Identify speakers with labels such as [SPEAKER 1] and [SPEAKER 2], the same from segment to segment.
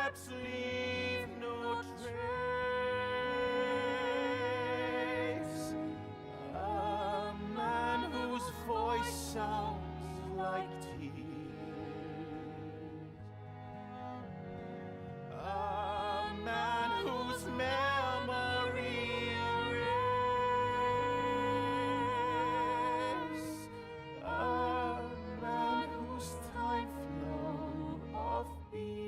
[SPEAKER 1] footsteps leave no trace. A man whose voice sounds like tears. A man whose memory erased. A man whose time flow of being.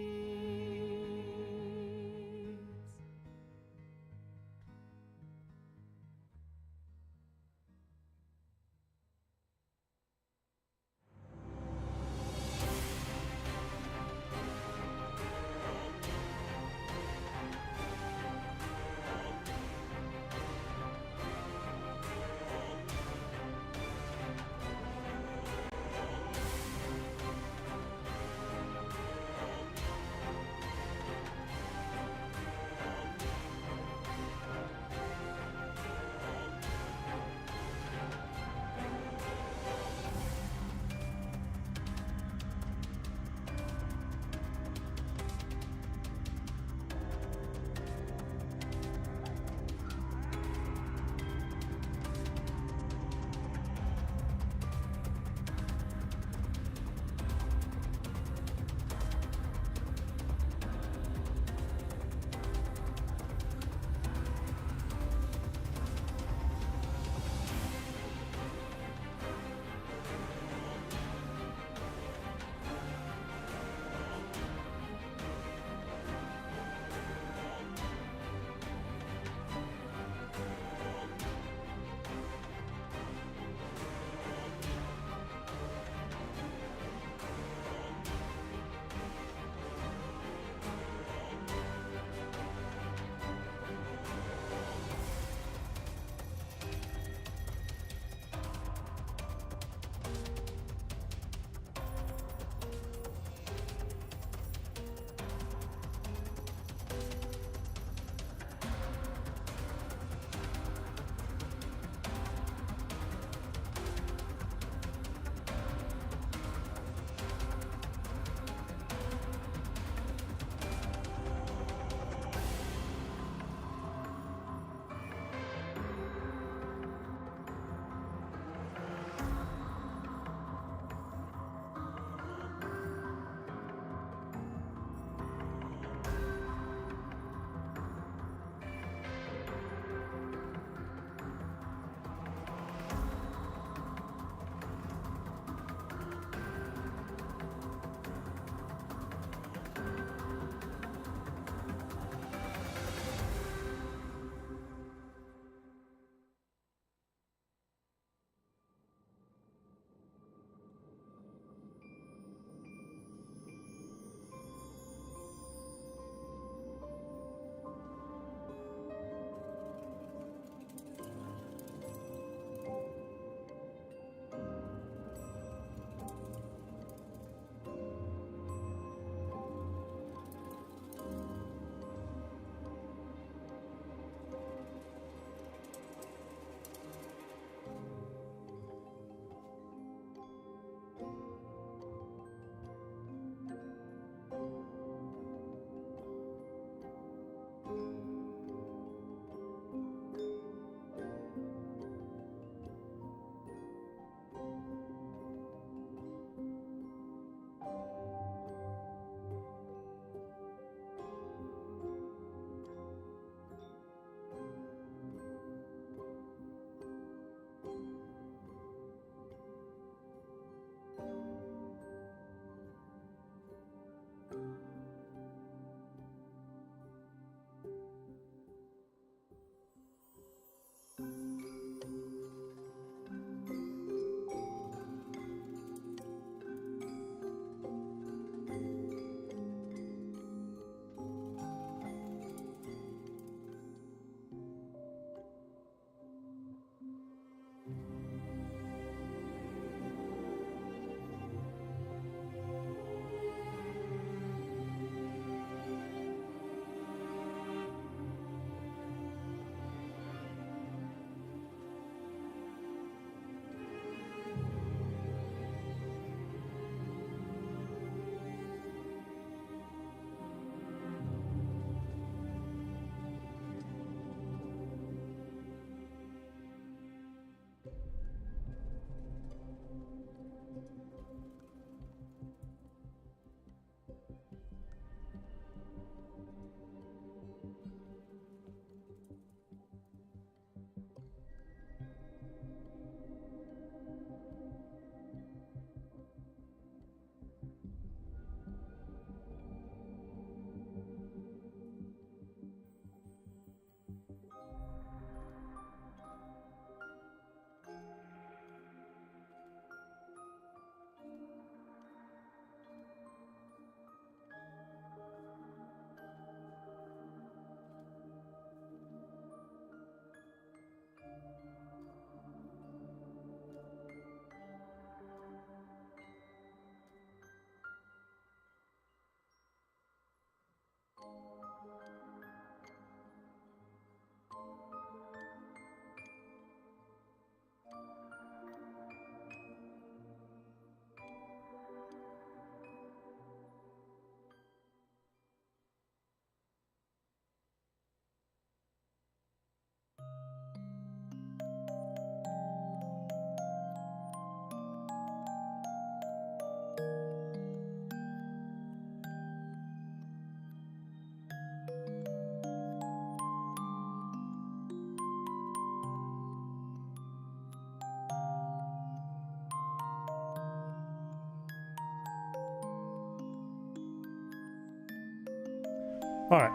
[SPEAKER 2] Alright.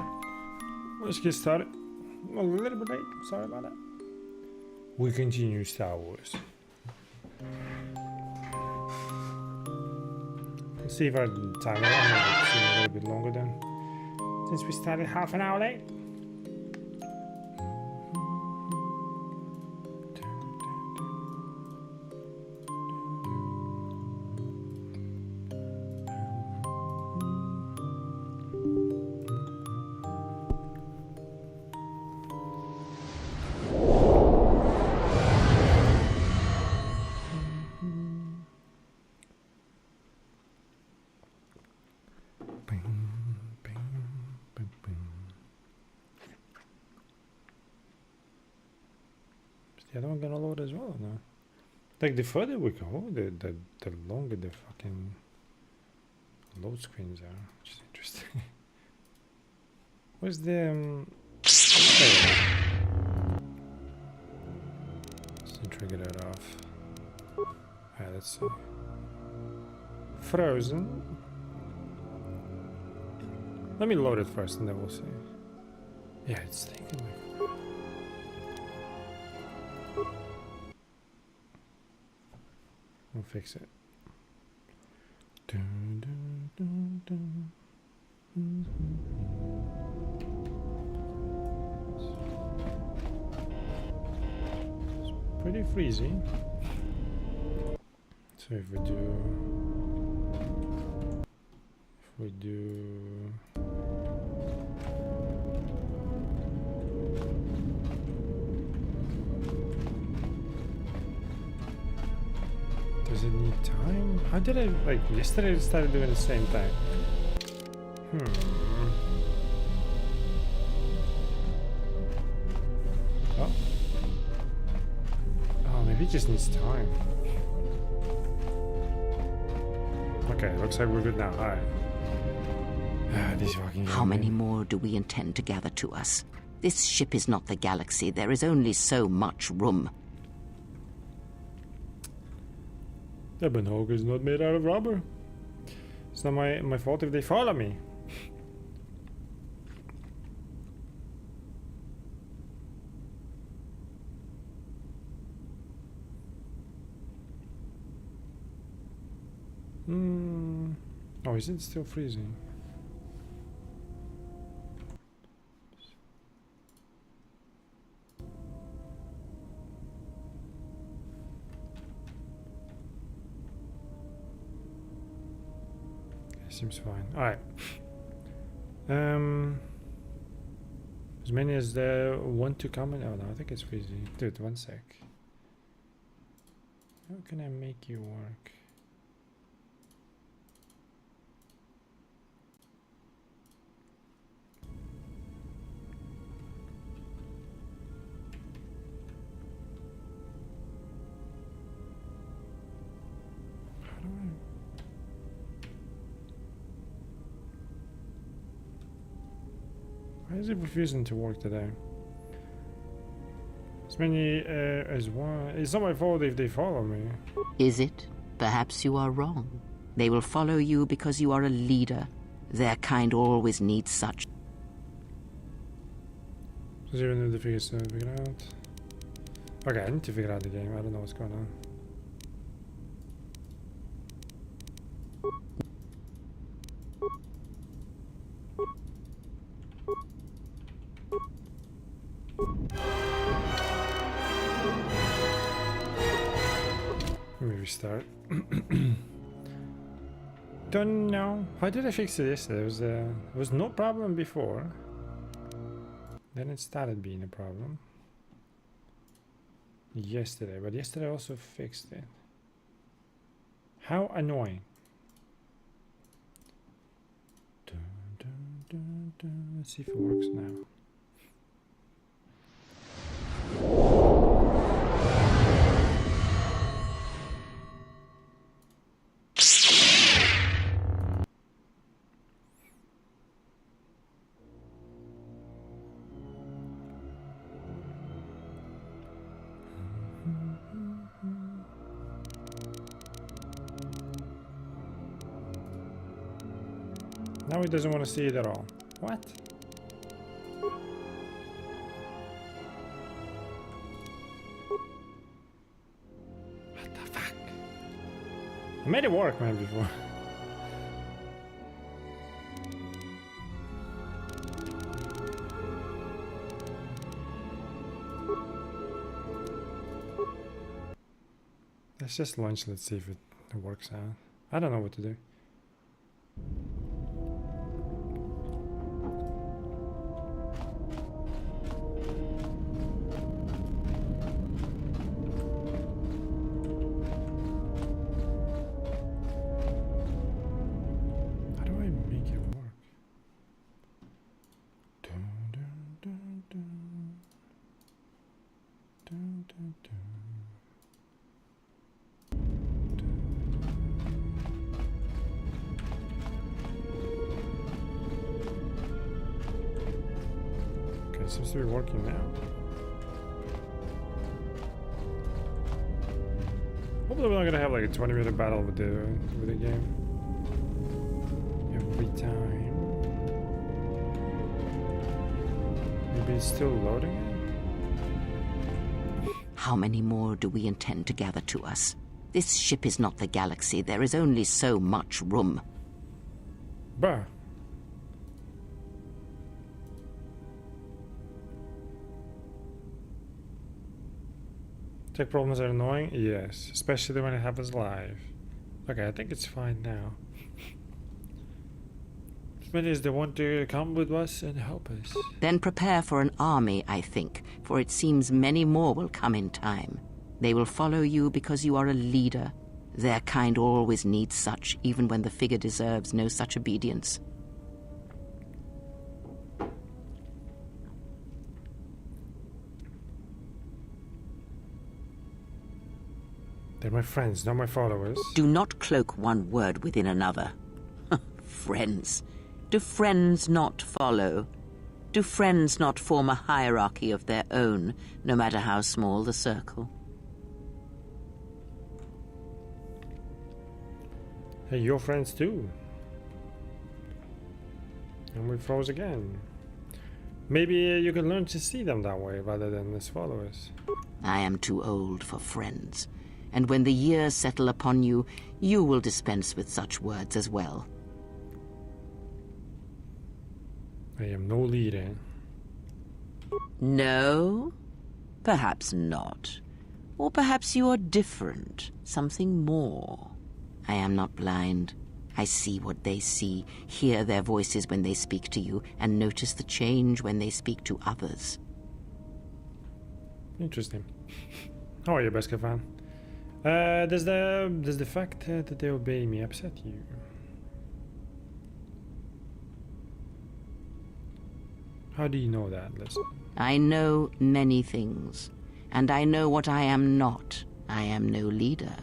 [SPEAKER 2] Let's get started. A little bit late. Sorry about that. We continue Star Wars. Let's see if our time is a little bit longer than since we started half an hour late. The other one gonna load as well, no? Like the further we go, the longer the fucking load screens are, which is interesting. Where's the let's trigger that off. Alright, let's see. Frozen. Let me load it first and then we'll see. Yeah, it's taking me. We'll fix it. Dun, dun, dun, dun. It's pretty freezy. So if we do does it need time? How did I, like, yesterday I started doing the same thing. Oh. Oh, maybe it just needs time. Okay, looks like we're good now. Alright. These fucking
[SPEAKER 3] How many more do we intend to gather to us? This ship is not the galaxy. There is only so much room.
[SPEAKER 2] The Benhog is not made out of rubber. It's not my fault if they follow me. Oh, is it still freezing? Seems fine. Alright. As many as there want to come in. Oh no, I think it's freezing. Dude, one sec. How can I make you work? How do I? Why is it refusing to work today? As many as one. It's not my fault if they follow me.
[SPEAKER 3] Is it? Perhaps you are wrong. They will follow you because you are a leader. Their kind always needs such.
[SPEAKER 2] Does even need to figure it out? Okay, I need to figure out the game. I don't know what's going on. Let me restart. Don't know. How did I fix it yesterday? There was no problem before. Then it started being a problem. Yesterday, but yesterday I also fixed it. How annoying. Dun, dun, dun, dun. Let's see if it works now. Now he doesn't want to see it at all. What? I made it work, man, before. Let's just launch, let's see if it works out. I don't know what to do. How do I make it work? Dun, dun, dun, dun. Dun, dun, dun. It seems to be working now. Hopefully we're not gonna have like a 20-minute battle with the game every time. Maybe it's still loading it?
[SPEAKER 3] How many more do we intend to gather to us? This ship is not the galaxy. There is only so much room.
[SPEAKER 2] Bruh. Tech problems are annoying? Yes, especially when it happens live. Okay, I think it's fine now. As many as they want to come with us and help us.
[SPEAKER 3] Then prepare for an army, I think, for it seems many more will come in time. They will follow you because you are a leader. Their kind always needs such, even when the figure deserves no such obedience.
[SPEAKER 2] They're my friends, not my followers.
[SPEAKER 3] Do not cloak one word within another. Friends. Do friends not follow? Do friends not form a hierarchy of their own, no matter how small the circle?
[SPEAKER 2] Hey, you're friends too. And we froze again. Maybe you can learn to see them that way rather than as followers.
[SPEAKER 3] I am too old for friends. And when the years settle upon you, you will dispense with such words as well.
[SPEAKER 2] I am no leader.
[SPEAKER 3] No? Perhaps not. Or perhaps you are different, something more. I am not blind. I see what they see, hear their voices when they speak to you, and notice the change when they speak to others.
[SPEAKER 2] Interesting. How are you, Beskar fan? Does the fact that they obey me upset you? How do you know that? Listen.
[SPEAKER 3] I know many things, and I know what I am not. I am no leader.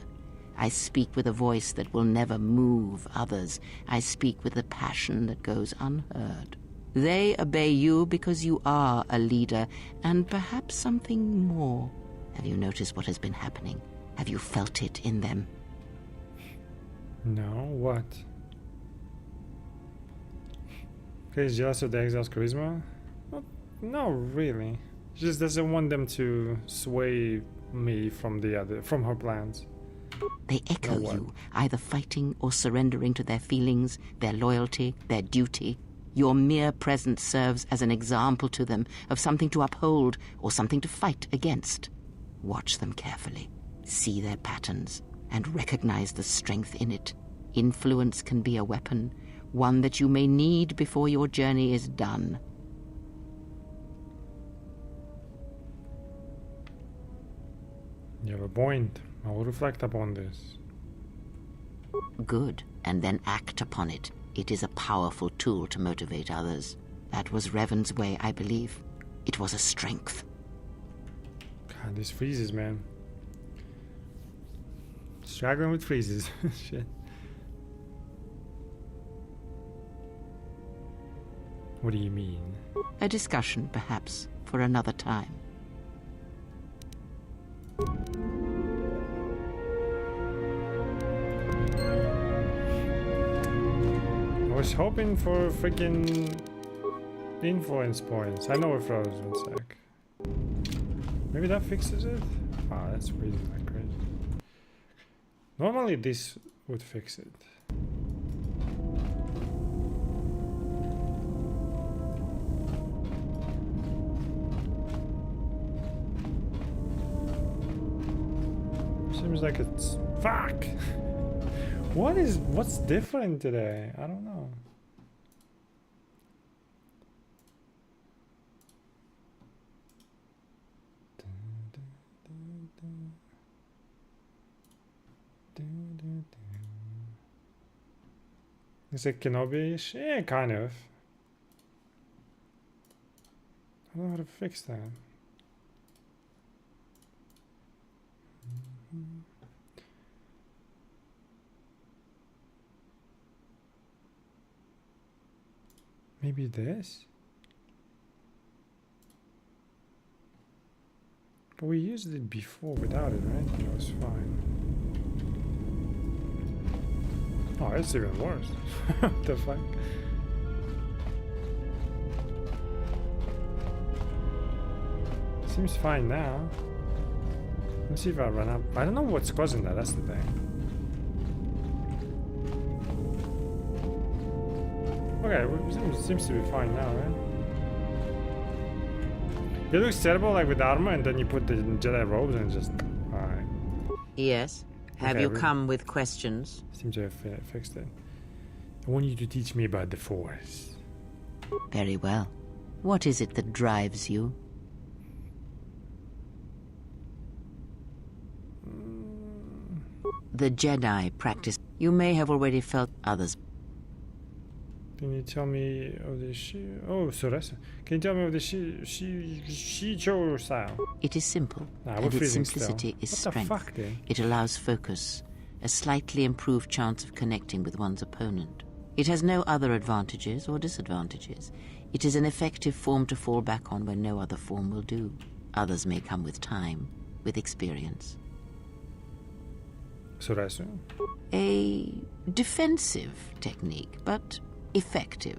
[SPEAKER 3] I speak with a voice that will never move others. I speak with a passion that goes unheard. They obey you because you are a leader, and perhaps something more. Have you noticed what has been happening? Have you felt it in them?
[SPEAKER 2] No, what? Okay, he's jealous of the exile's charisma? Well, no, really. She just doesn't want them to sway me from her plans.
[SPEAKER 3] They echo you, either fighting or surrendering to their feelings, their loyalty, their duty. Your mere presence serves as an example to them of something to uphold or something to fight against. Watch them carefully, see their patterns, and recognize the strength in it. Influence can be a weapon, one that you may need before your journey is done.
[SPEAKER 2] You have a point. I will reflect upon this.
[SPEAKER 3] Good, and then act upon it. It is a powerful tool to motivate others. That was Revan's way, I believe. It was a strength.
[SPEAKER 2] God, these freezes, man. Struggling with freezes. Shit. What do you mean?
[SPEAKER 3] A discussion, perhaps, for another time.
[SPEAKER 2] I was hoping for freaking influence points. I know it froze. 1 sec. Maybe that fixes it? Wow, that's freezing like crazy. Normally this would fix it. Seems like it's fuck. What's different today? I don't know. Is it Kenobi-ish? Yeah, kind of. I don't know how to fix that. Maybe this? But we used it before without it, right? It was fine. Oh, it's even worse. What the fuck? Seems fine now. Let's see if I run up. I don't know what's causing that, that's the thing. Okay, seems to be fine now, right? It looks terrible like with armor and then you put the Jedi robes and just... Alright.
[SPEAKER 3] Yes? Have
[SPEAKER 2] Okay,
[SPEAKER 3] you come with questions?
[SPEAKER 2] Seems to have fixed it. I want you to teach me about the Force.
[SPEAKER 3] Very well. What is it that drives you? The Jedi practice. You may have already felt others.
[SPEAKER 2] Can you tell me of the Soresa. Can you tell me of the Shicho style?
[SPEAKER 3] It is simple,
[SPEAKER 2] Nah,
[SPEAKER 3] and
[SPEAKER 2] we're
[SPEAKER 3] its
[SPEAKER 2] freezing
[SPEAKER 3] simplicity
[SPEAKER 2] still.
[SPEAKER 3] is
[SPEAKER 2] What
[SPEAKER 3] strength.
[SPEAKER 2] the fuck, dude?
[SPEAKER 3] It allows focus, a slightly improved chance of connecting with one's opponent. It has no other advantages or disadvantages. It is an effective form to fall back on when no other form will do. Others may come with time, with experience.
[SPEAKER 2] Soresa.
[SPEAKER 3] A defensive technique, but effective.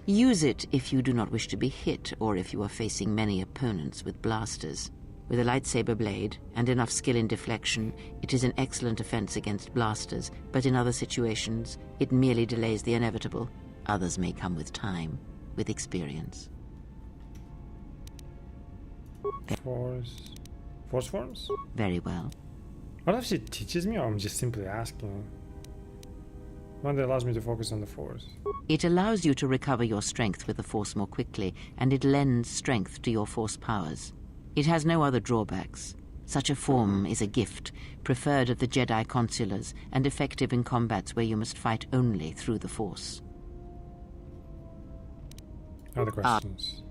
[SPEAKER 3] Use it if you do not wish to be hit or if you are facing many opponents with blasters. With a lightsaber blade and enough skill in deflection, it is an excellent defense against blasters, but in other situations, it merely delays the inevitable. Others may come with time, with experience.
[SPEAKER 2] Force forms?
[SPEAKER 3] Very well.
[SPEAKER 2] What if she teaches me or I'm just simply asking? One that allows me to focus on the Force.
[SPEAKER 3] It allows you to recover your strength with the Force more quickly, and it lends strength to your Force powers. It has no other drawbacks. Such a form is a gift, preferred of the Jedi consulars, and effective in combats where you must fight only through the Force.
[SPEAKER 2] Other questions?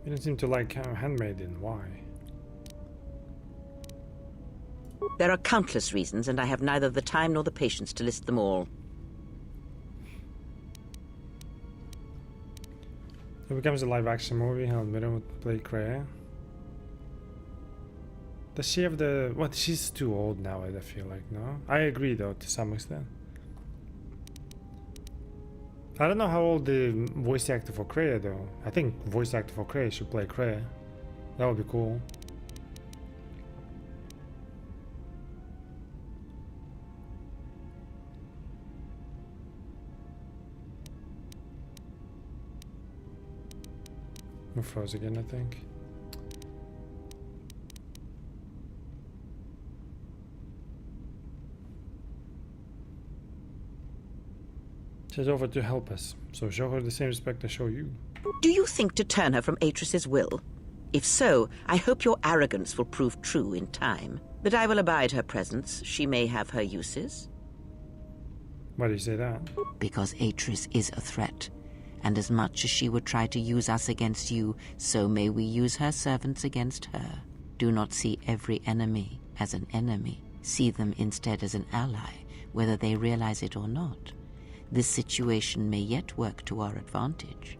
[SPEAKER 2] You don't seem to like Handmaiden. Why?
[SPEAKER 3] There are countless reasons, and I have neither the time nor the patience to list them all.
[SPEAKER 2] It becomes a live-action movie. Helen Mirren would play Kreia. Does she have the... What? She's too old now, I feel like, no? I agree, though, to some extent. I don't know how old the voice actor for Kreia, though. I think voice actor for Kreia should play Kreia. That would be cool. We froze again, I think. She's over to help us, so show her the same respect I show you.
[SPEAKER 3] Do you think to turn her from Atris's will? If so, I hope your arrogance will prove true in time. But I will abide her presence. She may have her uses.
[SPEAKER 2] Why do you say that?
[SPEAKER 3] Because Atris is a threat. And as much as she would try to use us against you, so may we use her servants against her. Do not see every enemy as an enemy. See them instead as an ally, whether they realize it or not. This situation may yet work to our advantage.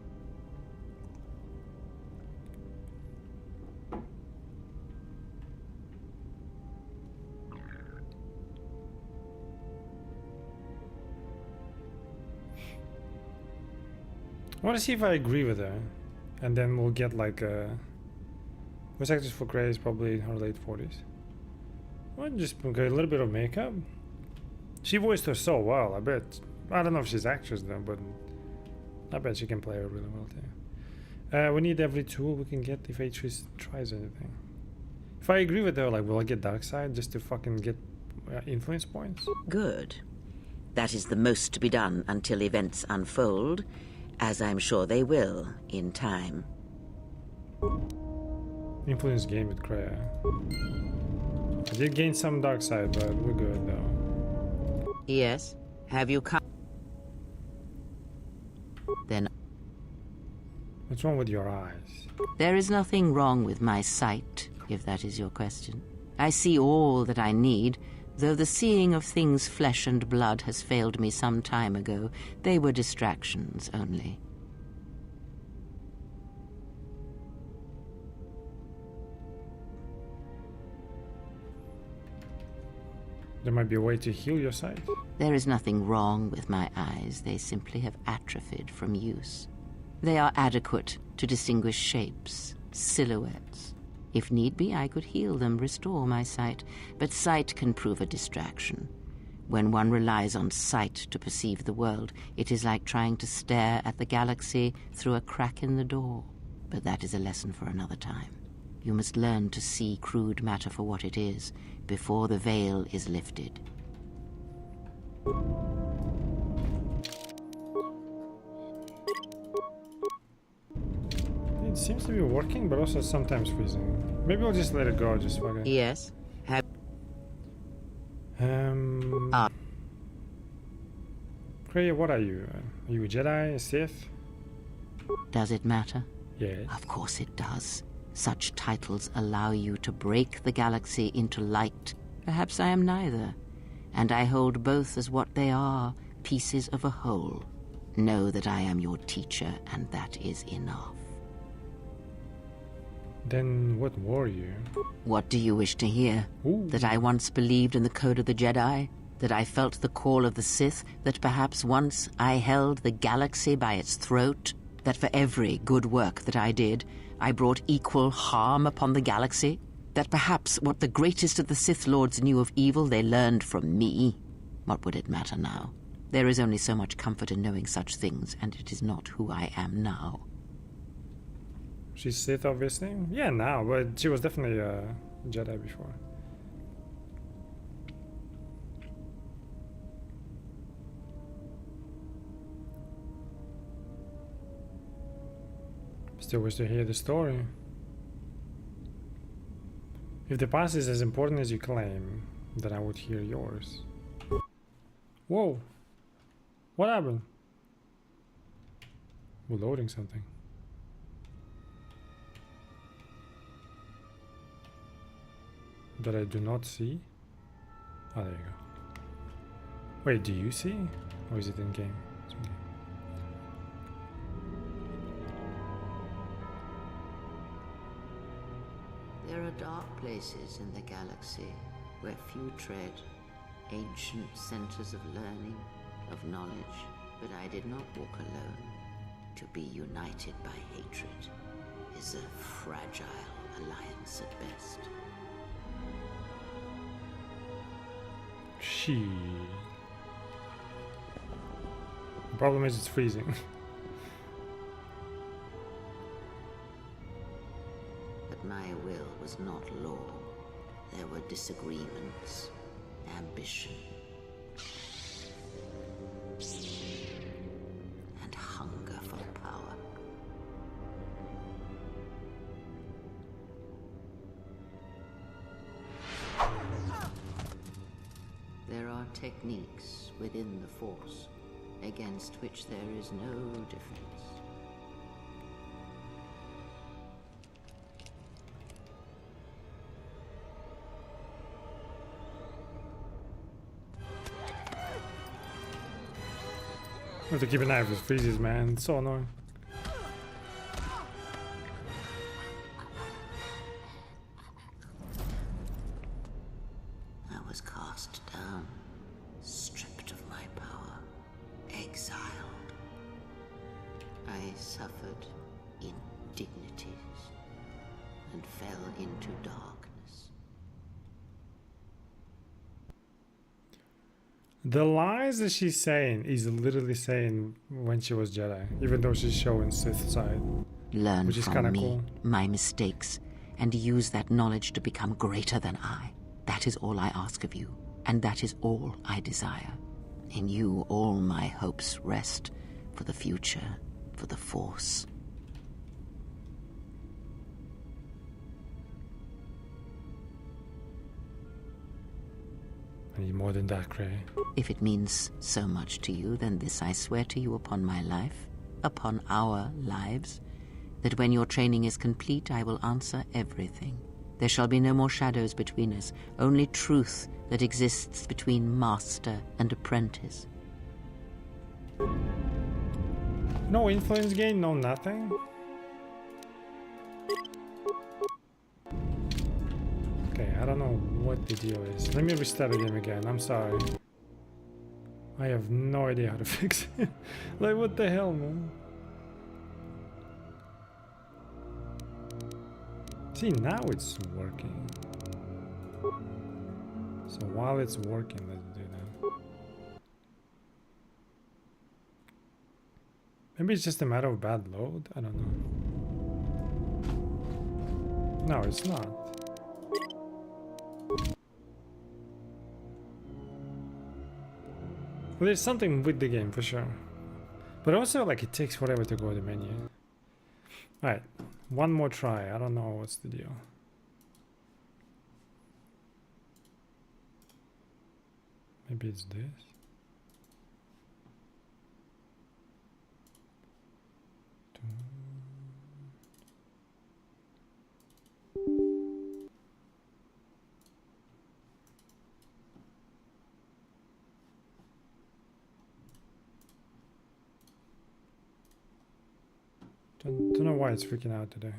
[SPEAKER 2] I want to see if I agree with her, and then we'll get like a... Voice actress for Grey is probably in her late 40s. Well, just got a little bit of makeup. She voiced her so well, I bet. I don't know if she's actress though, but I bet she can play her really well too. We need every tool we can get if Atris tries anything. If I agree with her, like, will I get Darkside just to fucking get influence points?
[SPEAKER 3] Good. That is the most to be done until events unfold, as I'm sure they will in time.
[SPEAKER 2] Influence gain with Kreia. I did gain some Darkside, but we're good though.
[SPEAKER 3] Yes? Have you come? Then
[SPEAKER 2] What's wrong with your eyes?
[SPEAKER 3] there is nothing wrong with my sight, if that is your question. I see all that I need, though the seeing of things flesh and blood has failed me some time ago. They were distractions only.
[SPEAKER 2] There might be a way to heal your sight.
[SPEAKER 3] There is nothing wrong with my eyes. They simply have atrophied from use. They are adequate to distinguish shapes, silhouettes. If need be, I could heal them, restore my sight. But sight can prove a distraction. When one relies on sight to perceive the world, it is like trying to stare at the galaxy through a crack in the door. But that is a lesson for another time. You must learn to see crude matter for what it is, before the veil is lifted.
[SPEAKER 2] It seems to be working, but also sometimes freezing. Maybe I'll just let it go, just fucking...
[SPEAKER 3] Yes? Have...
[SPEAKER 2] Kreia, what are you? Are you a Jedi, a Sith?
[SPEAKER 3] Does it matter?
[SPEAKER 2] Yes.
[SPEAKER 3] Of course it does. Such titles allow you to break the galaxy into light. Perhaps I am neither, and I hold both as what they are, pieces of a whole. Know that I am your teacher, and that is enough.
[SPEAKER 2] Then what were you?
[SPEAKER 3] What do you wish to hear?
[SPEAKER 2] Ooh.
[SPEAKER 3] That I once believed in the code of the Jedi? That I felt the call of the Sith? That perhaps once I held the galaxy by its throat? That for every good work that I did, I brought equal harm upon the galaxy? That perhaps what the greatest of the Sith Lords knew of evil they learned from me? What would it matter now? There is only so much comfort in knowing such things, and it is not who I am now.
[SPEAKER 2] She's Sith, obviously? Yeah, now, but she was definitely a Jedi before. Still wish to hear the story. If the past is as important as you claim, then I would hear yours. Whoa! What happened? We're loading something. That I do not see? Oh, there you go. Wait, do you see? Or is it in game? It's in game.
[SPEAKER 3] There are dark places in the galaxy where few tread, ancient centers of learning, of knowledge, but I did not walk alone. To be united by hatred is a fragile alliance at best.
[SPEAKER 2] The problem is it's freezing.
[SPEAKER 3] But my will was not law. There were disagreements, ambition, and hunger for power. There are techniques within the Force against which there is no defense.
[SPEAKER 2] I have to keep an eye if it freezes, man. It's so annoying.
[SPEAKER 3] I was cast down, stripped of my power, exiled. I suffered indignities and fell into darkness.
[SPEAKER 2] The lies that she's saying is literally saying when she was Jedi, even though she's showing Sith side.
[SPEAKER 3] Learn
[SPEAKER 2] Which is
[SPEAKER 3] from
[SPEAKER 2] kinda
[SPEAKER 3] me,
[SPEAKER 2] cool.
[SPEAKER 3] my mistakes, and use that knowledge to become greater than I. That is all I ask of you, and that is all I desire. In you all my hopes rest, for the future, for the Force.
[SPEAKER 2] I need more than that, Cray.
[SPEAKER 3] If it means so much to you, then this I swear to you upon my life, upon our lives, that when your training is complete, I will answer everything. There shall be no more shadows between us, only truth that exists between master and apprentice.
[SPEAKER 2] No influence gain, no nothing? Okay, I don't know what the deal is. Let me restart the game again, I'm sorry. I have no idea how to fix it. Like, what the hell, man? See, now it's working. So while it's working, let's do that. Maybe it's just a matter of bad load? I don't know. No, it's not. Well, there's something with the game for sure. But also, like, it takes forever to go to the menu. Alright, one more try. I don't know what's the deal. Maybe it's this. Don't know why it's freaking out today.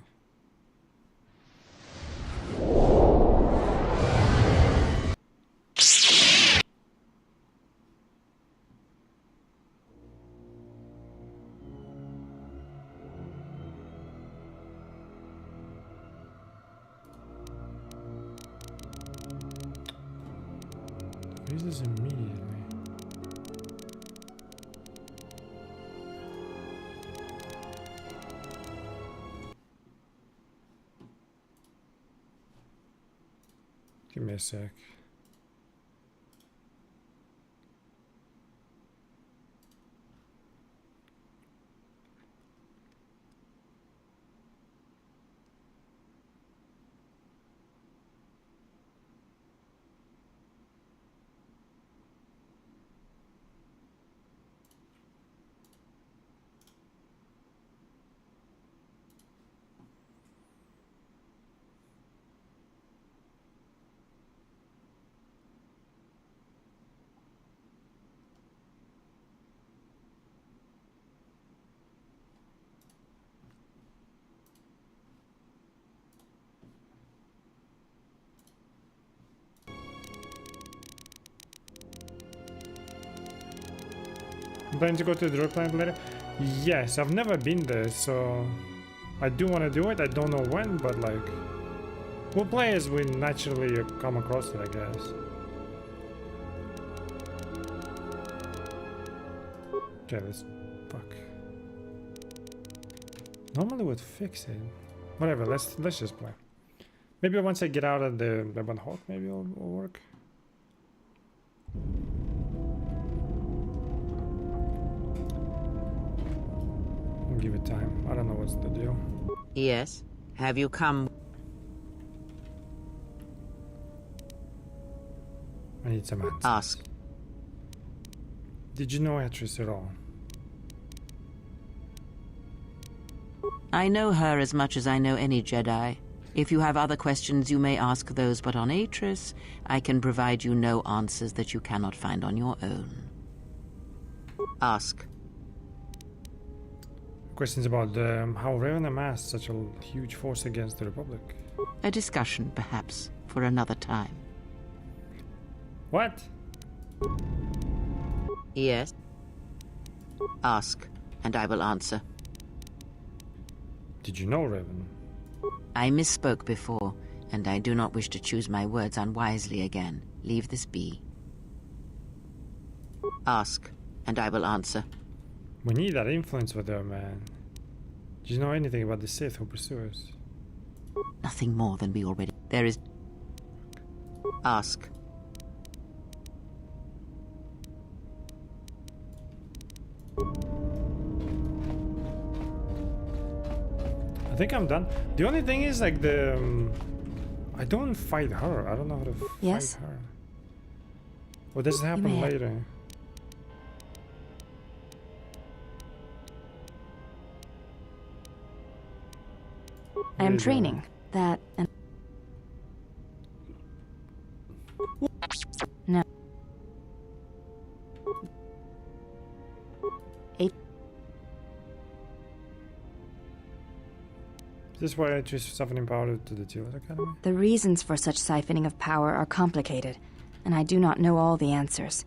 [SPEAKER 2] Freezes immediately. Give me a sec. I'm planning to go to the drop planet later. Yes, I've never been there, so I do want to do it. I don't know when, but like, we'll play as we naturally come across it, I guess. Okay, let's fuck. Normally would fix it. Whatever, let's just play. Maybe once I get out of the Rebel Hawk, maybe it'll work. Give it time. I don't know what's the deal.
[SPEAKER 3] Yes? Have you come?
[SPEAKER 2] I need some answers.
[SPEAKER 3] Ask.
[SPEAKER 2] Did you know Atris at all?
[SPEAKER 3] I know her as much as I know any Jedi. If you have other questions, you may ask those, but on Atris, I can provide you no answers that you cannot find on your own. Ask.
[SPEAKER 2] Questions about how Raven amassed such a huge force against the Republic.
[SPEAKER 3] A discussion, perhaps, for another time.
[SPEAKER 2] What?
[SPEAKER 3] Yes? Ask, and I will answer.
[SPEAKER 2] Did you know Raven?
[SPEAKER 3] I misspoke before, and I do not wish to choose my words unwisely again. Leave this be. Ask, and I will answer.
[SPEAKER 2] We need that influence with her, man. Do you know anything about the Sith who pursue us?
[SPEAKER 3] Nothing more than we already... There is... Ask.
[SPEAKER 2] I think I'm done. The only thing is, like, the... I don't fight her. I don't know how to fight her. What does happen later?
[SPEAKER 4] I am training. That and... No.
[SPEAKER 2] Is this why I choose siphoning power to the Telos Academy?
[SPEAKER 4] The reasons for such siphoning of power are complicated, and I do not know all the answers.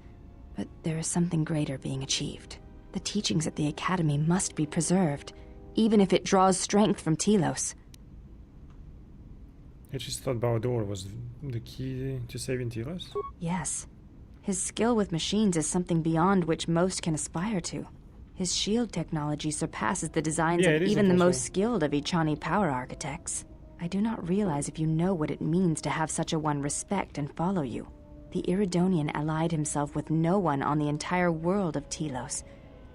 [SPEAKER 4] But there is something greater being achieved. The teachings at the Academy must be preserved, even if it draws strength from Telos.
[SPEAKER 2] I just thought Baudor was the key to saving Telos.
[SPEAKER 4] Yes. His skill with machines is something beyond which most can aspire to. His shield technology surpasses the designs of even the most skilled of Ichani power architects. I do not realize if you know what it means to have such a one respect and follow you. The Iridonian allied himself with no one on the entire world of Telos,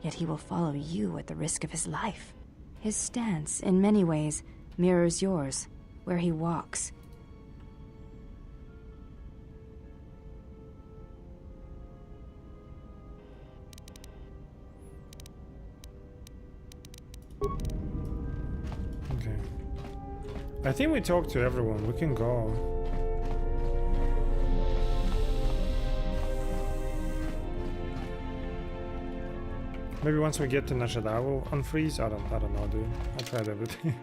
[SPEAKER 4] yet he will follow you at the risk of his life. His stance, in many ways, mirrors yours, where he walks.
[SPEAKER 2] Okay. I think we talked to everyone. We can go. Maybe once we get to Nashada, we'll unfreeze. I don't know, dude. I tried everything.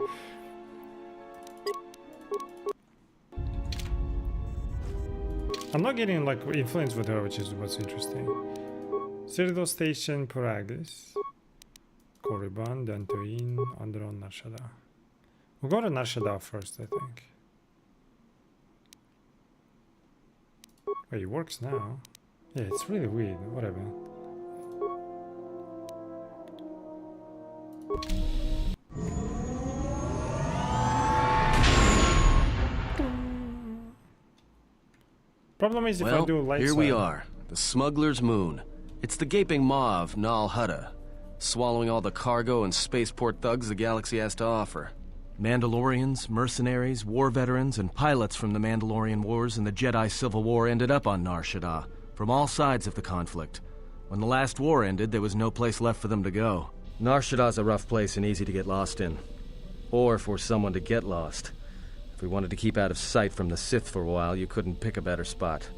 [SPEAKER 2] I'm not getting like influence with her, which is what's interesting. Citadel Station, Poraglis. Korriban, Dantooine, Onderon, Nashada. We'll go to Nashada first, I think. Wait, it works now. Yeah, it's really weird. Whatever. Problem is if I do Lightside.
[SPEAKER 5] Here we are, the Smuggler's Moon. It's the gaping maw of Nal Hutta, swallowing all the cargo and spaceport thugs the galaxy has to offer. Mandalorians, mercenaries, war veterans, and pilots from the Mandalorian Wars and the Jedi Civil War ended up on Nar Shaddaa, from all sides of the conflict. When the last war ended, there was no place left for them to go. Nar Shaddaa's a rough place and easy to get lost in. Or for someone to get lost. If we wanted to keep out of sight from the Sith for a while, you couldn't pick a better spot.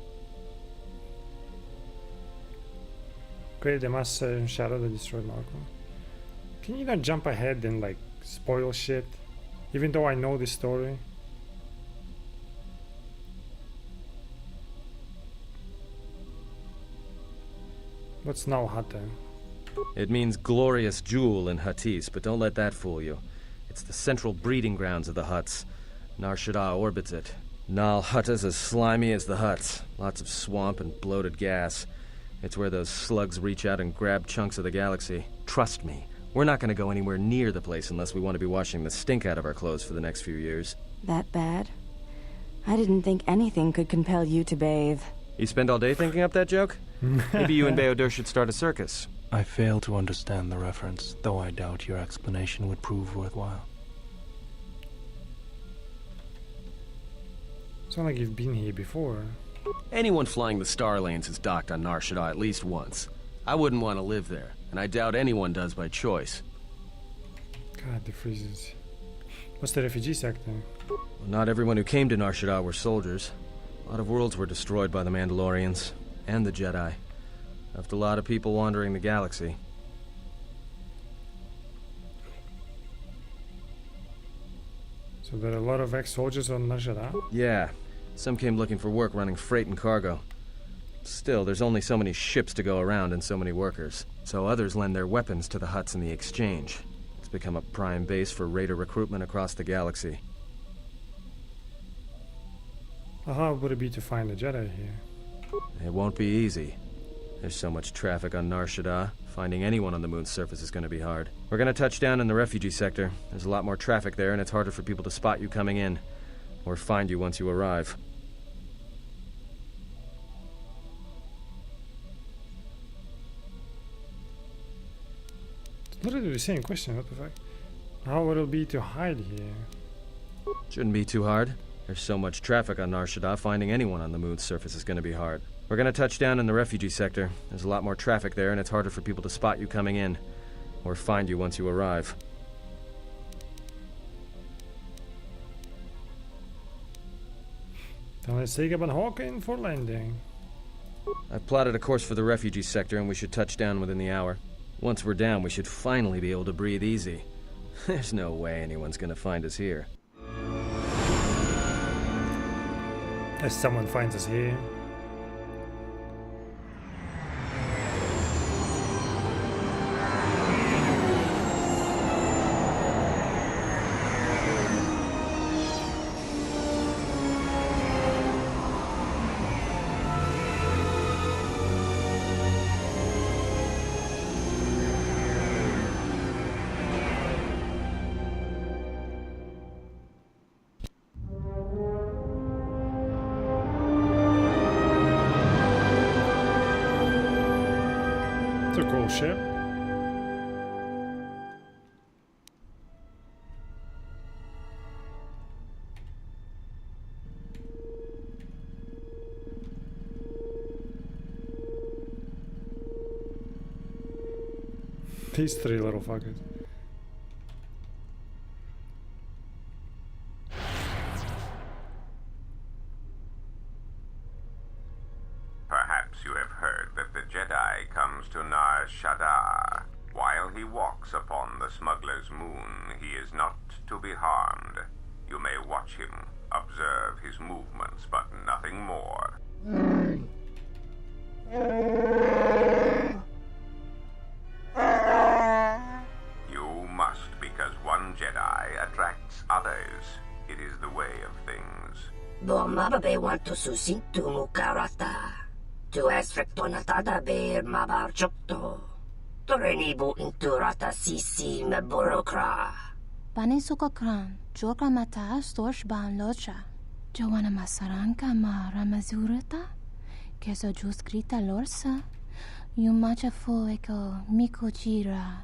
[SPEAKER 2] Create a mass shadow that destroyed Marco. Can you not jump ahead and like spoil shit? Even though I know this story. What's Nal Hutta?
[SPEAKER 5] It means glorious jewel in Huttese, but don't let that fool you. It's the central breeding grounds of the Hutts. Nar Shaddaa orbits it. Nal Hutta's as slimy as the Hutts. Lots of swamp and bloated gas. It's where those slugs reach out and grab chunks of the galaxy. Trust me, we're not going to go anywhere near the place unless we want to be washing the stink out of our clothes for the next few years.
[SPEAKER 4] That bad? I didn't think anything could compel you to bathe.
[SPEAKER 5] You spend all day thinking up that joke? Maybe you and Bayodur should start a circus.
[SPEAKER 6] I fail to understand the reference, though I doubt your explanation would prove worthwhile.
[SPEAKER 2] Sound like you've been here before.
[SPEAKER 5] Anyone flying the Star Lanes has docked on Nar Shaddaa at least once. I wouldn't want to live there, and I doubt anyone does by choice.
[SPEAKER 2] God, the freezes. What's the refugee sector?
[SPEAKER 5] Well, not everyone who came to Nar Shaddaa were soldiers. A lot of worlds were destroyed by the Mandalorians, and the Jedi. Left a lot of people wandering the galaxy.
[SPEAKER 2] So there are a lot of ex-soldiers on Nar Shaddaa?
[SPEAKER 5] Yeah. Some came looking for work running freight and cargo. Still, there's only so many ships to go around and so many workers. So others lend their weapons to the Hutts in the exchange. It's become a prime base for raider recruitment across the galaxy.
[SPEAKER 2] How hard would it be to find a Jedi here?
[SPEAKER 5] It won't be easy. There's so much traffic on Nar Shaddaa, finding anyone on the moon's surface is going to be hard. We're going to touch down in the refugee sector. There's a lot more traffic there, and it's harder for people to spot you coming in, or find you once you arrive.
[SPEAKER 2] Literally the same question, what the fuck? How would it be to hide here?
[SPEAKER 5] Shouldn't be too hard. There's so much traffic on Nar Shaddaa, finding anyone on the moon's surface is going to be hard. We're going to touch down in the refugee sector. There's a lot more traffic there, and it's harder for people to spot you coming in, or find you once you arrive.
[SPEAKER 2] Then let's take up on Hawking for landing.
[SPEAKER 5] I've plotted a course for the refugee sector, and we should touch down within the hour. Once we're down, we should finally be able to breathe easy. There's no way anyone's gonna find us here.
[SPEAKER 2] If someone finds us here. It's a cool ship. These three little fuckers.
[SPEAKER 7] Perhaps you have heard that the Jedi comes to Nar Shaddaa. While he walks upon the smuggler's moon, he is not to be harmed. You may watch him, observe his movements, but nothing more. You must, because one Jedi attracts others. It is the way of things.
[SPEAKER 8] Bomababe want to susintu mukarata. Tu es rectonatada beer mabar chokto. Torenibu inturata sisi me burokra.
[SPEAKER 9] Banisukakran, joka mata storch ban locha. Joana masaranka ma ramazurata. Keso juskrita lorsa. Yumacha fu eko mikojira.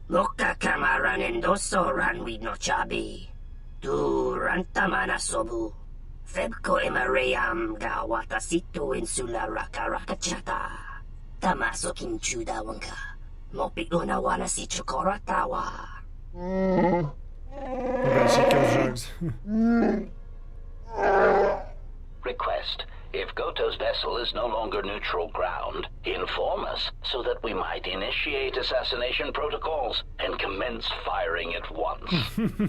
[SPEAKER 8] Moka kamaran endoso ranwi no chabi. Tu rantamana sobu. Febko emareyam ga watasitu insula rakarakachata. Tamaso kinchuda wanka. Mopi una wana si chokoratawa.
[SPEAKER 2] Okay, she kills drugs.
[SPEAKER 10] Request. If Goto's vessel is no longer neutral ground, inform us so that we might initiate assassination protocols and commence firing at once.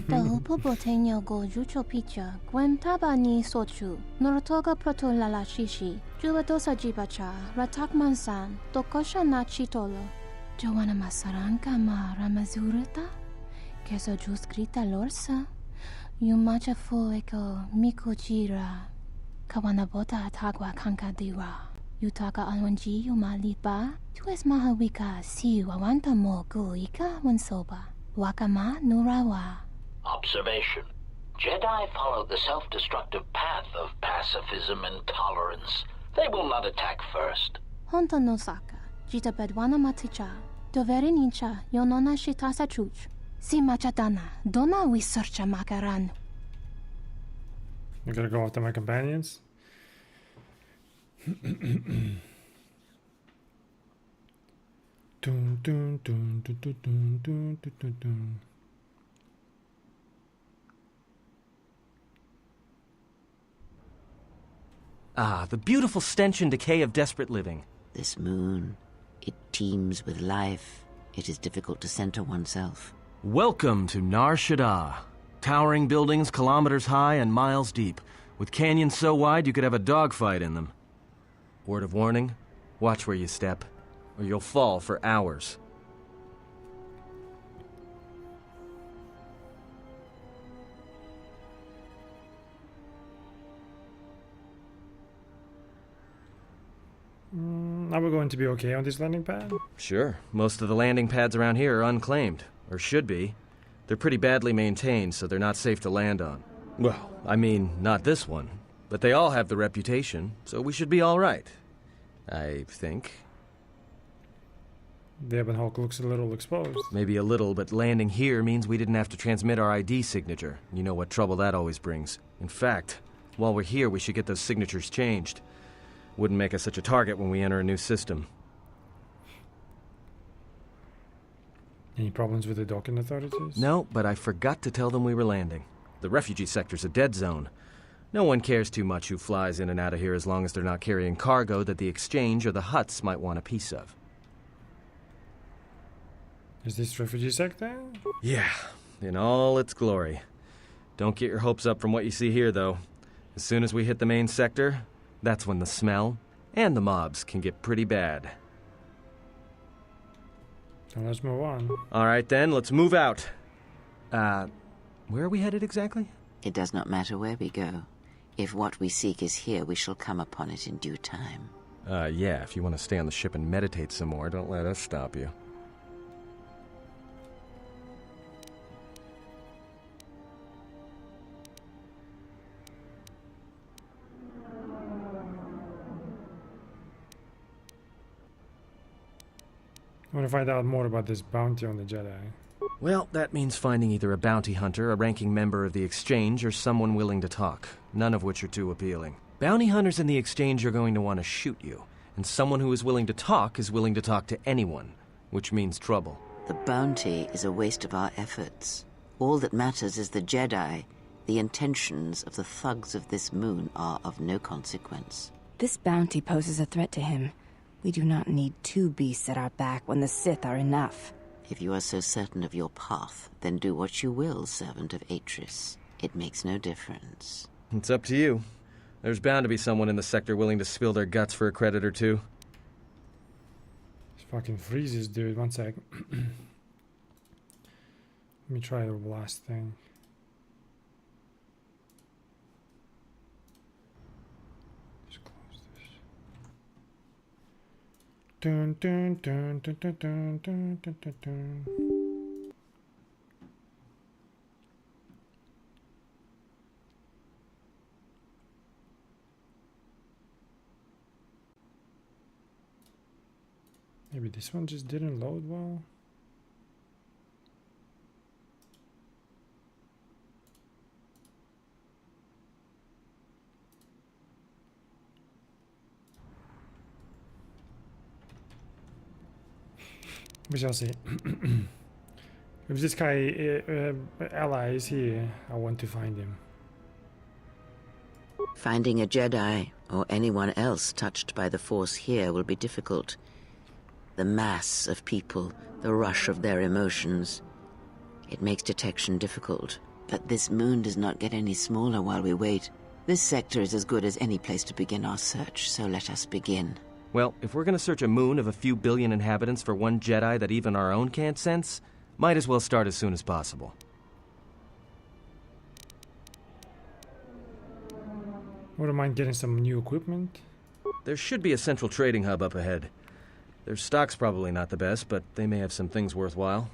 [SPEAKER 9] Tahupo boteño go jucho picha, gwentaba ni sochu, norotoga proto lalashishi, jubadosa jibacha, ratakmansan, tokosha na chitolo. Joana masaranka ma ramazurata, keso juskrita lorsa, yumacha fu eko mikojira. Kawanabota atagwa kankadiwa. Yutaka alwanji yumalipa. Tu es mahawika si wawanta mo guika wansoba. Wakama nurawa.
[SPEAKER 10] Observation. Jedi follow the self-destructive path of pacifism and tolerance. They will not attack first.
[SPEAKER 9] Honto no saka. Jita bedwana maticha. Doveri nincha yonona shitasa chuch. Si machadana. Dona we searcha makaran.
[SPEAKER 2] I'm gonna go after my companions. Dun, dun, dun, dun, dun, dun, dun, dun, dun.
[SPEAKER 5] Ah, the beautiful stench and decay of desperate living.
[SPEAKER 3] This moon, it teems with life. It is difficult to center oneself.
[SPEAKER 5] Welcome to Nar Shaddaa. Towering buildings kilometers high and miles deep, with canyons so wide you could have a dogfight in them. Word of warning, watch where you step, or you'll fall for hours.
[SPEAKER 2] Are we going to be okay on this landing pad?
[SPEAKER 5] Sure. Most of the landing pads around here are unclaimed, or should be. They're pretty badly maintained, so they're not safe to land on. Well, I mean, not this one. But they all have the reputation, so we should be all right. I think.
[SPEAKER 2] The Ebon Hulk looks a little exposed.
[SPEAKER 5] Maybe a little, but landing here means we didn't have to transmit our ID signature. You know what trouble that always brings. In fact, while we're here, we should get those signatures changed. Wouldn't make us such a target when we enter a new system.
[SPEAKER 2] Any problems with the docking authorities?
[SPEAKER 5] No, but I forgot to tell them we were landing. The refugee sector's a dead zone. No one cares too much who flies in and out of here as long as they're not carrying cargo that the exchange or the Hutts might want a piece of.
[SPEAKER 2] Is this refugee sector?
[SPEAKER 5] Yeah, in all its glory. Don't get your hopes up from what you see here, though. As soon as we hit the main sector, that's when the smell and the mobs can get pretty bad.
[SPEAKER 2] So let's move on.
[SPEAKER 5] All right, then, let's move out. Where are we headed exactly?
[SPEAKER 3] It does not matter where we go. If what we seek is here, we shall come upon it in due time.
[SPEAKER 5] Yeah, if you want to stay on the ship and meditate some more, don't let us stop you.
[SPEAKER 2] I want to find out more about this bounty on the Jedi.
[SPEAKER 5] Well, that means finding either a bounty hunter, a ranking member of the Exchange, or someone willing to talk, none of which are too appealing. Bounty hunters in the Exchange are going to want to shoot you, and someone who is willing to talk is willing to talk to anyone, which means trouble.
[SPEAKER 3] The bounty is a waste of our efforts. All that matters is the Jedi. The intentions of the thugs of this moon are of no consequence.
[SPEAKER 4] This bounty poses a threat to him. We do not need two beasts at our back when the Sith are enough.
[SPEAKER 3] If you are so certain of your path, then do what you will, servant of Atris. It makes no difference.
[SPEAKER 5] It's up to you. There's bound to be someone in the sector willing to spill their guts for a credit or two.
[SPEAKER 2] This fucking freezes, dude. 1 sec. Let me try the last thing. Just close this. Dun dun dun dun dun dun dun dun dun dun. Maybe this one just didn't load well. We shall see. If this guy ally is here, I want to find him.
[SPEAKER 3] Finding a Jedi, or anyone else touched by the Force here, will be difficult. The mass of people, the rush of their emotions. It makes detection difficult. But this moon does not get any smaller while we wait. This sector is as good as any place to begin our search, so let us begin.
[SPEAKER 5] Well, if we're gonna search a moon of a few billion inhabitants for one Jedi that even our own can't sense, might as well start as soon as possible.
[SPEAKER 2] Wouldn't mind getting some new equipment.
[SPEAKER 5] There should be a central trading hub up ahead. Their stock's probably not the best, but they may have some things worthwhile.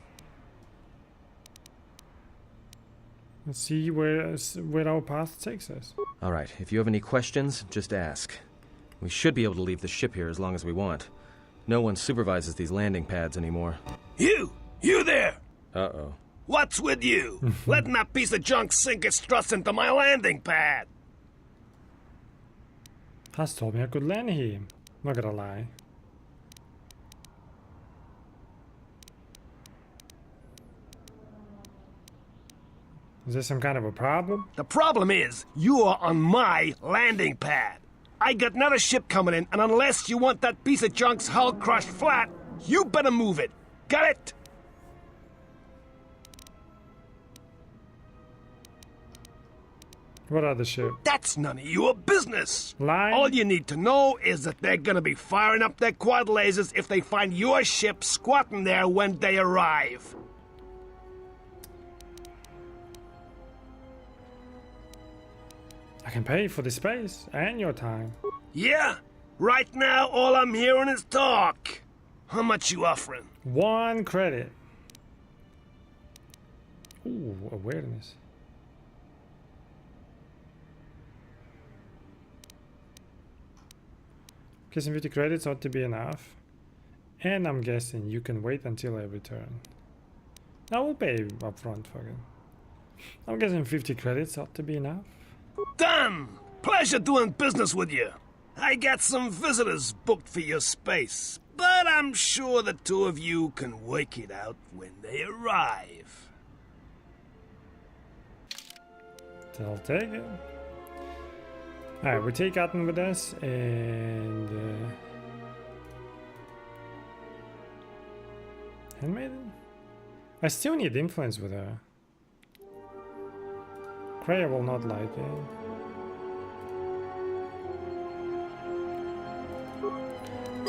[SPEAKER 2] Let's see where our path takes us.
[SPEAKER 5] All right, if you have any questions, just ask. We should be able to leave the ship here as long as we want. No one supervises these landing pads anymore.
[SPEAKER 11] You there!
[SPEAKER 5] Uh-oh.
[SPEAKER 11] What's with you? Letting that piece of junk sink its struts into my landing pad!
[SPEAKER 2] Has told me I could land here. Not gonna lie. Is there some kind of a problem?
[SPEAKER 11] The problem is, you are on my landing pad. I got another ship coming in, and unless you want that piece of junk's hull crushed flat, you better move it. Got it?
[SPEAKER 2] What other ship?
[SPEAKER 11] That's none of your business.
[SPEAKER 2] Line?
[SPEAKER 11] All you need to know is that they're gonna be firing up their quad lasers if they find your ship squatting there when they arrive.
[SPEAKER 2] I can pay for the space and your time.
[SPEAKER 11] Yeah? Right now, all I'm hearing is talk. How much you offering?
[SPEAKER 2] 1 credit. Ooh, awareness. Guessing 50 credits ought to be enough. And I'm guessing you can wait until I return. I will pay upfront, fucking. I'm guessing 50 credits ought to be enough.
[SPEAKER 11] Done! Pleasure doing business with you. I got some visitors booked for your space, but I'm sure the two of you can work it out when they arrive.
[SPEAKER 2] I'll take it. Alright, we take Atten with us, and Handmaiden? I still need influence with her. Kreia will not like it.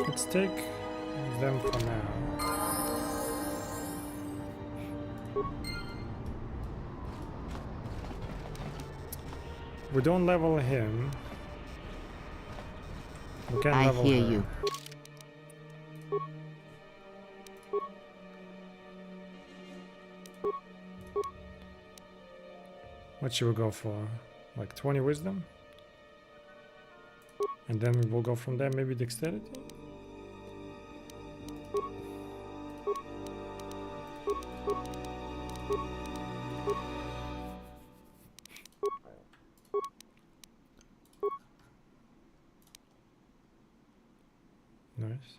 [SPEAKER 2] Let's take them for now. We don't level him. We can
[SPEAKER 3] I
[SPEAKER 2] level
[SPEAKER 3] hear
[SPEAKER 2] her.
[SPEAKER 3] you.
[SPEAKER 2] What should we go for? Like 20 wisdom? And then we'll go from there, maybe dexterity? Nice.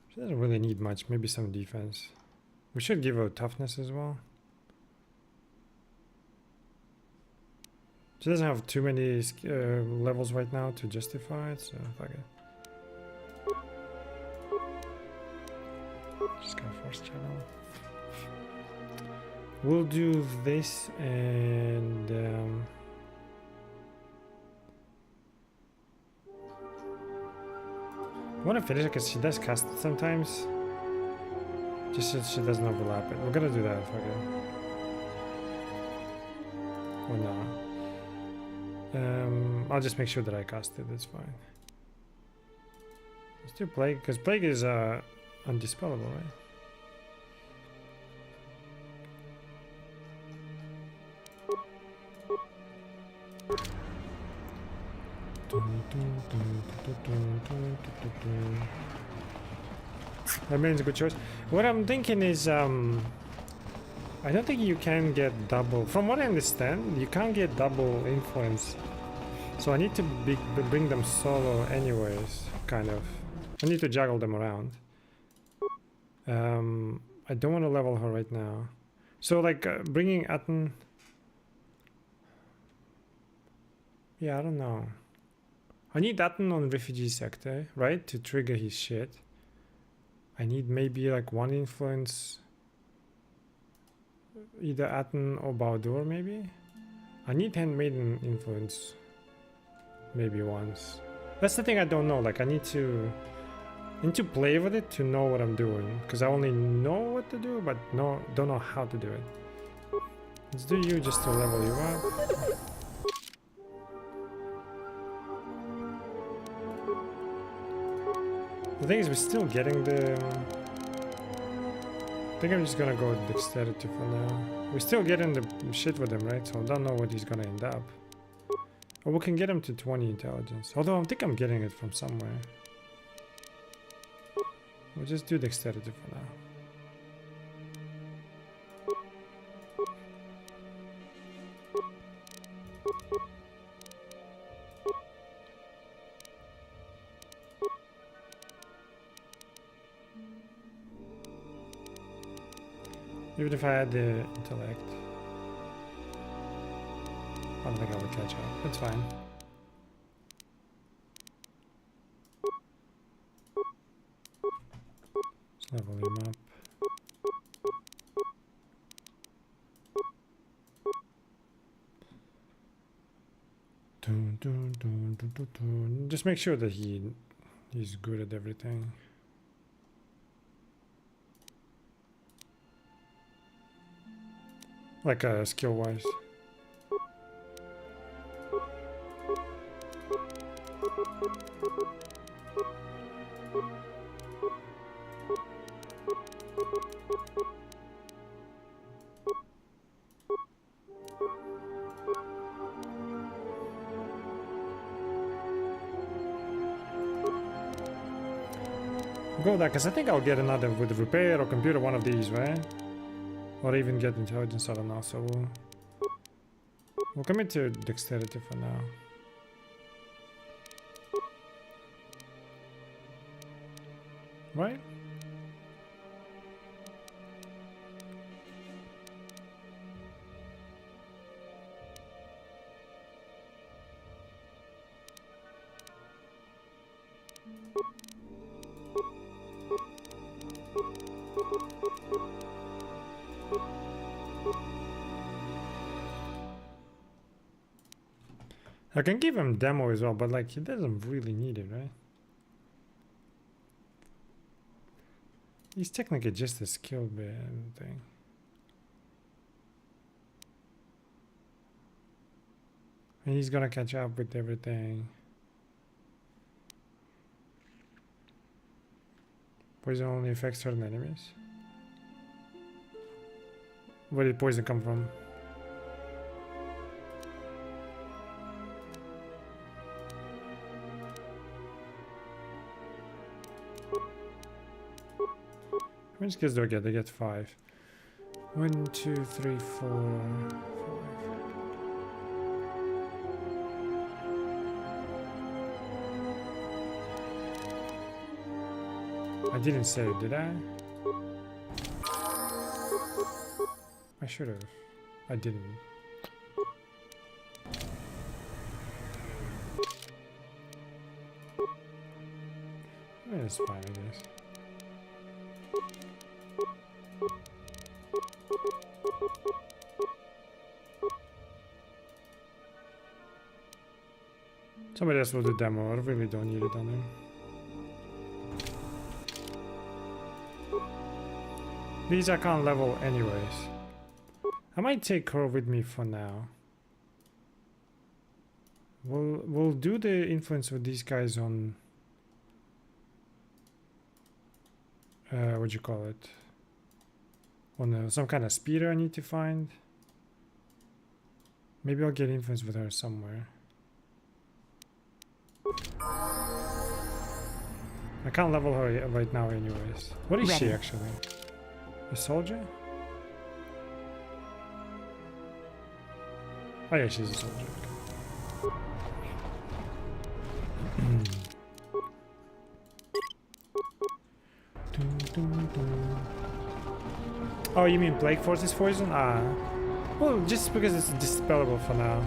[SPEAKER 2] She doesn't really need much, maybe some defense. We should give her toughness as well. She doesn't have too many levels right now to justify it, so fuck it. Just go force channel. We'll do this and I want to finish it because she does cast it sometimes. Just so she doesn't overlap it. We're gonna do that, fuck it. Or not. I'll just make sure that I cast it, that's fine. Let's do Plague, because Plague is undispellable, right? That means a good choice. What I'm thinking is, I don't think you can get double. From what I understand, you can't get double influence. So I need to bring them solo anyways, kind of. I need to juggle them around. I don't want to level her right now. So like bringing Atten. Yeah, I don't know. I need Atten on refugee sector, right? To trigger his shit. I need maybe like 1 influence. Either Atten or Baldur, maybe? I need Handmaiden influence. Maybe once. That's the thing I don't know. Like I need to play with it to know what I'm doing. Because I only know what to do, but don't know how to do it. Let's do you just to level you up. The thing is, we're still getting the... I think I'm just gonna go with dexterity for now. We're still getting the shit with him, right? So I don't know what he's gonna end up. Or we can get him to 20 intelligence. Although I think I'm getting it from somewhere. We'll just do dexterity for now. Even if I had the intellect, I don't think I would catch up. It's fine. Let's level him up. Just make sure that he's good at everything. Like skill-wise. Go there, because I think I'll get another with repair or computer, one of these, right? Or even get intelligence, I don't know, so we'll commit to dexterity for now. Right? I can give him demo as well, but like he doesn't really need it, right? He's technically just a skill band thing. And he's gonna catch up with everything. Poison only affects certain enemies. Where did poison come from? How many skills do I get? I get 5. 1, 2, 3, 4, 5. I didn't save, did I? I should have. I didn't. It's fine, I guess. Somebody else will do demo. I really don't need it on him. These I can't level anyways. I might take her with me for now. We'll do the influence with these guys on what do you call it? On some kind of speeder I need to find. Maybe I'll get influence with her somewhere. I can't level her right now anyways. What is she actually? A soldier? Oh yeah, she's a soldier. Oh, you mean Plague Force's poison? Ah. Well, just because it's dispellable for now.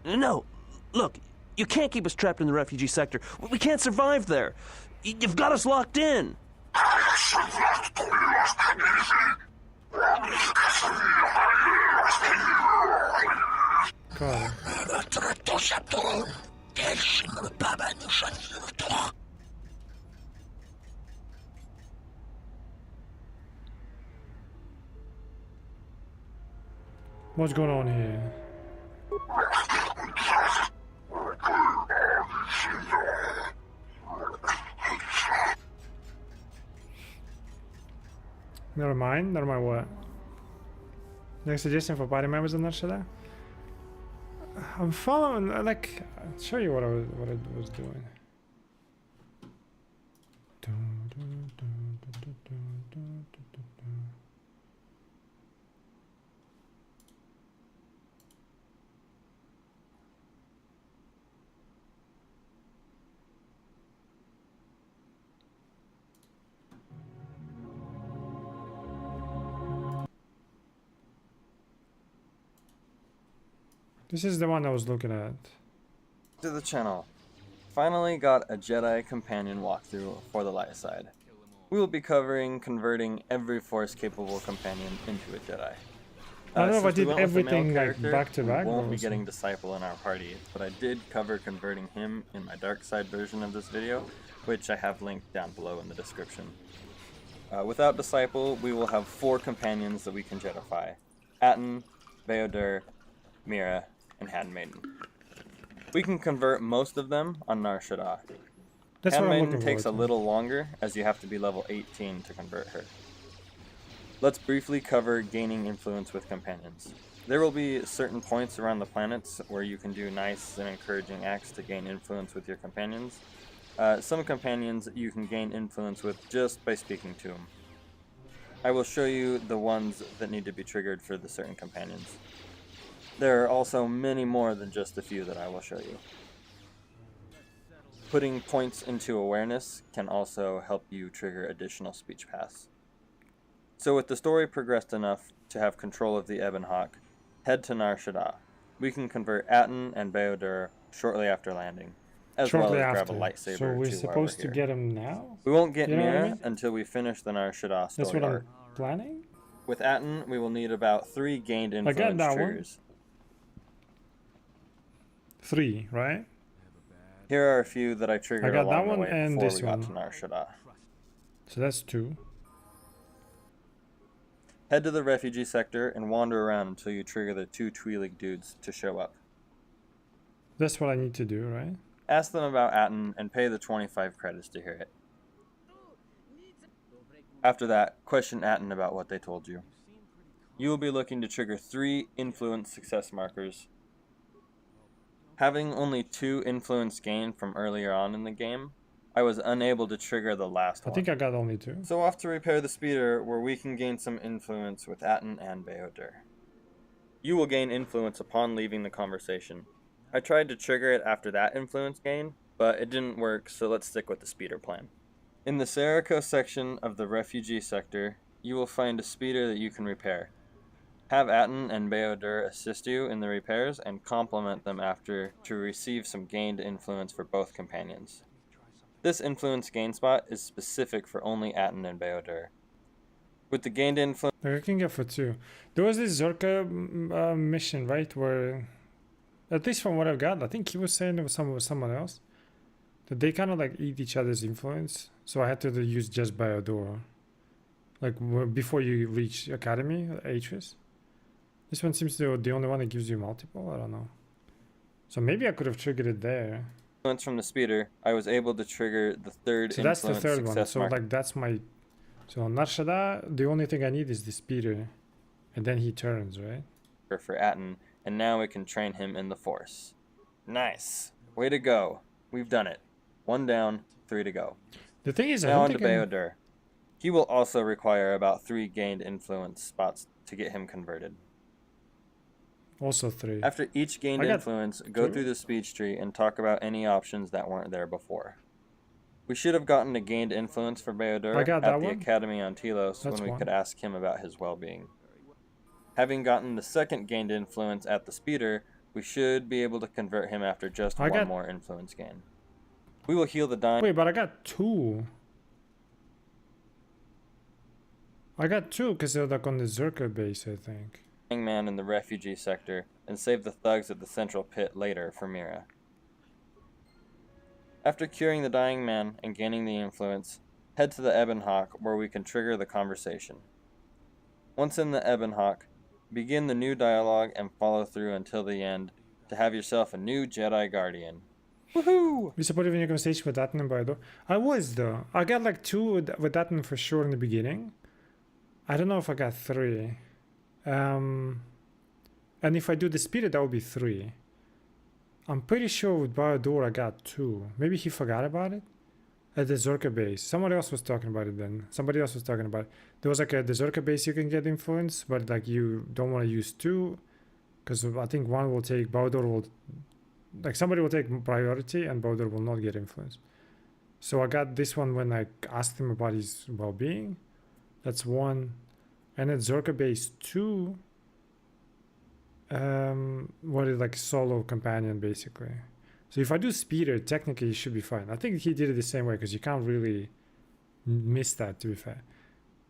[SPEAKER 12] No, look, you can't keep us trapped in the refugee sector. We can't survive there. You've got us locked in.
[SPEAKER 2] God. What's going on here? Never mind what? Next suggestion for party members on that shit. I'm following, like, I'll show you what I was doing. This is the one I was looking at.
[SPEAKER 13] To the channel. Finally got a Jedi companion walkthrough for the Lightside. We will be covering converting every Force-capable companion into a Jedi.
[SPEAKER 2] I don't know if I
[SPEAKER 13] Since we
[SPEAKER 2] did
[SPEAKER 13] went with the male
[SPEAKER 2] everything like
[SPEAKER 13] character,
[SPEAKER 2] back to back.
[SPEAKER 13] we won't
[SPEAKER 2] or
[SPEAKER 13] be
[SPEAKER 2] something.
[SPEAKER 13] getting Disciple in our party, but I did cover converting him in my dark side version of this video, which I have linked down below in the description. Without Disciple, we will have 4 companions that we can Jedify: Atton, Bayodur, Mira, and Handmaiden. We can convert most of them on Nar Shaddaa.
[SPEAKER 2] That's what I'm
[SPEAKER 13] Handmaiden
[SPEAKER 2] looking
[SPEAKER 13] takes a
[SPEAKER 2] forward to.
[SPEAKER 13] little longer, as you have to be level 18 to convert her. Let's briefly cover gaining influence with companions. There will be certain points around the planets where you can do nice and encouraging acts to gain influence with your companions. Some companions you can gain influence with just by speaking to them. I will show you the ones that need to be triggered for the certain companions. There are also many more than just a few that I will show you. Putting points into awareness can also help you trigger additional speech paths. So with the story progressed enough to have control of the Ebon Hawk, head to Nar Shaddaa. We can convert Atton and Bayodur shortly after landing, as well as grab a lightsaber.
[SPEAKER 2] So we're
[SPEAKER 13] too
[SPEAKER 2] supposed to
[SPEAKER 13] while we're
[SPEAKER 2] get him now?
[SPEAKER 13] We won't get
[SPEAKER 2] You know what I
[SPEAKER 13] Mira
[SPEAKER 2] mean?
[SPEAKER 13] until we finish the Nar Shaddaa story
[SPEAKER 2] That's what
[SPEAKER 13] arc.
[SPEAKER 2] I'm planning?
[SPEAKER 13] With Atton, we will need about 3 gained
[SPEAKER 2] I
[SPEAKER 13] influence
[SPEAKER 2] got that
[SPEAKER 13] triggers.
[SPEAKER 2] 3, right?
[SPEAKER 13] Here are a few that I triggered
[SPEAKER 2] got
[SPEAKER 13] along
[SPEAKER 2] that
[SPEAKER 13] the
[SPEAKER 2] one
[SPEAKER 13] way
[SPEAKER 2] and
[SPEAKER 13] before
[SPEAKER 2] this
[SPEAKER 13] we got
[SPEAKER 2] one.
[SPEAKER 13] to Nar Shaddaa.
[SPEAKER 2] So that's 2.
[SPEAKER 13] Head to the refugee sector and wander around until you trigger the 2 Twi'lek dudes to show up.
[SPEAKER 2] That's what I need to do, right?
[SPEAKER 13] Ask them about Atton and pay the 25 credits to hear it. After that, question Atton about what they told you. You will be looking to trigger 3 influence success markers. Having only 2 influence gained from earlier on in the game, I was unable to trigger the last one.
[SPEAKER 2] I think I got only 2.
[SPEAKER 13] So off to repair the speeder, where we can gain some influence with Atton and Bayodur. You will gain influence upon leaving the conversation. I tried to trigger it after that influence gain, but it didn't work, so let's stick with the speeder plan. In the Serrico section of the refugee sector, you will find a speeder that you can repair. Have Atton and Bayodur assist you in the repairs and complement them after to receive some gained influence for both companions. This influence gain spot is specific for only Atton and Bayodur. With the gained influence...
[SPEAKER 2] I can get for 2. There was this Zerka mission, right? Where, at least from what I've got, I think he was saying it was someone else. That they kind of like eat each other's influence. So I had to use just Bayodur. Like before you reach Academy, Atris. This one seems to be the only one that gives you multiple. I don't know. So maybe I could have triggered it there.
[SPEAKER 13] From the speeder, I was able to trigger the 3rd
[SPEAKER 2] So that's the
[SPEAKER 13] influence
[SPEAKER 2] 3rd one.
[SPEAKER 13] success
[SPEAKER 2] So
[SPEAKER 13] marker.
[SPEAKER 2] like that's my... So on Nar Shaddaa, the only thing I need is the speeder. And then he turns, right?
[SPEAKER 13] For Atton, and now we can train him in the Force. Nice. Way to go. We've done it. 1 down, 3 to go.
[SPEAKER 2] The thing is, I
[SPEAKER 13] now
[SPEAKER 2] don't
[SPEAKER 13] on to
[SPEAKER 2] think I'm-
[SPEAKER 13] Bayodur. He will also require about 3 gained influence spots to get him converted.
[SPEAKER 2] Also 3.
[SPEAKER 13] After each gained
[SPEAKER 2] I got
[SPEAKER 13] influence, go
[SPEAKER 2] 2.
[SPEAKER 13] through the speech tree and talk about any options that weren't there before. We should have gotten a gained influence for Bayodur
[SPEAKER 2] I got
[SPEAKER 13] at
[SPEAKER 2] that
[SPEAKER 13] the
[SPEAKER 2] one.
[SPEAKER 13] Academy on Telos
[SPEAKER 2] That's
[SPEAKER 13] when we
[SPEAKER 2] one.
[SPEAKER 13] could ask him about his well-being. Having gotten the 2nd gained influence at the speeder, we should be able to convert him after just
[SPEAKER 2] I
[SPEAKER 13] 1
[SPEAKER 2] got-
[SPEAKER 13] more influence gain. We will heal the dying...
[SPEAKER 2] Wait, but I got 2. I got 2 because they're like on the Zerka base, I think.
[SPEAKER 13] Man in the refugee sector and save the thugs at the central pit later for Mira. After curing the dying man and gaining the influence, head to the Ebon Hawk where we can trigger the conversation. Once in the Ebon Hawk, begin the new dialogue and follow through until the end to have yourself a new Jedi Guardian. Woohoo!
[SPEAKER 2] We supported in your conversation with Atton and Bayodur. I was though. I got like 2 with Atton for sure in the beginning. I don't know if I got 3. And if I do the speeder, that would be 3. I'm pretty sure with Bayodur I got 2. Maybe he forgot about it at the Zerka base. Someone else was talking about it then. Somebody else was talking about it. There was like a the Zerka base you can get influence, but like you don't want to use 2 because I think one will take Bayodur will like somebody will take priority and Bayodur will not get influence. So I got this one when I asked him about his well-being. That's 1. And at Zerka base 2, what is like solo companion basically. So if I do speeder, technically it should be fine. I think he did it the same way because you can't really missed that, to be fair.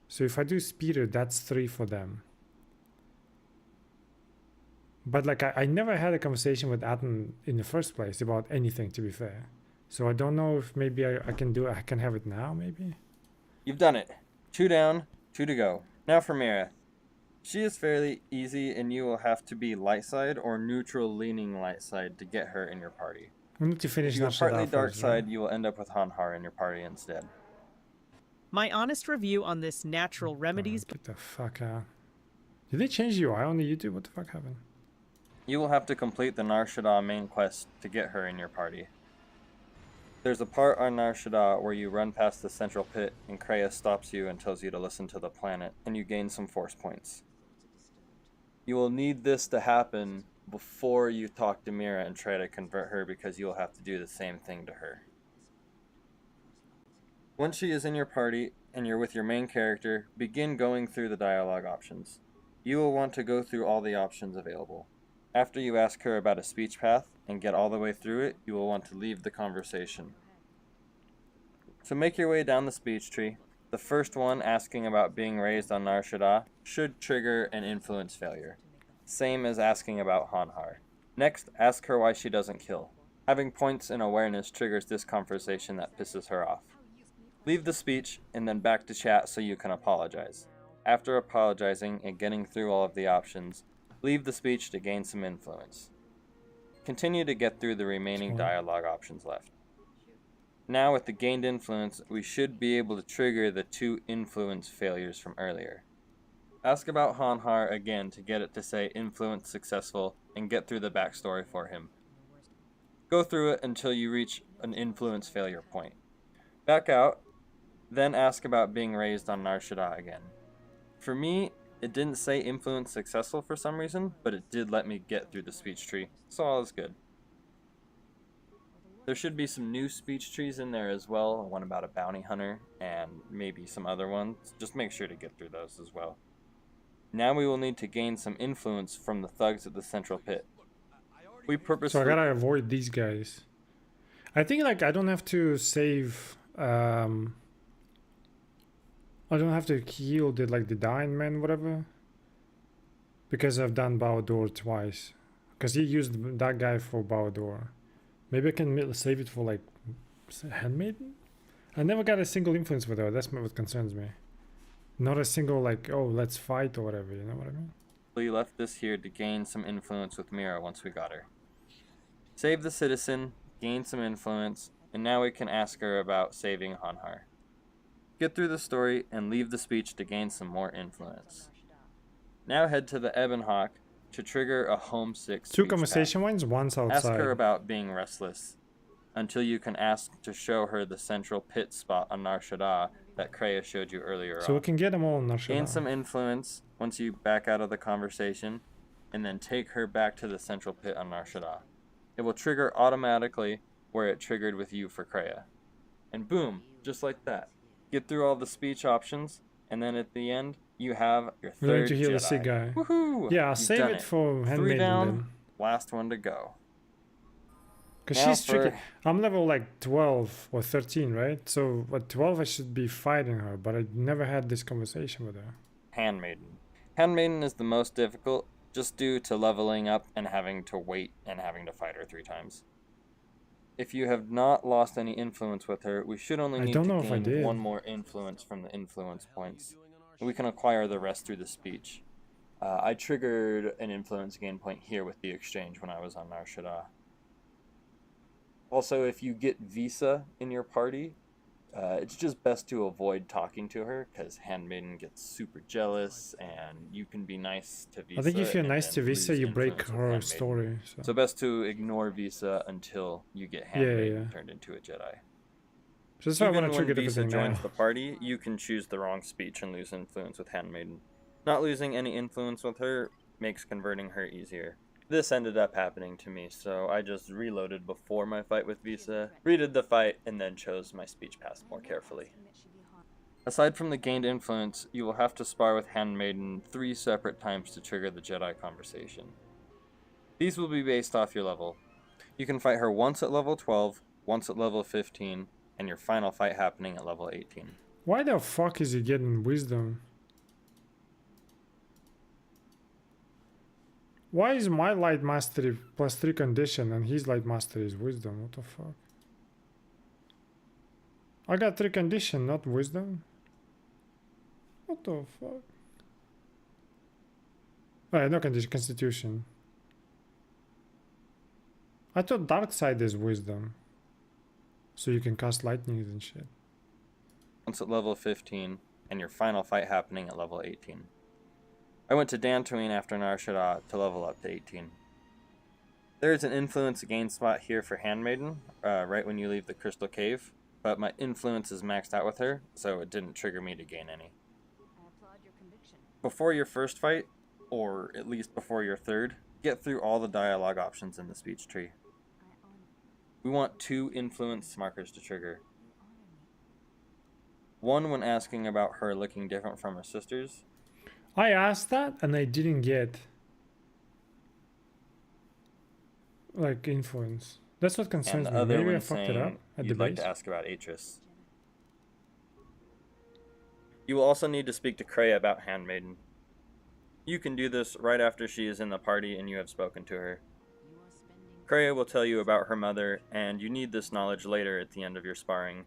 [SPEAKER 2] So if I do speeder, that's 3 for them. But like I never had a conversation with Atten in the first place about anything, to be fair. So I don't know if maybe I can do it. I can have it now, maybe.
[SPEAKER 13] You've done it. 2 down, 2 to go. Now for Mira. She is fairly easy, and you will have to be light side or neutral leaning light side to get her in your party.
[SPEAKER 2] We need to finish.
[SPEAKER 13] If you are partly dark
[SPEAKER 2] first,
[SPEAKER 13] side,
[SPEAKER 2] right?
[SPEAKER 13] you will end up with Hanhar in your party instead.
[SPEAKER 14] My honest review on this natural remedies.
[SPEAKER 2] Get the fuck out. Did they change the UI on the YouTube? What the fuck happened?
[SPEAKER 13] You will have to complete the Nar Shaddaa main quest to get her in your party. There's a part on Nar Shaddaa where you run past the central pit and Kreia stops you and tells you to listen to the planet, and you gain some force points. You will need this to happen before you talk to Mira and try to convert her, because you will have to do the same thing to her. Once she is in your party and you're with your main character, begin going through the dialogue options. You will want to go through all the options available. After you ask her about a speech path and get all the way through it, you will want to leave the conversation. So make your way down the speech tree. The first one, asking about being raised on Nar Shaddaa, should trigger an influence failure. Same as asking about Hanhar. Next, ask her why she doesn't kill. Having points in awareness triggers this conversation that pisses her off. Leave the speech and then back to chat so you can apologize. After apologizing and getting through all of the options, leave the speech to gain some influence. Continue to get through the remaining dialogue options left. Now with the gained influence, we should be able to trigger the 2 influence failures from earlier. Ask about Hanhar again to get it to say influence successful and get through the backstory for him. Go through it until you reach an influence failure point. Back out, then ask about being raised on Nar Shaddaa again. For me, it didn't say influence successful for some reason, but it did let me get through the speech tree, so all is good. There should be some new speech trees in there as well, one about a bounty hunter, and maybe some other ones. Just make sure to get through those as well. Now we will need to gain some influence from the thugs at the central pit. We purposely...
[SPEAKER 2] So I gotta avoid these guys. I think like I don't have to save... I don't have to heal the dying man, whatever. Because I've done Bao-Dor twice. Because he used that guy for Bao-Dor. Maybe I can save it for like Handmaiden? I never got a single influence with her. That's what concerns me. Not a single like, oh, let's fight or whatever, you know what I mean?
[SPEAKER 13] We left this here to gain some influence with Mira once we got her. Save the citizen, gain some influence, and now we can ask her about saving Hanhar. Get through the story and leave the speech to gain some more influence. Now head to the Ebon Hawk to trigger a homesick speech
[SPEAKER 2] 2 conversation
[SPEAKER 13] path.
[SPEAKER 2] ones, one's outside.
[SPEAKER 13] Ask her about being restless, until you can ask to show her the central pit spot on Nar Shaddaa that Kreia showed you earlier
[SPEAKER 2] So
[SPEAKER 13] on.
[SPEAKER 2] we can get them all on Nar Shaddaa.
[SPEAKER 13] Gain some influence once you back out of the conversation, and then take her back to the central pit on Nar Shaddaa. It will trigger automatically where it triggered with you for Kreia. And boom, just like that. Get through all the speech options, and then at the end, you have your
[SPEAKER 2] We're going
[SPEAKER 13] third
[SPEAKER 2] to heal
[SPEAKER 13] Jedi.
[SPEAKER 2] the sick guy.
[SPEAKER 13] Woohoo!
[SPEAKER 2] Yeah, I'll
[SPEAKER 13] You've
[SPEAKER 2] save
[SPEAKER 13] done
[SPEAKER 2] it for
[SPEAKER 13] 3
[SPEAKER 2] Handmaiden
[SPEAKER 13] down,
[SPEAKER 2] then.
[SPEAKER 13] last one to go.
[SPEAKER 2] Because
[SPEAKER 13] Now
[SPEAKER 2] she's
[SPEAKER 13] for-
[SPEAKER 2] tricky. I'm level like 12 or 13, right? So at 12 I should be fighting her, but I never had this conversation with her.
[SPEAKER 13] Handmaiden. Handmaiden is the most difficult, just due to leveling up and having to wait and having to fight her 3 times. If you have not lost any influence with her, we should only
[SPEAKER 2] I
[SPEAKER 13] need
[SPEAKER 2] don't
[SPEAKER 13] to
[SPEAKER 2] know if I
[SPEAKER 13] gain
[SPEAKER 2] did.
[SPEAKER 13] 1 more influence from the influence points. We can acquire the rest through the speech. I triggered an influence gain point here with the exchange when I was on Nar Shaddaa. Also, if you get Visa in your party, it's just best to avoid talking to her, because Handmaiden gets super jealous, and you can be nice to Visa.
[SPEAKER 2] I think if you're
[SPEAKER 13] and
[SPEAKER 2] nice
[SPEAKER 13] then
[SPEAKER 2] to Visa,
[SPEAKER 13] lose
[SPEAKER 2] you break
[SPEAKER 13] influence with
[SPEAKER 2] her
[SPEAKER 13] Handmaiden.
[SPEAKER 2] story.
[SPEAKER 13] So best to ignore Visa until you get Handmaiden turned into a Jedi.
[SPEAKER 2] So that's why I
[SPEAKER 13] Even
[SPEAKER 2] want to
[SPEAKER 13] when
[SPEAKER 2] trigger
[SPEAKER 13] Visa
[SPEAKER 2] everything
[SPEAKER 13] joins
[SPEAKER 2] now.
[SPEAKER 13] the party, you can choose the wrong speech and lose influence with Handmaiden. Not losing any influence with her makes converting her easier. This ended up happening to me, so I just reloaded before my fight with Visa, redid the fight, and then chose my speech path more carefully. Aside from the gained influence, you will have to spar with Handmaiden 3 separate times to trigger the Jedi conversation. These will be based off your level. You can fight her once at level 12, once at level 15, and your final fight happening at level 18.
[SPEAKER 2] Why the fuck is he getting wisdom? Why is my light mastery +3 condition and his light mastery is wisdom? What the fuck? I got 3 condition, not wisdom. What the fuck? Alright, no condition, constitution. I thought Darthside is wisdom. So you can cast lightnings and shit.
[SPEAKER 13] Once at level 15, and your final fight happening at level 18. I went to Dantooine after Nar Shaddaa to level up to 18. There is an influence gain spot here for Handmaiden, right when you leave the Crystal Cave, but my influence is maxed out with her, so it didn't trigger me to gain any. Before your first fight, or at least before your third, get through all the dialogue options in the speech tree. We want 2 influence markers to trigger. One when asking about her looking different from her sisters.
[SPEAKER 2] I asked that and I didn't get like influence. That's what concerns me. Maybe I fucked it up at the
[SPEAKER 13] you'd like
[SPEAKER 2] base.
[SPEAKER 13] to ask about Atris. You will also need to speak to Kreia about Handmaiden. You can do this right after she is in the party and you have spoken to her. Kreia will tell you about her mother, and you need this knowledge later at the end of your sparring.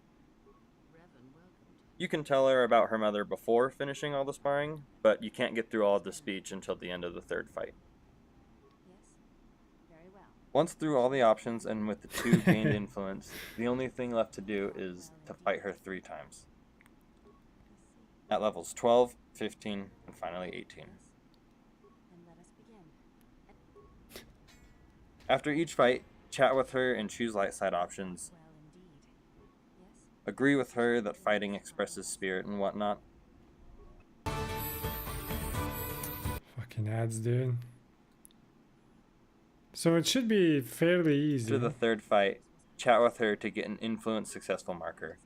[SPEAKER 13] You can tell her about her mother before finishing all the sparring, but you can't get through all of the speech until the end of the third fight. Once through all the options and with the 2 gained influence, the only thing left to do is to fight her 3 times. At levels 12, 15, and finally 18. After each fight, chat with her and choose light side options. Agree with her that fighting expresses spirit and whatnot.
[SPEAKER 2] Fucking ads, dude. So it should be fairly easy.
[SPEAKER 13] After the third fight, chat with her to get an influence successful marker.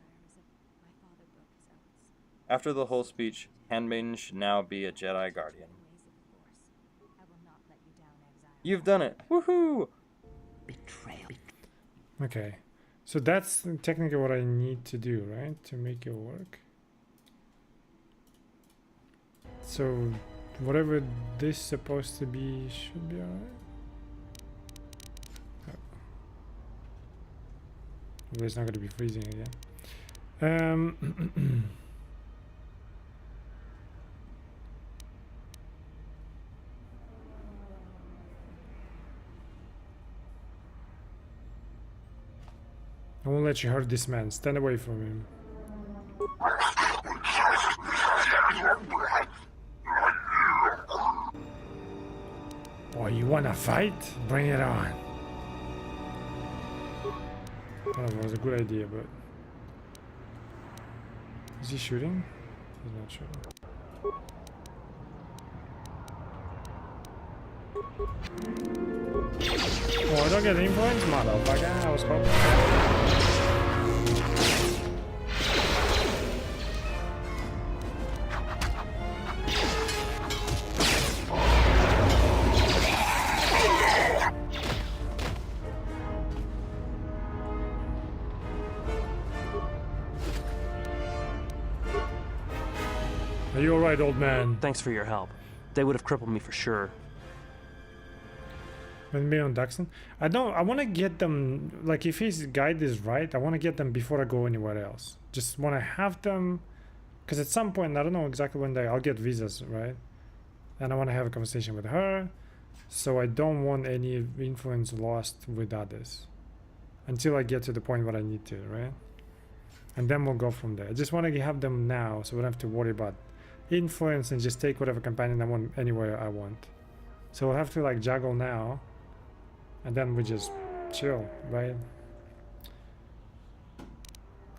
[SPEAKER 13] After the whole speech, Handmaiden should now be a Jedi Guardian. You've done it! Woohoo!
[SPEAKER 3] Betrayal.
[SPEAKER 2] Okay. So that's technically what I need to do, right? To make it work. So whatever this is supposed to be should be alright. Well, it's not going to be freezing again. I won't let you hurt this man. Stand away from him. Oh, you wanna fight? Bring it on. That was a good idea, but... Is he shooting? He's not shooting. Oh, I don't get influence, motherfucker. I was hoping. Are you alright, old man?
[SPEAKER 12] Thanks for your help. They would have crippled me for sure.
[SPEAKER 2] Me on Daxon. I want to get them, like if his guide is right, I want to get them before I go anywhere else. Just want to have them, because at some point, I don't know exactly when I'll get visas, right? And I want to have a conversation with her, so I don't want any influence lost with others until I get to the point where I need to, right? And then we'll go from there. I just want to have them now, so we don't have to worry about influence and just take whatever companion I want anywhere I want. So we'll have to like juggle now. And then we just chill, right?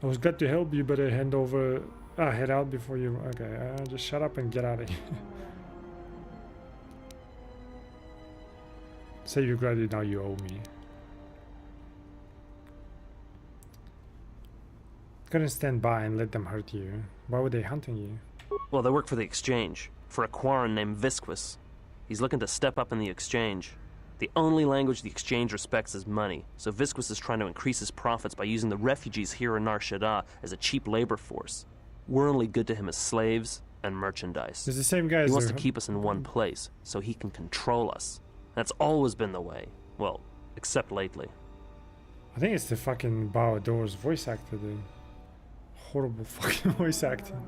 [SPEAKER 2] I was glad to help you, but I head out before you. Okay, just shut up and get out of here. Say you're glad now you owe me. Couldn't stand by and let them hurt you. Why were they hunting you?
[SPEAKER 12] Well, they work for the Exchange, for a Quarren named Visquis. He's looking to step up in the Exchange. The only language the Exchange respects is money, so Visquis is trying to increase his profits by using the refugees here in Nar Shaddaa as a cheap labor force. We're only good to him as slaves and merchandise.
[SPEAKER 2] It's the same guys.
[SPEAKER 12] He wants to keep us in one place so he can control us. That's always been the way. Well, except lately.
[SPEAKER 2] I think it's the fucking Baodore's voice actor, the horrible fucking voice acting.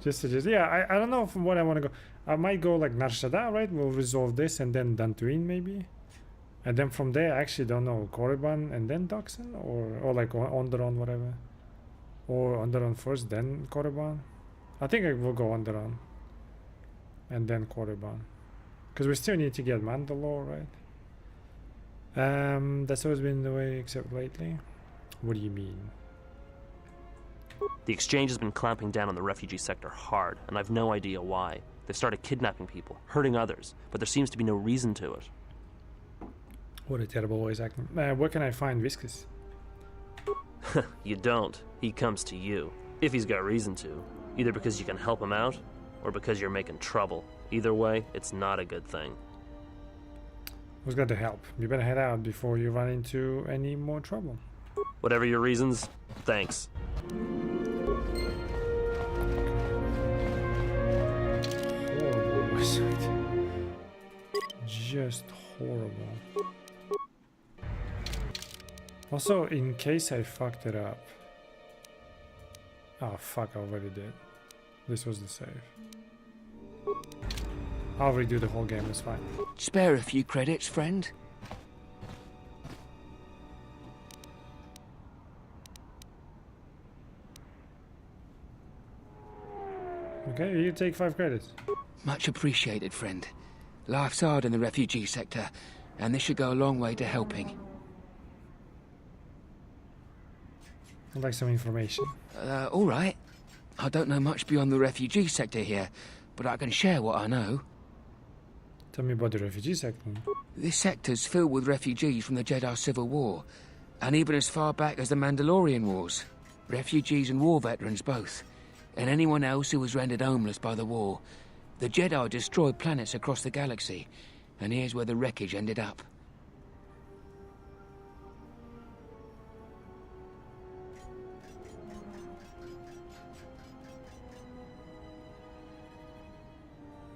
[SPEAKER 2] Yeah, I don't know from what I want to go. I might go like Nar Shaddaa, right? We'll resolve this and then Dantooine maybe. And then from there, I actually don't know, Korriban and then Doxon? Or like Onderon, whatever. Or Onderon first, then Korriban. I think I will go Onderon. And then Korriban. Because we still need to get Mandalore, right? That's always been the way, except lately. What do you mean?
[SPEAKER 12] The Exchange has been clamping down on the refugee sector hard, and I've no idea why. They've started kidnapping people, hurting others, but there seems to be no reason to it.
[SPEAKER 2] What a terrible voice acting. Where can I find Viscus?
[SPEAKER 12] You don't. He comes to you. If he's got reason to. Either because you can help him out, or because you're making trouble. Either way, it's not a good thing.
[SPEAKER 2] Who's got to help? You better head out before you run into any more trouble.
[SPEAKER 12] Whatever your reasons, thanks.
[SPEAKER 2] Horrible voice acting. Just horrible. Also, in case I fucked it up. Oh fuck, I already did. This was the save. I'll redo the whole game, it's fine.
[SPEAKER 15] Spare a few credits, friend.
[SPEAKER 2] Okay, you take 5 credits.
[SPEAKER 15] Much appreciated, friend. Life's hard in the refugee sector, and this should go a long way to helping.
[SPEAKER 2] I'd like some information.
[SPEAKER 15] All right. I don't know much beyond the refugee sector here, but I can share what I know.
[SPEAKER 2] Tell me about the refugee sector.
[SPEAKER 15] This sector's filled with refugees from the Jedi Civil War, and even as far back as the Mandalorian Wars. Refugees and war veterans both, and anyone else who was rendered homeless by the war. The Jedi destroyed planets across the galaxy, and here's where the wreckage ended up.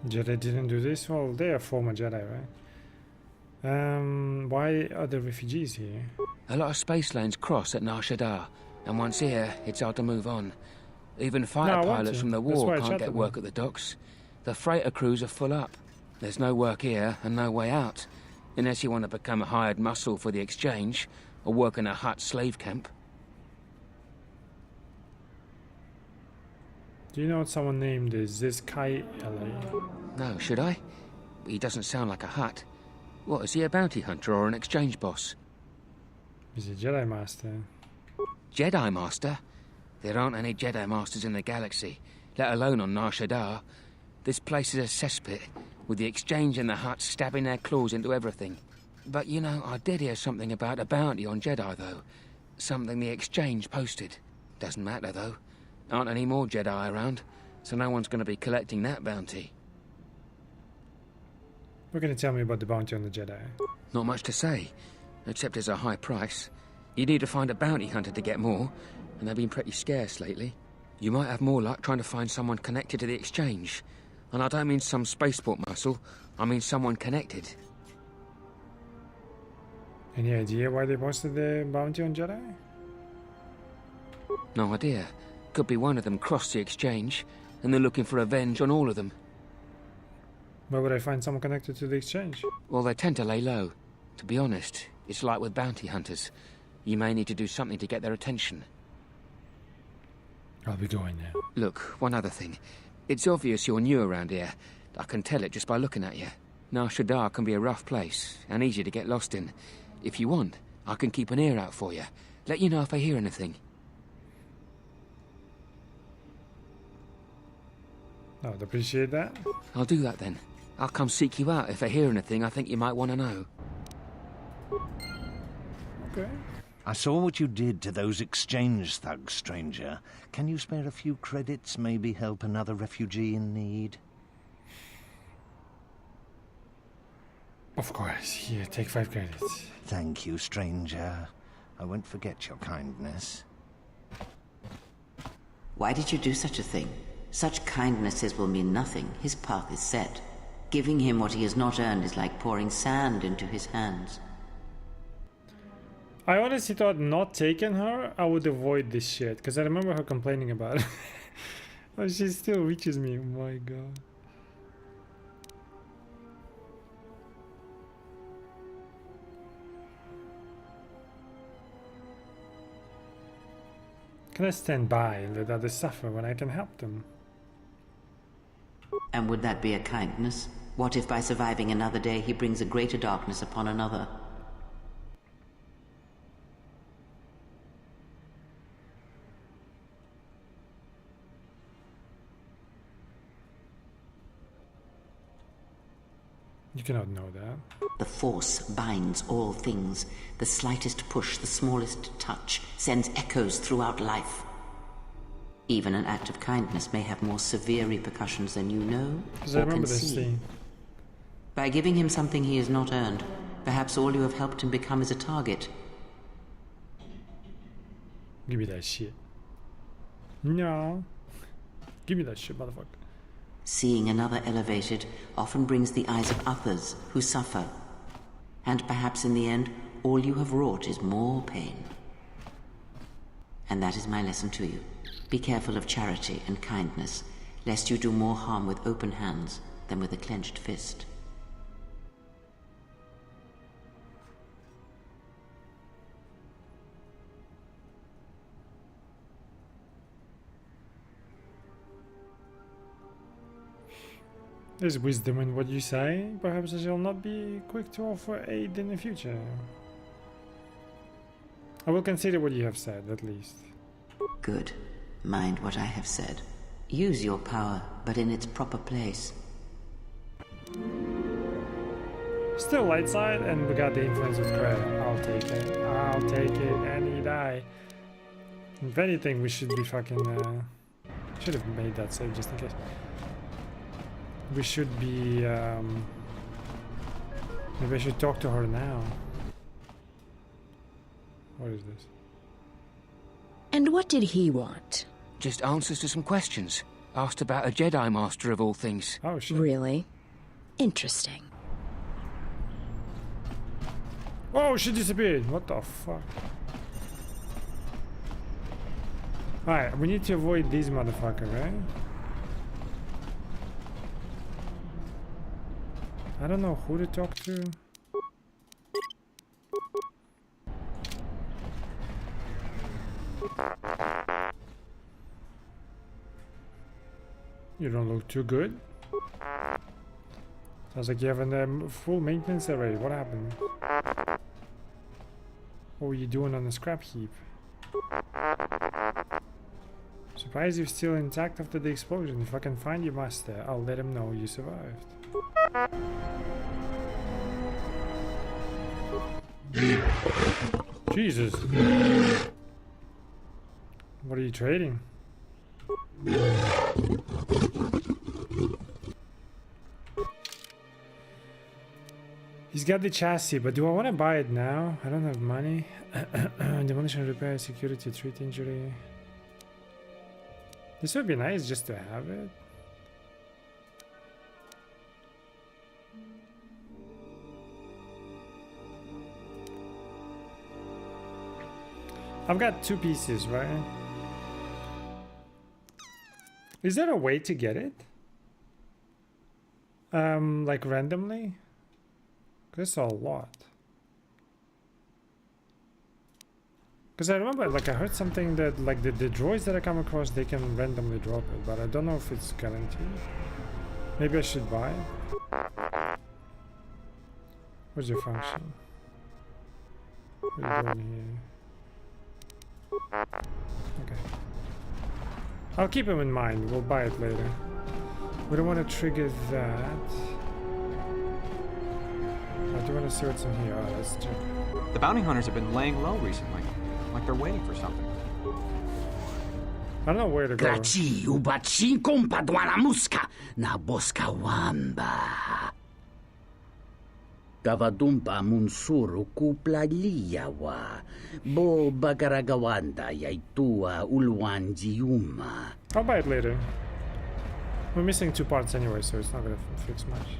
[SPEAKER 2] Jedi didn't do this? Well, they are former Jedi, right? Why are there refugees here?
[SPEAKER 15] A lot of space lanes cross at Nar Shaddaa, and once here, it's hard to move on. Even fighter pilots from the war can't get work at the docks. The freighter crews are full up. There's no work here and no way out, unless you want to become a hired muscle for the Exchange, or work in a Hutt slave camp.
[SPEAKER 2] Do you know what someone named Zizkai LA?
[SPEAKER 15] No, should I? He doesn't sound like a Hutt. What, is he a bounty hunter or an Exchange boss?
[SPEAKER 2] He's a Jedi Master.
[SPEAKER 15] Jedi Master? There aren't any Jedi Masters in the galaxy, let alone on Nar Shaddaa. This place is a cesspit, with the Exchange and the Hutts stabbing their claws into everything. But, you know, I did hear something about a bounty on Jedi, though. Something the Exchange posted. Doesn't matter, though. Aren't any more Jedi around, so no one's going to be collecting that bounty.
[SPEAKER 2] What can you tell me about the bounty on the Jedi?
[SPEAKER 15] Not much to say, except it's a high price. You need to find a bounty hunter to get more, and they've been pretty scarce lately. You might have more luck trying to find someone connected to the Exchange. And I don't mean some spaceport muscle, I mean someone connected.
[SPEAKER 2] Any idea why they posted the bounty on Jedi?
[SPEAKER 15] No idea. Could be one of them crossed the Exchange, and they're looking for revenge on all of them.
[SPEAKER 2] Where would I find someone connected to the Exchange?
[SPEAKER 15] Well, they tend to lay low. To be honest, it's like with bounty hunters. You may need to do something to get their attention.
[SPEAKER 2] I'll be going now.
[SPEAKER 15] Look, one other thing. It's obvious you're new around here. I can tell it just by looking at you. Nar Shaddaa can be a rough place, and easy to get lost in. If you want, I can keep an ear out for you. Let you know if I hear anything.
[SPEAKER 2] I'd appreciate that.
[SPEAKER 15] I'll do that then. I'll come seek you out if I hear anything I think you might want to know.
[SPEAKER 2] Okay.
[SPEAKER 16] I saw what you did to those Exchange thugs, stranger. Can you spare a few credits, maybe help another refugee in need?
[SPEAKER 2] Of course. Here, take 5 credits.
[SPEAKER 16] Thank you, stranger. I won't forget your kindness.
[SPEAKER 3] Why did you do such a thing? Such kindnesses will mean nothing. His path is set. Giving him what he has not earned is like pouring sand into his hands.
[SPEAKER 2] I honestly thought not taking her, I would avoid this shit. Because I remember her complaining about it. Oh, she still reaches me. Oh my god. Can I stand by and let others suffer when I can help them?
[SPEAKER 3] And would that be a kindness? What if by surviving another day he brings a greater darkness upon another?
[SPEAKER 2] You cannot know that.
[SPEAKER 3] The Force binds all things. The slightest push, the smallest touch, sends echoes throughout life. Even an act of kindness may have more severe repercussions than you know or can see. By giving him something he has not earned, perhaps all you have helped him become is a target.
[SPEAKER 2] Give me that shit. No. Give me that shit, motherfucker.
[SPEAKER 3] Seeing another elevated often brings the eyes of others who suffer. And perhaps in the end, all you have wrought is more pain. And that is my lesson to you. Be careful of charity and kindness, lest you do more harm with open hands than with a clenched fist.
[SPEAKER 2] There's wisdom in what you say. Perhaps I shall not be quick to offer aid in the future. I will consider what you have said, at least.
[SPEAKER 3] Good. Mind what I have said. Use your power, but in its proper place.
[SPEAKER 2] Still Lightside, and we got the influence with credit. I'll take it. I'll take it any day. If anything, we should be fucking... should have made that save just in case. We should be... maybe I should talk to her now. What is this?
[SPEAKER 17] And what did he want?
[SPEAKER 15] Just answers to some questions. Asked about a Jedi Master of all things.
[SPEAKER 2] Oh, shit.
[SPEAKER 17] Really? Interesting.
[SPEAKER 2] Oh, she disappeared. What the fuck? Alright, we need to avoid these motherfuckers, right? I don't know who to talk to. You don't look too good. Sounds like you have a full maintenance array. What happened? What were you doing on the scrap heap? Surprised you're still intact after the explosion. If I can find your master, I'll let him know you survived. Jesus. What are you trading? He's got the chassis, but do I want to buy it now? I don't have money. Demolition, repair, security, treat injury. This would be nice just to have it. I've got 2 pieces, right? Is there a way to get it? Like randomly? That's a lot. Because I remember, like, I heard something that, like, the droids that I come across, they can randomly drop it, but I don't know if it's guaranteed. Maybe I should buy it. What's your function? What are you doing here? Okay. I'll keep him in mind. We'll buy it later. We don't want to trigger that. I do want to see what's in here. Oh, let's check.
[SPEAKER 18] The bounty hunters have been laying low recently. Like they're waiting for something.
[SPEAKER 2] I don't know where to go.
[SPEAKER 19] Graci ubaci kompadwana muska na boska wamba. Kavadumpa munsuru kupla liyawa. Bo bagaragawanda yaitua ulwan jiuma.
[SPEAKER 2] I'll buy it later. We're missing 2 parts anyway, so it's not gonna fix much.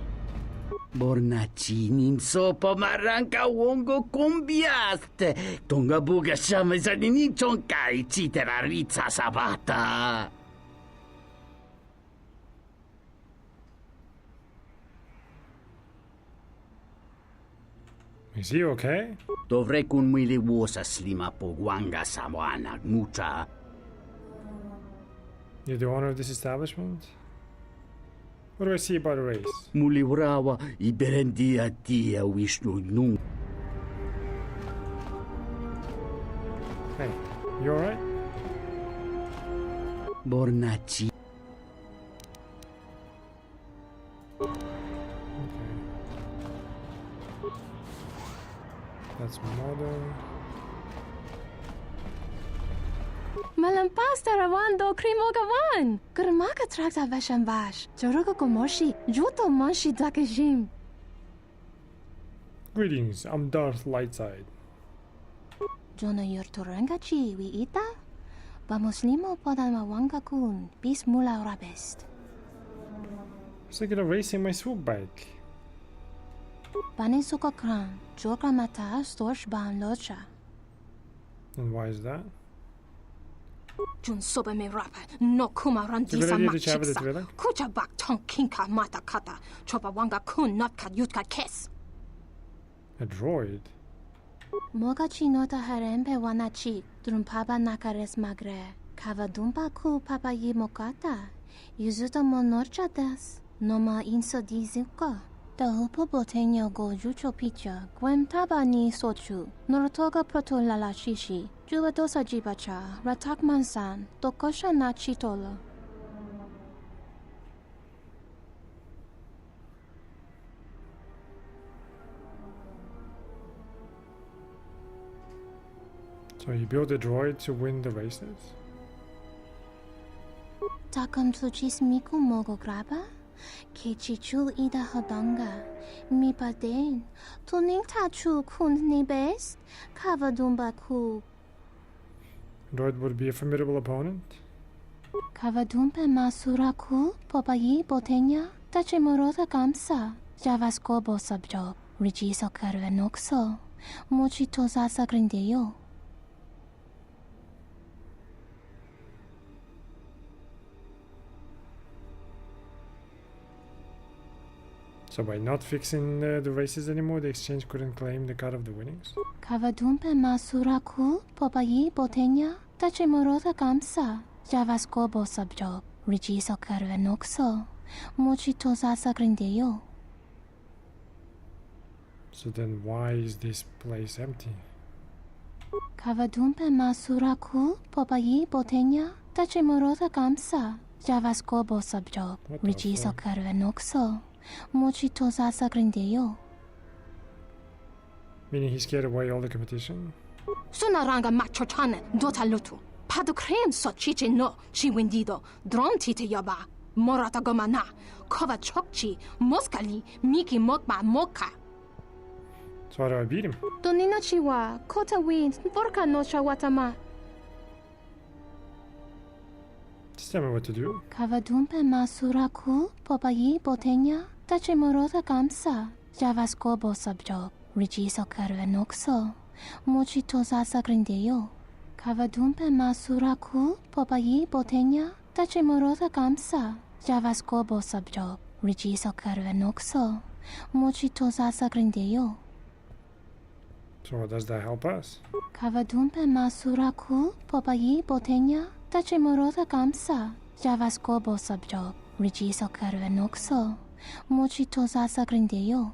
[SPEAKER 19] Bornachinin sopo maranka wongo kumbiaste. Tonga buga shama zanini chonkai chiteraritza sabata.
[SPEAKER 2] Is he okay?
[SPEAKER 19] Dovrei kun mwili wosa slima po wanga sawana mucha.
[SPEAKER 2] You're the owner of this establishment? What do I see about a race?
[SPEAKER 19] Muliwrawa iberendia tia Vishnu nung.
[SPEAKER 2] Hey, you alright?
[SPEAKER 19] Bornachi.
[SPEAKER 2] That's modern.
[SPEAKER 9] Malampas tarawando krimogawan. Kurmaka trakta vashambash. Joruga komoshi. Juto monshi dakajim.
[SPEAKER 2] Greetings, I'm Darth Lightside.
[SPEAKER 9] Jona yurturangachi wi ita? Vamos limo podama wanga kun. Bis mula rabest.
[SPEAKER 2] Was I gonna race in my swoop bike?
[SPEAKER 9] Bani suka kran. Joka mata storch ban locha.
[SPEAKER 2] And why is that?
[SPEAKER 9] Jun soba me rapa. No kuma randisa machiksa. Kucha bak tong kinka mata kata. Chopa wanga kun not ka yutka kes.
[SPEAKER 2] A droid?
[SPEAKER 9] Mogachi nota harembe wanachi. Drumpaba nakares magre. Kavadumpa ku papa yi mokata. Yuzuta monorcha das. Noma inso dizuka. Da hupo boteño go jucho picha. Gwem taba ni sochu. Norotoga proto lala shishi. Juba dosa jibacha. Ratak mansan. Tokosha na chitolo.
[SPEAKER 2] So you build a droid to win the races?
[SPEAKER 9] Takam tuchis miku mogo graba? Kechichul ida hodonga. Mi paden. Tuning tachu kun ni best. Kavadumba ku.
[SPEAKER 2] Droid would be a formidable opponent?
[SPEAKER 9] Kavadumpe masura ku. Popayi botenya. Tache morota kamsa. Javaskobo sabjob. Rigiso karvenokso. Mochi tosasa grindeyo.
[SPEAKER 2] So by not fixing the races anymore, the exchange couldn't claim the cut of the winnings?
[SPEAKER 9] Kavadumpe masura ku. Popayi botenya. Tache morota kamsa. Javaskobo sabjob. Rigiso karvenokso. Mochi tosasa grindeyo.
[SPEAKER 2] So then why is this place empty?
[SPEAKER 9] Kavadumpe masura ku. Popayi botenya. Tache morota kamsa. Javaskobo sabjob. Rigiso karvenokso. Mochi tosasa grindeyo.
[SPEAKER 2] Meaning he scared away all the competition?
[SPEAKER 9] Sunaranga machotane. Dota lutu. Padu krem so chiche no. Chi windido. Dron tite yoba. Morata gomana. Kova chokchi. Moskali. Miki mokma moka.
[SPEAKER 2] So how do I beat him?
[SPEAKER 9] Donina chiwa. Kota wind. Vorka no shawatama.
[SPEAKER 2] Just tell me what to do.
[SPEAKER 9] Kavadumpe masura ku. Popayi botenya. Tache morota kamsa. Javaskobo sabjob. Rigiso karvenokso. Mochi tosasa grindeyo. Kavadumpe masura ku. Popayi botenya. Tache morota kamsa. Javaskobo sabjob. Rigiso karvenokso. Mochi tosasa grindeyo.
[SPEAKER 2] So does that help us?
[SPEAKER 9] Kavadumpe masura ku. Popayi botenya. Tache morota kamsa. Javaskobo sabjob. Rigiso karvenokso. Mochi tosasa grindeyo.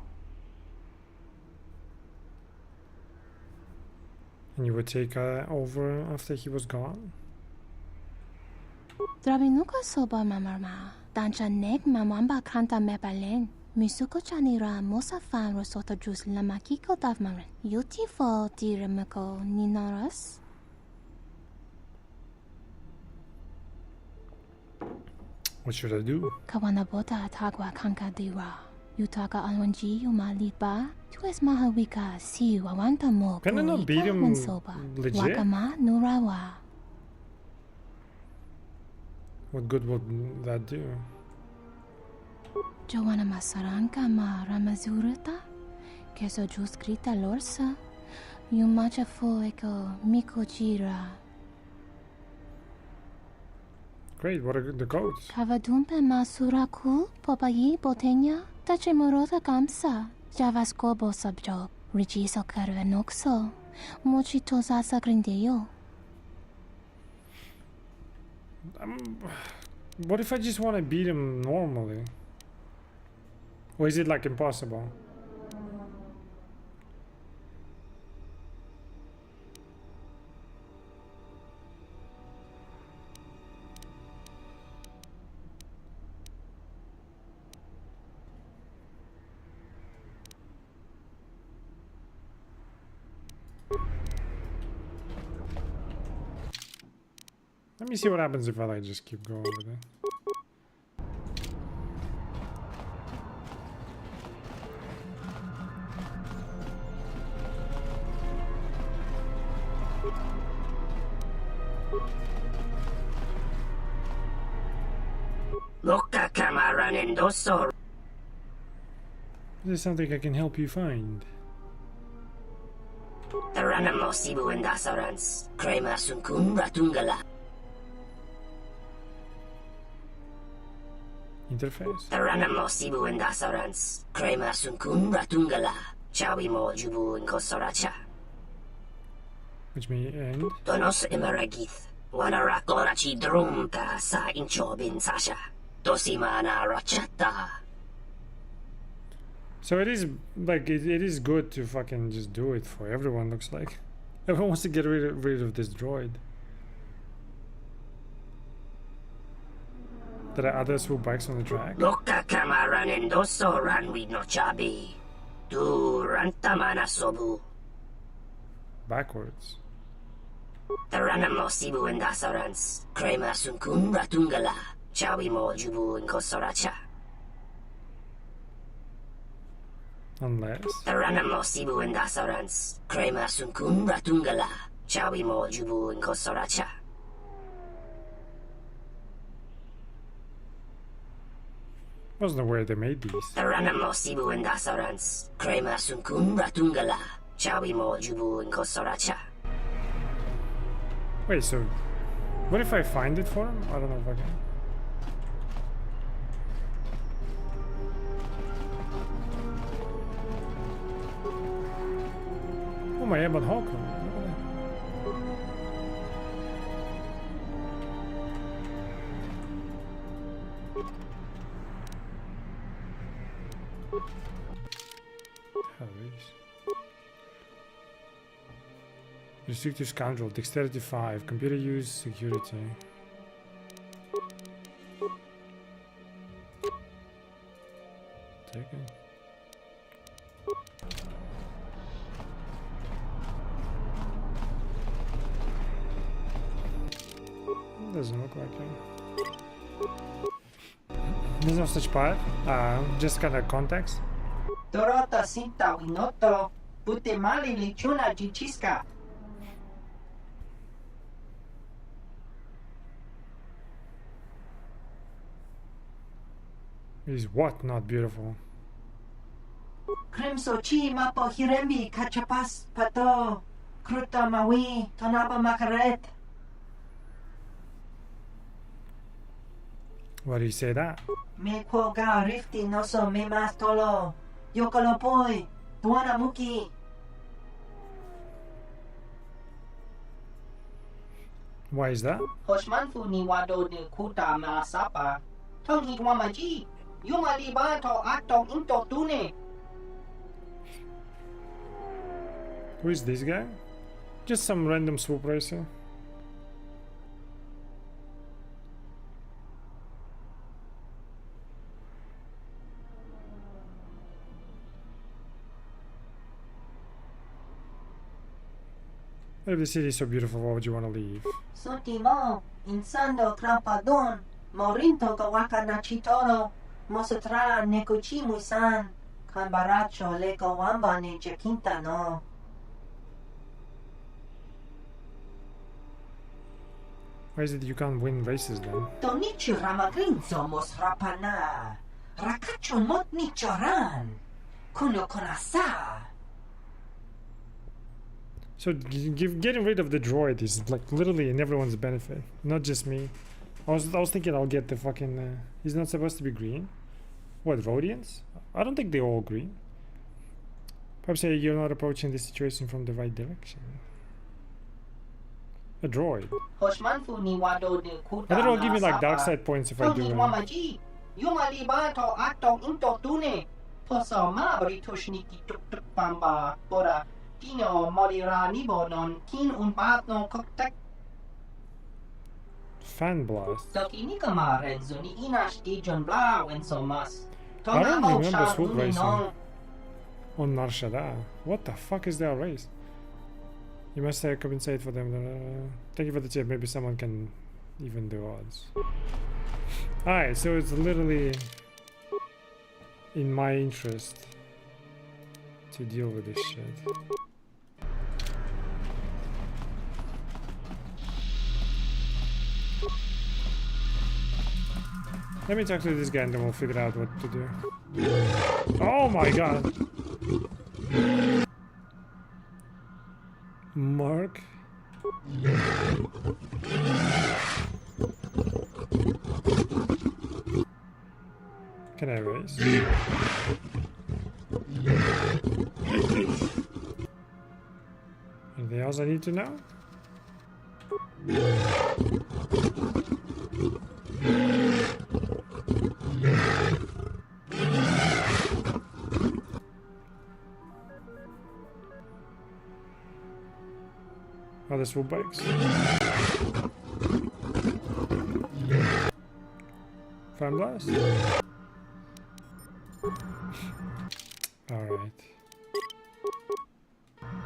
[SPEAKER 2] And you would take over after he was gone?
[SPEAKER 9] Drabinuka soba mamarma. Dancha neg mamamba kanta mepalen. Misuko chanira mosa fan rosota jus lamakiko davmaran. Beautiful dirimako ninaras.
[SPEAKER 2] What should I do?
[SPEAKER 9] Kawanabota atagwa kanka dira. Yutaka alwanji yumaliba. Tu es mahawika si wawanta mo.
[SPEAKER 2] Can I not beat him legit?
[SPEAKER 9] Wakama nurawa.
[SPEAKER 2] What good would that do?
[SPEAKER 9] Joanna masaranka ma ramazurata. Keso juskrita lorsa. Yumacha fo eko mikojira.
[SPEAKER 2] Great, what are the codes?
[SPEAKER 9] Kavadumpe masuraku popayi botenya. Tache morota kamsa. Javaskobo sabjo. Richiso karvenoxo. Mochito sasa grindeyo.
[SPEAKER 2] What if I just want to beat him normally? Or is it like impossible? Let me see what happens if I like just keep going with it.
[SPEAKER 8] Loka kamaran endoso.
[SPEAKER 2] Is there something I can help you find?
[SPEAKER 8] Taranamo sibu endasarans. Krema sunkun ratungala.
[SPEAKER 2] Interface?
[SPEAKER 8] Taranamo sibu endasarans. Krema sunkun ratungala. Chawi mo jubu inkosoracha.
[SPEAKER 2] Which may end?
[SPEAKER 8] Donos emaragith. Wanarakorachi drumta sa inchobin sasha. Dosimana rachata.
[SPEAKER 2] So it is like it is good to fucking just do it for everyone. Looks like everyone wants to get rid of this droid. There are others who bikes on the track.
[SPEAKER 8] Loka kamaran endoso ran with no chabi. Tu rantamana sobu.
[SPEAKER 2] Backwards.
[SPEAKER 8] Taranamo sibu endasarans. Krema sunkun ratungala. Chawi mo jubu inkosoracha.
[SPEAKER 2] Unless
[SPEAKER 8] Taranamo sibu endasarans. Krema sunkun ratungala. Chawi mo jubu inkosoracha.
[SPEAKER 2] wasn't aware they made these.
[SPEAKER 8] Taranamo sibu endasarans. Krema sunkun ratungala. Chawi mo jubu inkosoracha.
[SPEAKER 2] Wait, so what if I find it for him? I don't know if I can. Oh my god, Hulk. Restrictive scoundrel, dexterity 5, computer use, security. Taken. Doesn't look like it. There's no such part. Just kind of context.
[SPEAKER 20] Dorota Sinta Winoto, Putemali Lichuna Jichiska.
[SPEAKER 2] Is what not beautiful?
[SPEAKER 20] Kremsochi Mapo Hirembi Kachapas Pato Kruta Mawi Tonapa Makaret.
[SPEAKER 2] Why do you say that?
[SPEAKER 20] Me Quoga Rifti Noso Me Mastolo Yokolopoi Tuana Muki.
[SPEAKER 2] Why is that?
[SPEAKER 20] Hoshmanfu ni wado de kuta Masapa. Tongi Wamaji. Yuma libato atong into tune.
[SPEAKER 2] Who is this guy? Just some random swoop racer. If the city is so beautiful, why would you want to leave?
[SPEAKER 20] Sotimo, insando trampadon, morinto kawaka na chitoro, Mostrará Nekochimu-san, Kanbaracho Leko Wamba ne Jakinta no.
[SPEAKER 2] Why is it you can't win races then?
[SPEAKER 20] Tonichi Ramagrinzo Mosrapana. Rakacho Mot Nichoran. Kuno Konasa.
[SPEAKER 2] So getting rid of the droid is like literally in everyone's benefit, not just me. I was thinking I'll get the fucking. He's not supposed to be green. What, Rhodians? I don't think they're all green. Perhaps you're not approaching the situation from the right direction. A droid. I think it'll give me like dark side points if I do it. Fan blast. I don't remember swoop racing on Nar Shaddaa. What the fuck is their race? You must compensate for them. Thank you for the tip. Maybe someone can even do odds. Alright, so it's literally in my interest to deal with this shit. Let me talk to this guy and then we'll figure out what to do. Oh my god! Mark? Can I raise? Anything else I need to know? Oh, the swoop bikes. Fan blast? Alright.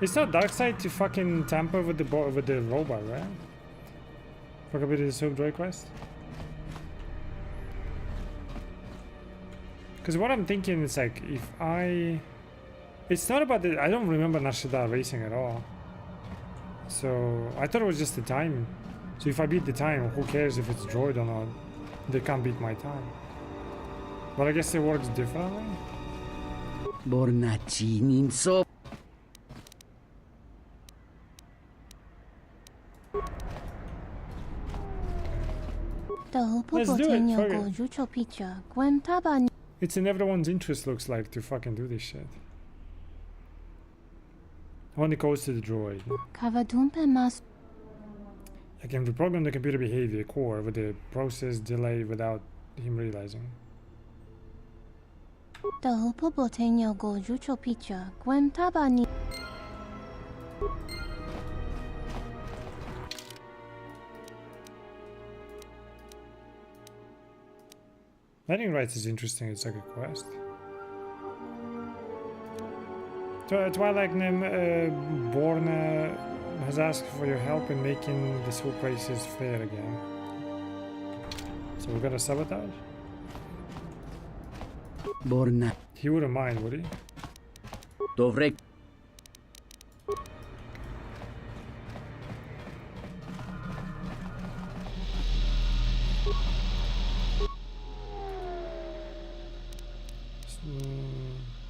[SPEAKER 2] It's not Darkseid to fucking tamper with the robot, right? Fuck a bit of the swoop droid quest? Because what I'm thinking is like, if I... It's not about the... I don't remember Nar Shaddaa racing at all. So, I thought it was just the time. So if I beat the time, who cares if it's droid or not? They can't beat my time. But I guess it works differently?
[SPEAKER 19] Bornacini
[SPEAKER 2] Let's do it, fuck it. It's in everyone's interest, looks like, to fucking do this shit. Only goes to the droid. I can reprogram the computer behavior core with the process delay without him realizing. Lighting rights is interesting, it's like a quest. Twilight Born has asked for your help in making the swoop races fair again. So we're gonna sabotage?
[SPEAKER 19] Borna.
[SPEAKER 2] He wouldn't mind, would he?
[SPEAKER 19] Dovrei.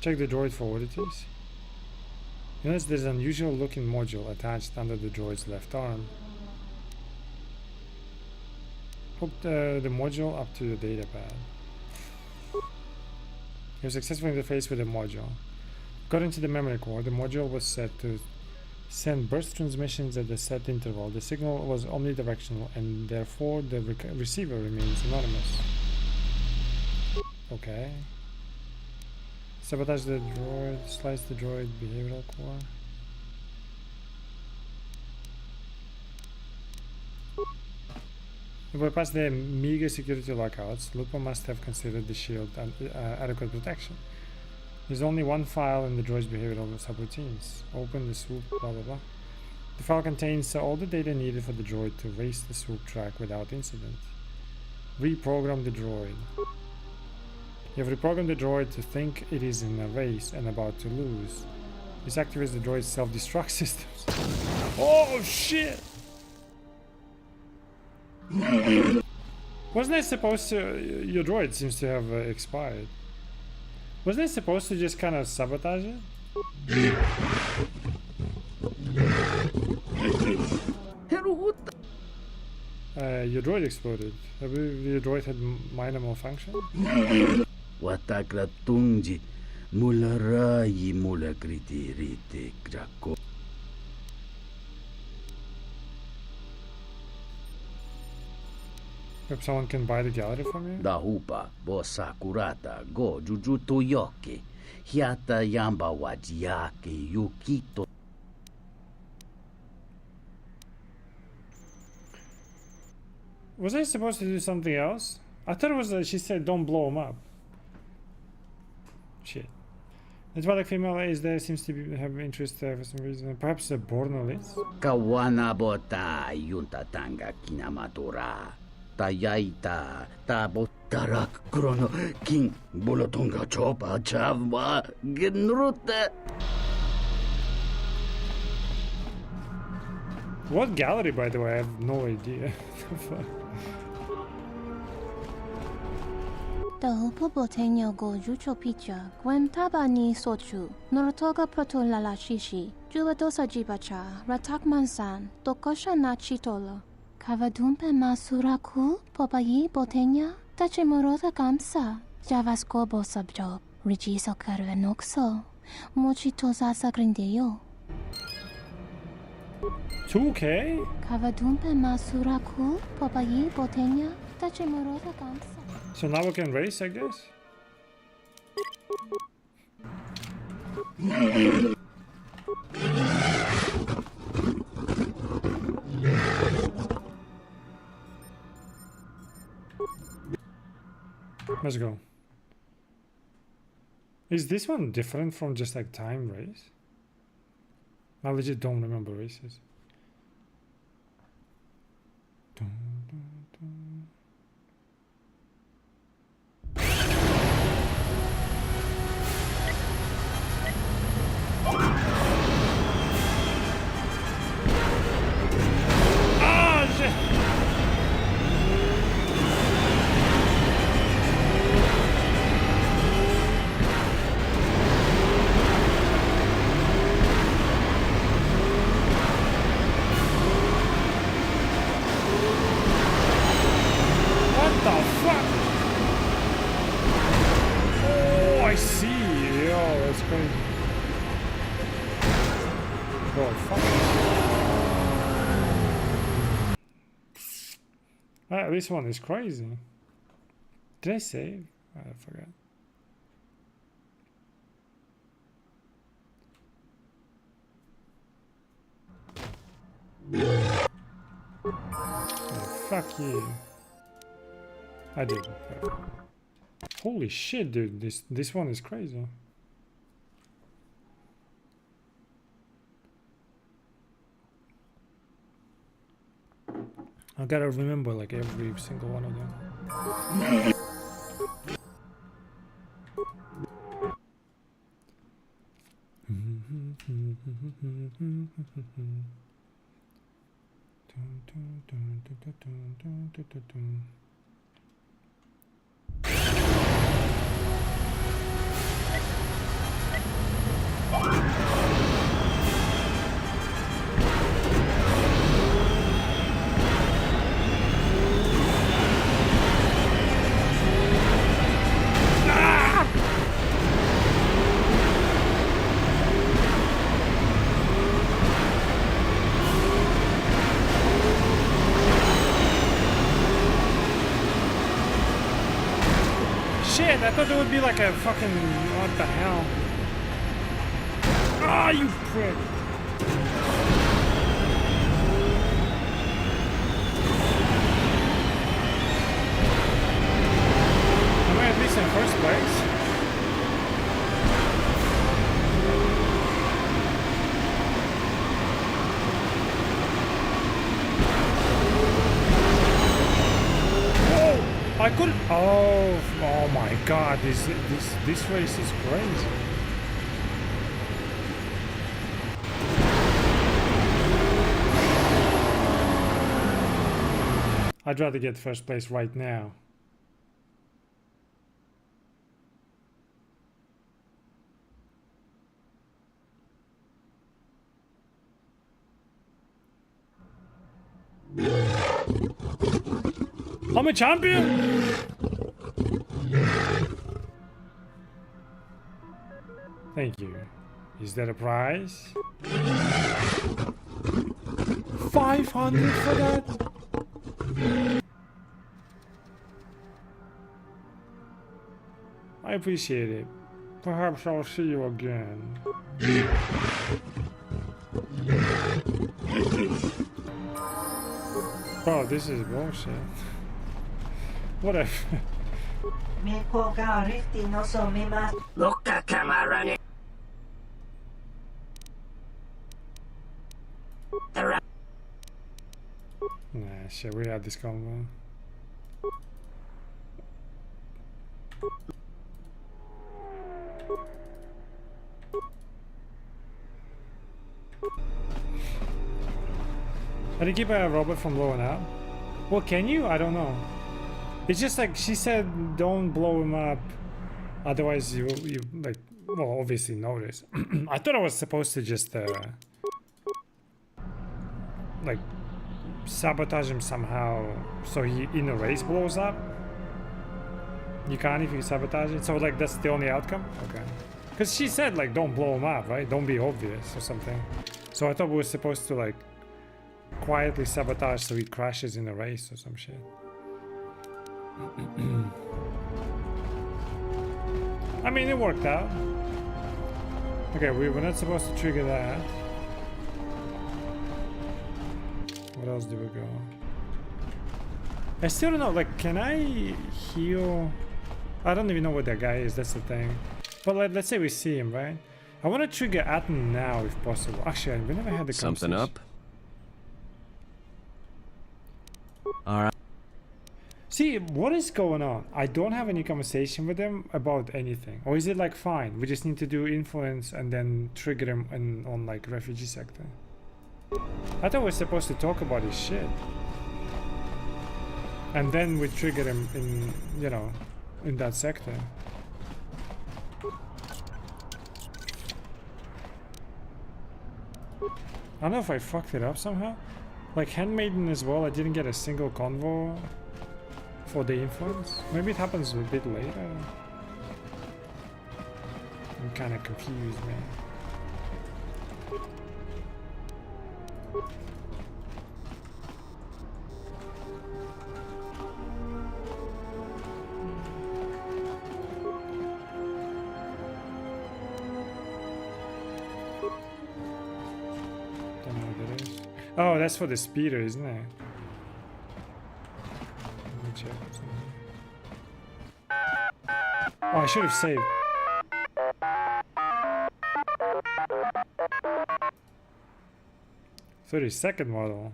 [SPEAKER 2] Check the droid for oddities. Notice there's an unusual looking module attached under the droid's left arm. Hook the module up to the data pad. You successfully interfaced with the module. According to the memory core, the module was set to send burst transmissions at the set interval. The signal was omnidirectional and therefore the receiver remains anonymous. Okay. Sabotage the droid, slice the droid behavioral core. If we pass the meager security lockouts, Lupo must have considered the shield adequate protection. There's only one file in the droid's behavioral subroutines. Open the swoop, blah blah blah. The file contains all the data needed for the droid to race the swoop track without incident. Reprogram the droid. You have reprogrammed the droid to think it is in a race and about to lose. This activates the droid's self-destruct systems. Oh shit! Wasn't I supposed to... Your droid seems to have expired. Wasn't I supposed to just kind of sabotage it? Your droid exploded. I believe your droid had minor malfunction.
[SPEAKER 19] Watakratunji mularayi mulakriti rite krako.
[SPEAKER 2] Perhaps someone can buy the gallery from you?
[SPEAKER 19] Dahupa bosakurata go jujuto yoke. Hiata yamba wajiake yukito.
[SPEAKER 2] Was I supposed to do something else? I thought it was she said don't blow him up. Shit. That's why the female is there seems to have interest there for some reason. Perhaps a bornalis?
[SPEAKER 19] Kawana bota yunta tanga kinamatora. Tayaita tabotarak krono king bolotonga chopa chavwa genruta.
[SPEAKER 2] What gallery, by the way? I have no idea.
[SPEAKER 9] Dahupa botenya go jucho picha, gwen tabani sochu, norotoga proto lala shishi, jubadosa jibacha, ratak mansan, tokosha na chitolo. Kavadumpe masuraku, popayi botenya, tachimorota kamsa, javasko bosabjob, rijiso karvenokso, mochitosa sagrindeyo.
[SPEAKER 2] 2K?
[SPEAKER 9] Kavadumpe masuraku, popayi botenya, tachimorota kamsa.
[SPEAKER 2] So now we can race, I guess? Let's go. Is this one different from just like time race? I legit don't remember races. Dun, dun, dun. Ah, shit! What the fuck? Oh, I see. Yo, that's crazy. Oh, fuck. This one is crazy. Did I save? I forgot. Oh, fuck you. I did. Holy shit, dude. This one is crazy. I gotta remember like every single one of them. I thought there would be like a fucking... what the hell? Ah, you prick! Am I at least in first place? I couldn't. Oh my God! This race is crazy. I'd rather get first place right now. I'm a champion! Thank you. Is that a prize? 500 for that? I appreciate it. Perhaps I'll see you again. Oh, this is bullshit. Whatever. Nah, shit, we had this combo. How do you keep a robot from blowing up? Well, can you? I don't know. It's just like she said, don't blow him up, otherwise you like, well, obviously notice. I thought I was supposed to just like sabotage him somehow so he in a race blows up. You can't if you sabotage it, so like that's the only outcome. Okay, because she said like don't blow him up, right? Don't be obvious or something. So I thought we were supposed to like quietly sabotage so he crashes in a race or some shit. I mean, it worked out. Okay, we were not supposed to trigger that. What else did we go? I still don't know, like, can I heal? I don't even know what that guy is, that's the thing. But let's say we see him, right? I want to trigger Atten now if possible. Actually, we never had the
[SPEAKER 5] something up. Alright.
[SPEAKER 2] See, what is going on? I don't have any conversation with him about anything. Or is it like fine? We just need to do influence and then trigger him on like refugee sector. I thought we were supposed to talk about his shit. And then we trigger him in, you know, in that sector. I don't know if I fucked it up somehow. Like Handmaiden as well, I didn't get a single convo for the influence. Maybe it happens a bit later. I'm kind of confused, man. Don't know what that is. Oh, that's for the speeder, isn't it? Let me check. Oh, I should have saved. Second model.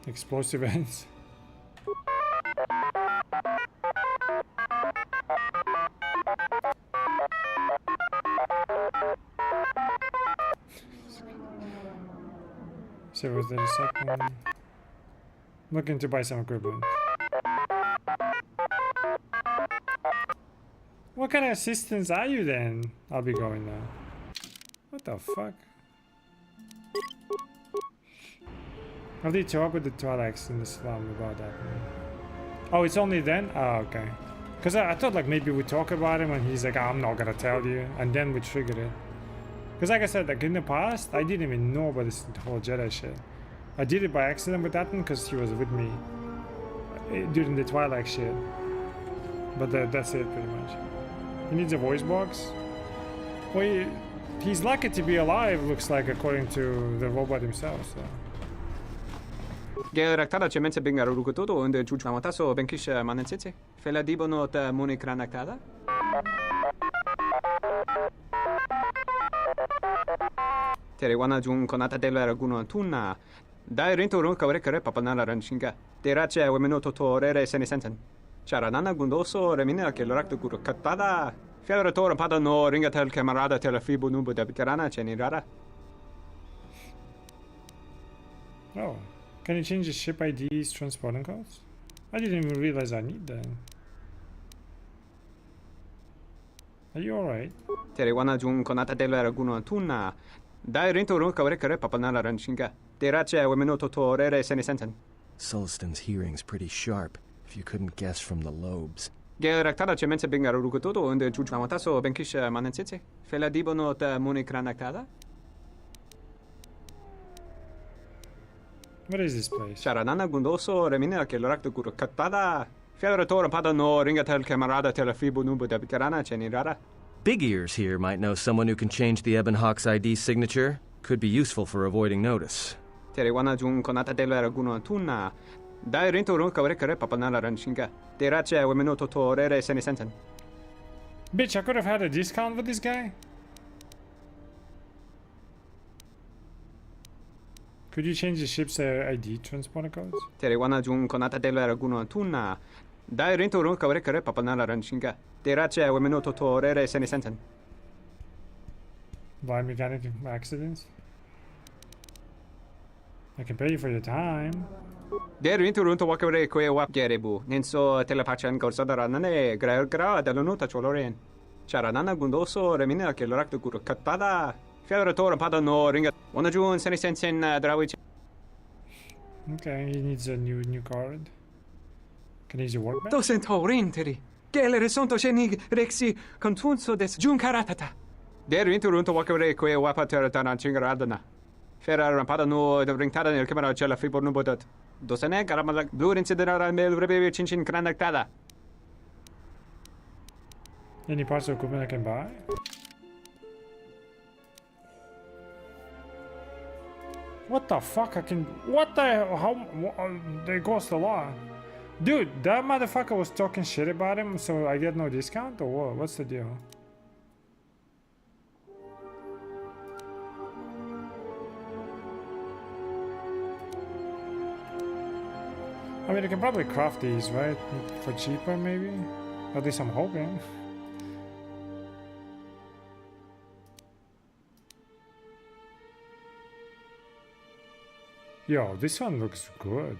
[SPEAKER 2] Explosive ends. So was there a second one? Looking to buy some equipment. What kind of assistants are you then? I'll be going now. What the fuck? How did you talk with the Twilights in the slum about that? Oh, it's only then? Oh, okay. Because I thought like maybe we talk about him and he's like, I'm not gonna tell you. And then we triggered it. Because like I said, like in the past, I didn't even know about this whole Jedi shit. I did it by accident with Atten because he was with me during the Twilight shit. But that's it pretty much. He needs a voice box. Well, he's lucky to be alive, looks like, according to the robot himself, so.
[SPEAKER 18] Gerektada ce mense binga ruku todo unde juju amataso benkish manensete. Fela dibono ta munikranakada? Teriwana jung konata della raguno tuna. Dai rinto run kawrekare papanala ranshinga. Terace wemenoto torere senisensen. Charanana gundoso remina che l'orakto guru katada. Fiadoratore pada no ringatel camarada telefibo numbo de veterana cenirara.
[SPEAKER 2] Oh, can you change the ship ID's transporting codes? I didn't even realize I need that. Are you alright?
[SPEAKER 18] Teriwana jung konata della raguno tuna. Dai rinto run kawrekare papanala ranshinga. Terace wemenoto torere senisensen.
[SPEAKER 5] Sullistan's hearing's pretty sharp, if you couldn't guess from the lobes.
[SPEAKER 18] Geraktada cemense bingaru rugototo und juchmamataso benkish manensitse. Fela dibono ta munikranakada?
[SPEAKER 2] What is this place?
[SPEAKER 18] Charanana gundoso remina che l'orakto guru katada. Fiadoratore pada no ringatel camarada telefibo numbo de veterana cenirara.
[SPEAKER 5] Big Ears here might know someone who can change the Ebon Hawk's ID signature. Could be useful for avoiding notice.
[SPEAKER 18] Teriwana jung konata della raguno tuna. Dai rinto run kawrekare papanala ranshinga. Terace wemenoto torere senisensen.
[SPEAKER 2] Bitch, I could have had a discount with this guy. Could you change the ship's ID transporter codes?
[SPEAKER 18] Teriwana jung konata della raguno tuna. Dai rinto run kawrekare papanala ranshinga. Terace wemenoto torere senisensen.
[SPEAKER 2] Blind mechanic accidents? I can pay you for your time.
[SPEAKER 18] Der rinto run to wakare kwe wap gerebu. Ninso telepachan gorsodara nane gra dall'onuta choloren. Charanana gundoso remina che l'orakto guru katada. Fiadoratore pada no ringa. Wanajun senisensen drawic.
[SPEAKER 2] Okay, he needs a new card. Can he use your workbench?
[SPEAKER 18] Dosento rinteri. Gele resonto shenig rexi contunso des jun karatata. Der rinto run to wakare kwe wapa teratana chingaradana. Ferrar rampada no ringtada nel camera c'è la fibor nubodat. Dosene caramala blue incidera mel rebe chinchin cranactada.
[SPEAKER 2] Any parts of equipment I can buy? What the fuck? I can. What the? How? They cost a lot. Dude, that motherfucker was talking shit about him, so I get no discount or what? What's the deal? I mean, I can probably craft these, right? For cheaper, maybe? At least I'm hoping. Yo, this one looks good.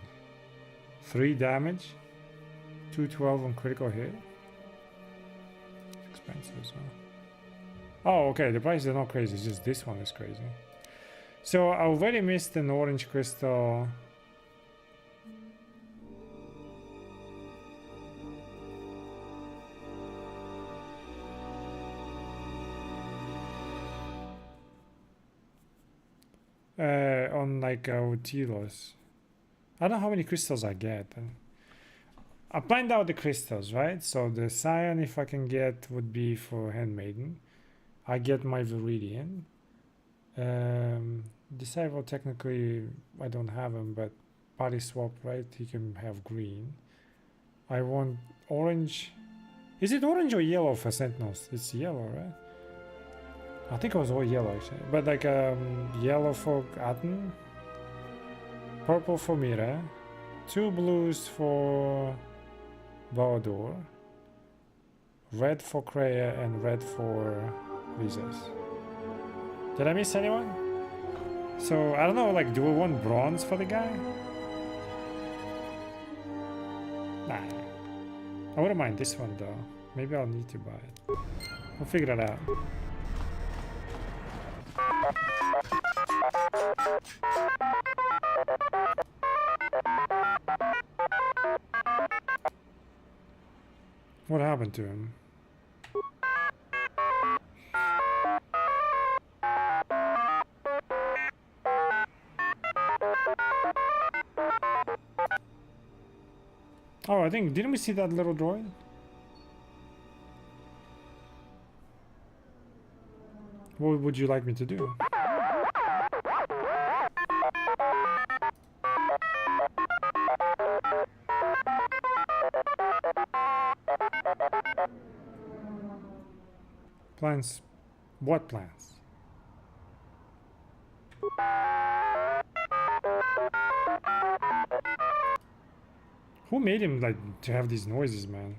[SPEAKER 2] 3 damage. 212 on critical hit. It's expensive as well. Oh, okay, the prices are not crazy, it's just this one is crazy. So I already missed an orange crystal. On like Utilos. I don't know how many crystals I get. I planned out the crystals, right? So the cyan, if I can get, would be for Handmaiden. I get my Viridian. Disciple, technically, I don't have him, but body swap, right? He can have green. I want orange. Is it orange or yellow for Sentinels? It's yellow, right? I think it was all yellow actually, but like yellow for Atten, purple for Mira, 2 blues for Baudor, red for Kreia, and red for Visas. Did I miss anyone? So I don't know, like, do we want bronze for the guy? Nah, I wouldn't mind this one though. Maybe I'll need to buy it. We'll figure it out. What happened to him? Oh, I think, didn't we see that little droid? What would you like me to do? Plans? What plans? Who made him like to have these noises, man?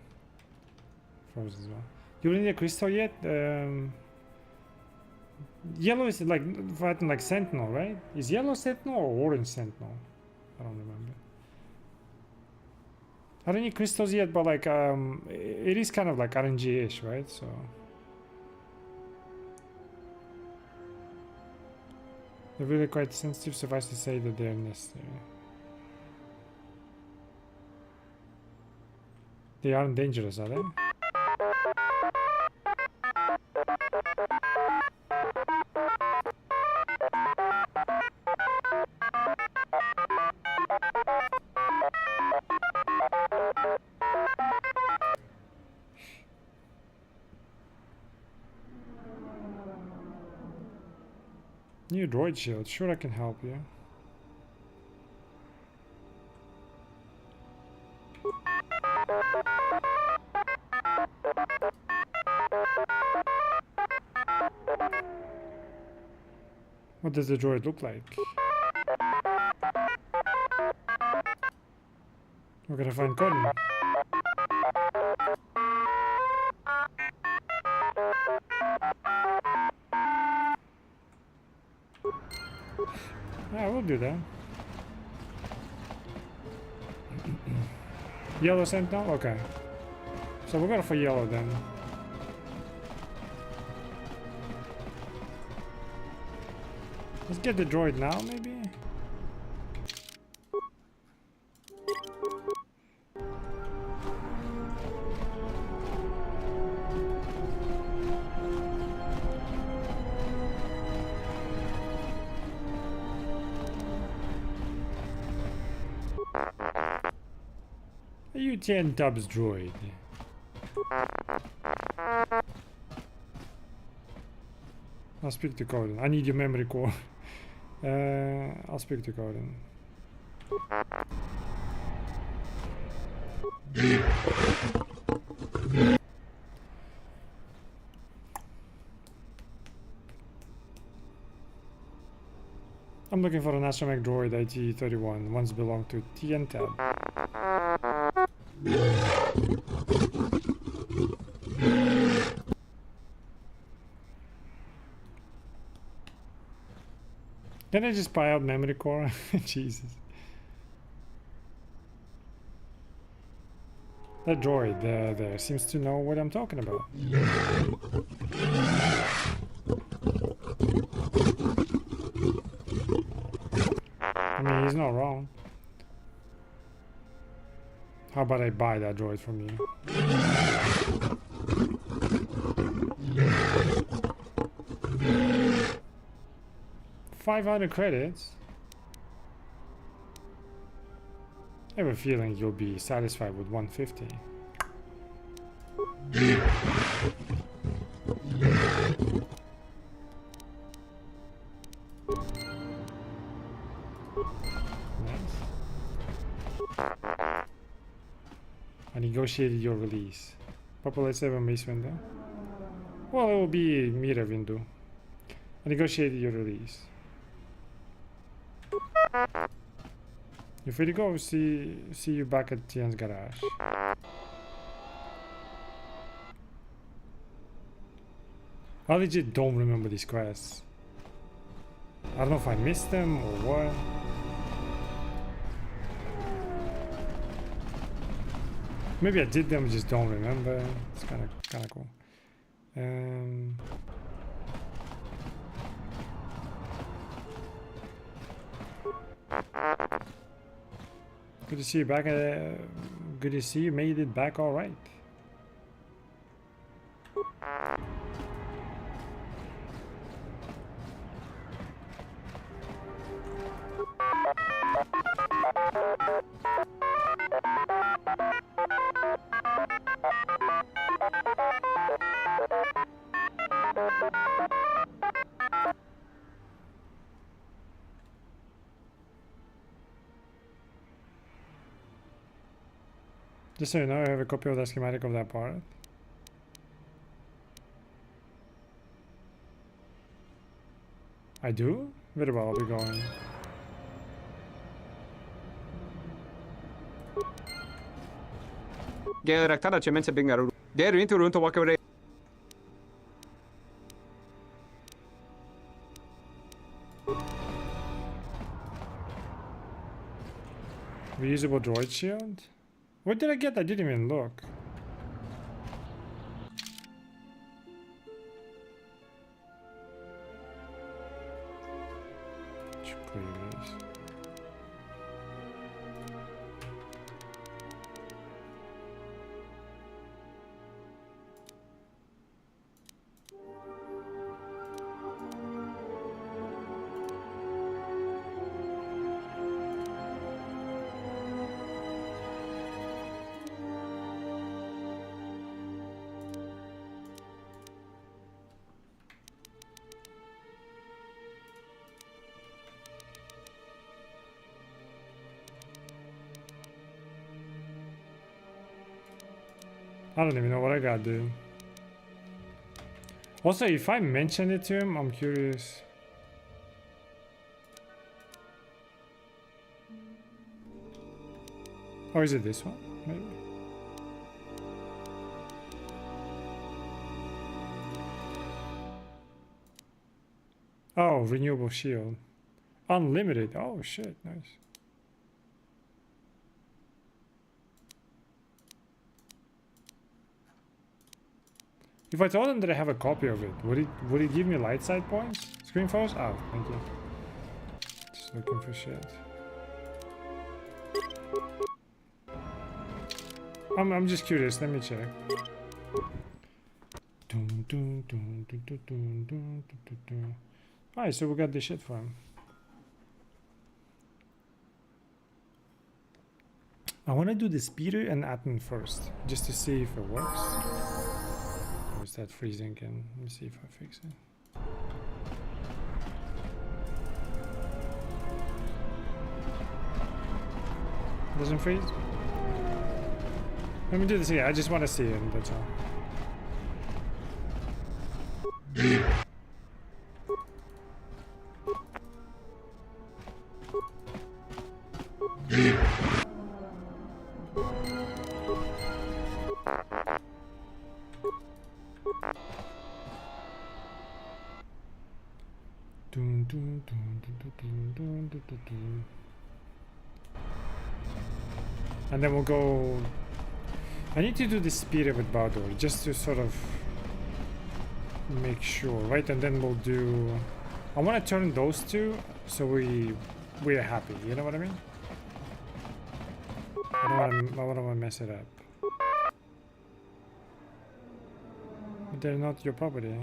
[SPEAKER 2] Frozen as well. You didn't need a crystal yet? Yellow is like fighting like Sentinel, right? Is yellow Sentinel or orange Sentinel? I don't remember. I don't need crystals yet, but like it is kind of like RNG-ish, right? So they're really quite sensitive, suffice to say that they're necessary. They aren't dangerous, are they? New droid shield. Sure, I can help you. What does the droid look like? We're gonna find Cotton. Yeah, we'll do that. Yellow Sentinel? Okay. So we're going for yellow then. Let's get the droid now, maybe? U10 Dubs droid. I'll speak to Coden. I need your memory core. I'll speak to Coden. I'm looking for an astromech droid IT-31. Once belonged to TN-Tab. Can I just buy out memory core? Jesus. That droid there seems to know what I'm talking about. I mean, he's not wrong. How about I buy that droid from you? $500 credits? I have a feeling you'll be satisfied with 150. I negotiated your release. Populate 7 base window. Well, it will be mirror window. I negotiated your release. You're free to go. See you back at Tian's garage. I legit don't remember these quests. I don't know if I missed them or what. Maybe I did them, just don't remember. It's kind of cool. Good to see you back. Good to see you made it back all right. Just so you know, I have a copy of the schematic of that part. I do? Very well, I'll be going.
[SPEAKER 18] Geraktada cemense bingaru. Der into runto wakare.
[SPEAKER 2] Reusable droid shield? What did I get? I didn't even look. I don't even know what I gotta do. Also, if I mention it to him, I'm curious. Or is it this one? Maybe. Oh, renewable shield. Unlimited. Oh shit, nice. If I told him that I have a copy of it, would he give me light side points? Screen force? Oh, thank you. Just looking for shit. I'm just curious, let me check. Alright, so we got this shit for him. I want to do the speeder and Atten first, just to see if it works. Or is that freezing again? Let me see if I fix it. Doesn't freeze? Let me do this again. I just want to see it, that's all. And then we'll go. I need to do the speeder with Baldur just to sort of make sure, right? And then we'll do. I want to turn those two so we're happy. You know what I mean? I don't want to mess it up. But they're not your property.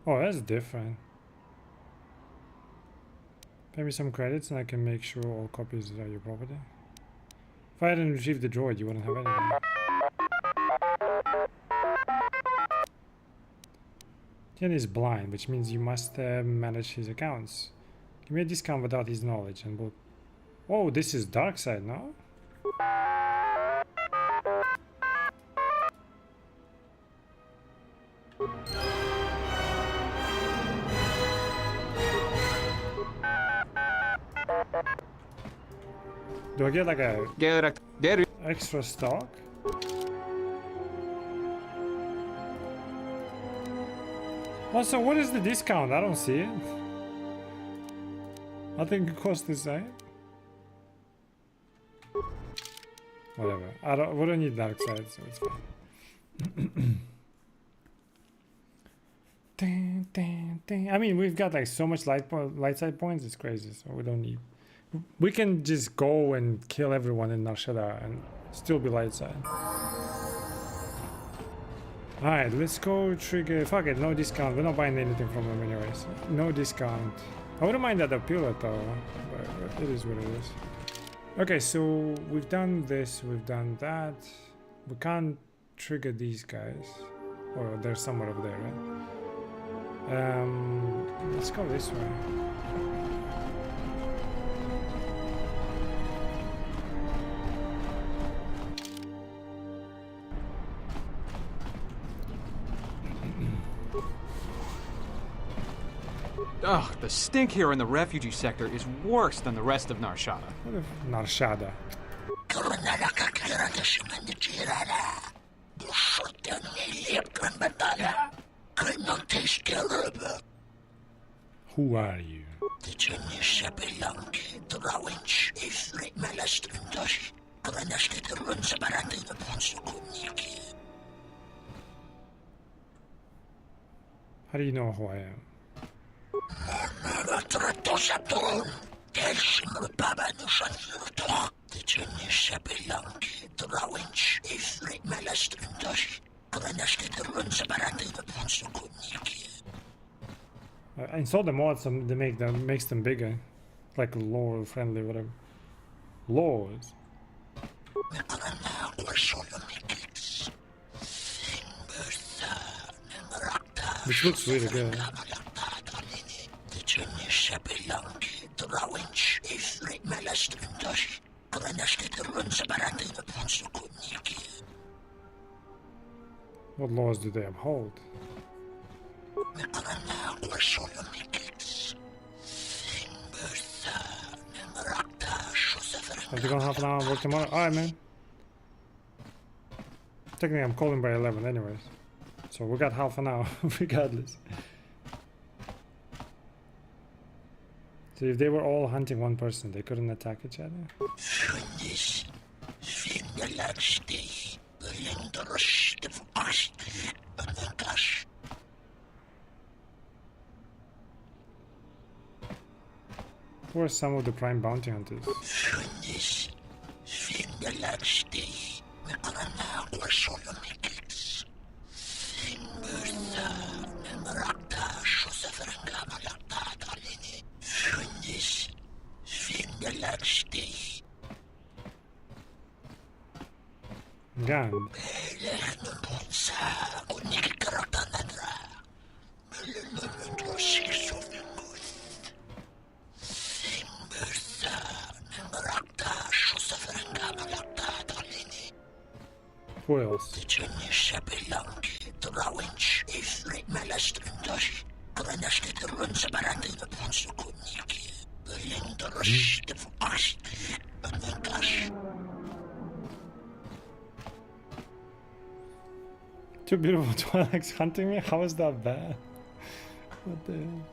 [SPEAKER 2] Oh, that's different. Pay me some credits and I can make sure all copies are your property. If I hadn't retrieved the droid, you wouldn't have anything. Ken is blind, which means you must manage his accounts. Give me a discount without his knowledge and we'll... Oh, this is Darkside, no? Do I get like a extra stock? Also, what is the discount? I don't see it. I think it costs the same. Whatever. We don't need dark side, so it's fine. Ding, ding, ding. I mean, we've got like so much light side points. It's crazy, so we don't need. We can just go and kill everyone in Nar Shaddaa and still be light side. Alright, let's go trigger. Fuck it, no discount. We're not buying anything from them anyways. No discount. I wouldn't mind that appeal though, but it is what it is. Okay, so we've done this, we've done that. We can't trigger these guys. Or they're somewhere over there, right? Let's go this way.
[SPEAKER 18] Ugh, the stink here in the refugee sector is worse than the rest of Nar Shaddaa.
[SPEAKER 2] What if Nar Shaddaa? Who are you? How do you know who I am? I installed the mods and they makes them bigger, like lore friendly, whatever. Laws. This looks really good. What laws do they uphold? Have to go half an hour and work tomorrow? Alright, man. Technically, I'm calling by 11 anyways. So we got half an hour, regardless. So if they were all hunting one person, they couldn't attack each other? Who are some of the prime bounty hunters? Gand. Who else? Two beautiful Twi'leks hunting me? How is that bad? What the hell?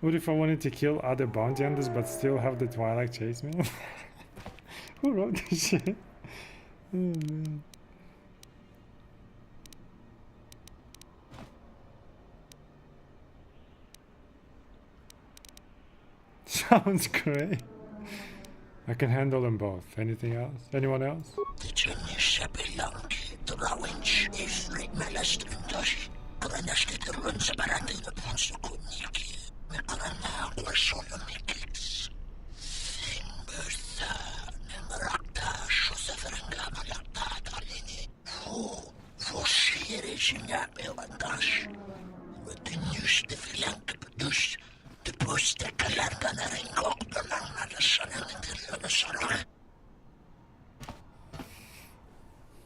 [SPEAKER 2] What if I wanted to kill other bounty hunters but still have the Twi'lek chase me? Who wrote this shit? Oh, man. Sounds great. I can handle them both. Anything else? Anyone else?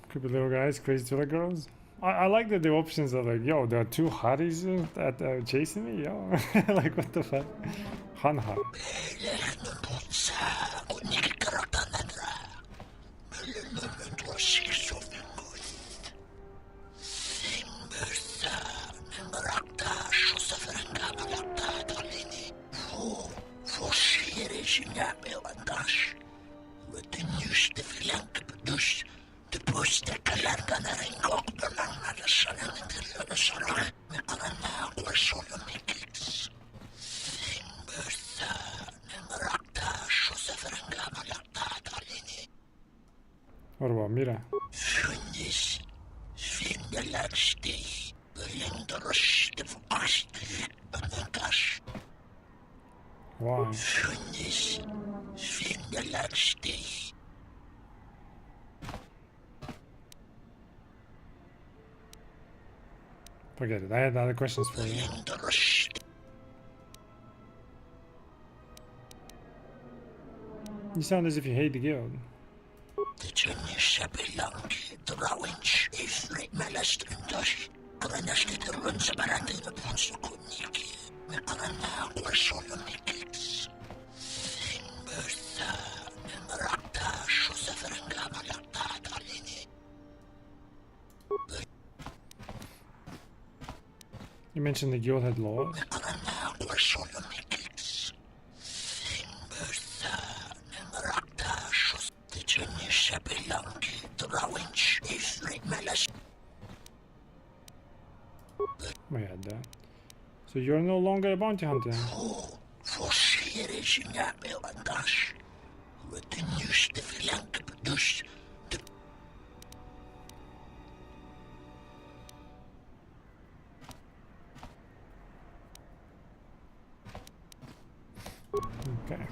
[SPEAKER 2] Creepy little guys, crazy little girls. I like that the options are like, yo, there are two hotties that chasing me, yo. Like, what the fuck? Hanha. What about Mira? Why? Forget it. I had other questions for you. You sound as if you hate the guild. You mentioned the guild had laws. We had that. So you're no longer a bounty hunter. Okay.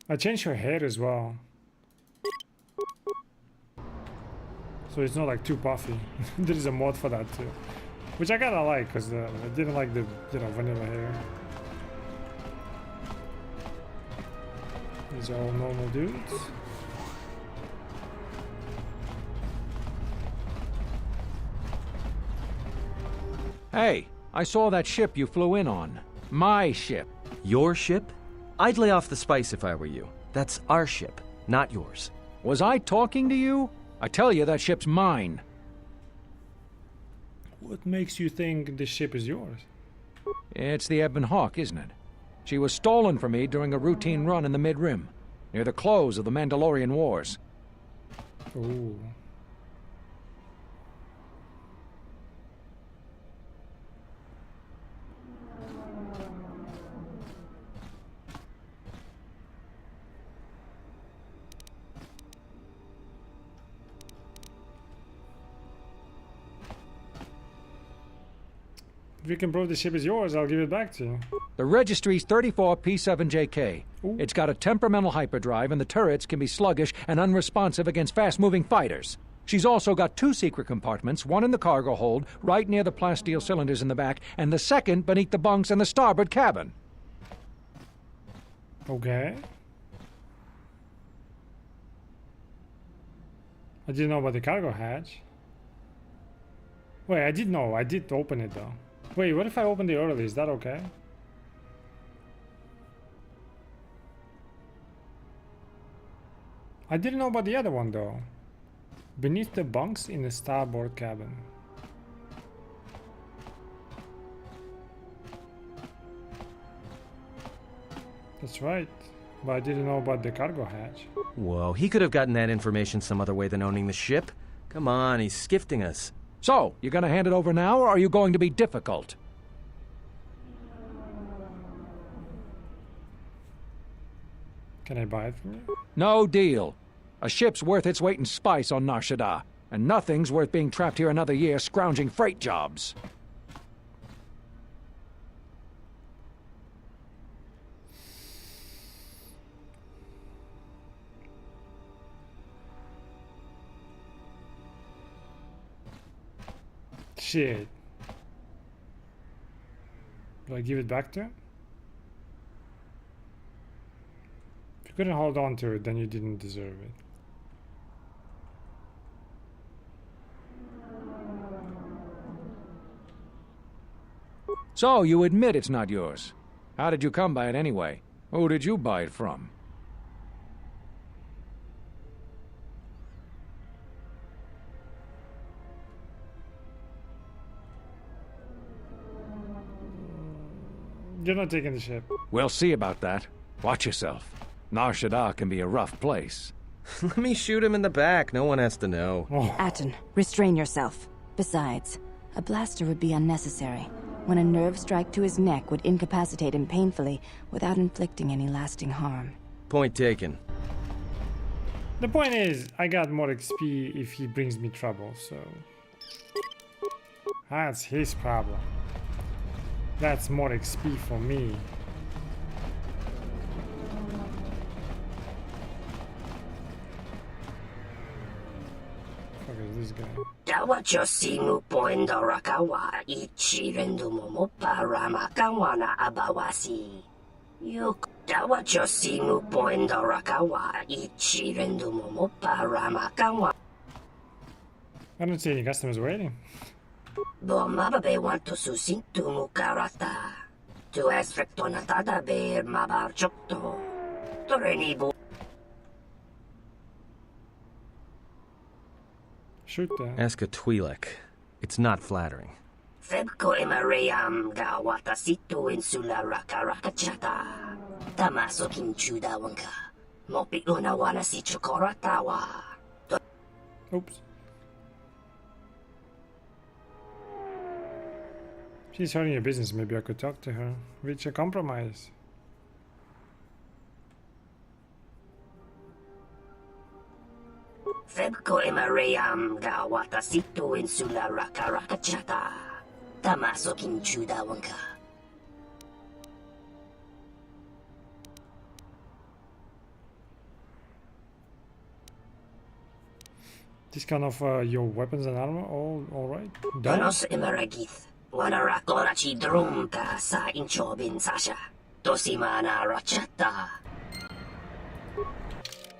[SPEAKER 2] I changed her hair as well. So it's not like too puffy. There is a mod for that too. Which I kinda like, because I didn't like the, vanilla hair. These are all normal dudes.
[SPEAKER 21] Hey, I saw that ship you flew in on. My ship.
[SPEAKER 5] Your ship? I'd lay off the spice if I were you. That's our ship, not yours.
[SPEAKER 21] Was I talking to you? I tell you, that ship's mine.
[SPEAKER 2] What makes you think this ship is yours?
[SPEAKER 21] It's the Ebon Hawk, isn't it? She was stolen from me during a routine run in the Mid-Rim, near the close of the Mandalorian Wars.
[SPEAKER 2] Ooh. If you can prove the ship is yours, I'll give it back to you.
[SPEAKER 21] The registry's 34 P7JK. Ooh. It's got a temperamental hyperdrive, and the turrets can be sluggish and unresponsive against fast-moving fighters. She's also got 2 secret compartments, one in the cargo hold, right near the plasteel cylinders in the back, and the second beneath the bunks in the starboard cabin.
[SPEAKER 2] Okay. I didn't know about the cargo hatch. Wait, I did know. I did open it though. Wait, what if I open it early? Is that okay? I didn't know about the other one though. Beneath the bunks in the starboard cabin. That's right. But I didn't know about the cargo hatch.
[SPEAKER 5] Whoa, he could have gotten that information some other way than owning the ship. Come on, he's skifting us.
[SPEAKER 21] So, you gonna hand it over now, or are you going to be difficult?
[SPEAKER 2] Can I buy it from you?
[SPEAKER 21] No deal. A ship's worth its weight in spice on Nar Shaddaa, and nothing's worth being trapped here another year scrounging freight jobs.
[SPEAKER 2] Shit. Do I give it back to him? If you couldn't hold on to it, then you didn't deserve it.
[SPEAKER 21] So, you admit it's not yours. How did you come by it anyway? Who did you buy it from?
[SPEAKER 2] You're not taking the ship.
[SPEAKER 21] We'll see about that. Watch yourself. Nar Shaddaa can be a rough place.
[SPEAKER 5] Let me shoot him in the back. No one has to know.
[SPEAKER 4] Atten, restrain yourself. Besides, a blaster would be unnecessary, when a nerve strike to his neck would incapacitate him painfully without inflicting any lasting harm.
[SPEAKER 5] Point taken.
[SPEAKER 2] The point is, I got more XP if he brings me trouble, so... That's his problem. That's more XP for me. Fuck is this guy?
[SPEAKER 8] Dawachosimu poendo rakawa ichi rendu momopa rama kawana abawasi. Yuk.
[SPEAKER 2] I don't see any customers waiting. Shoot that.
[SPEAKER 5] Ask a Twi'lek. It's not flattering.
[SPEAKER 2] Oops. She's hurting your business. Maybe I could talk to her. Reach a compromise. Discount of your weapons and armor, all right. Done.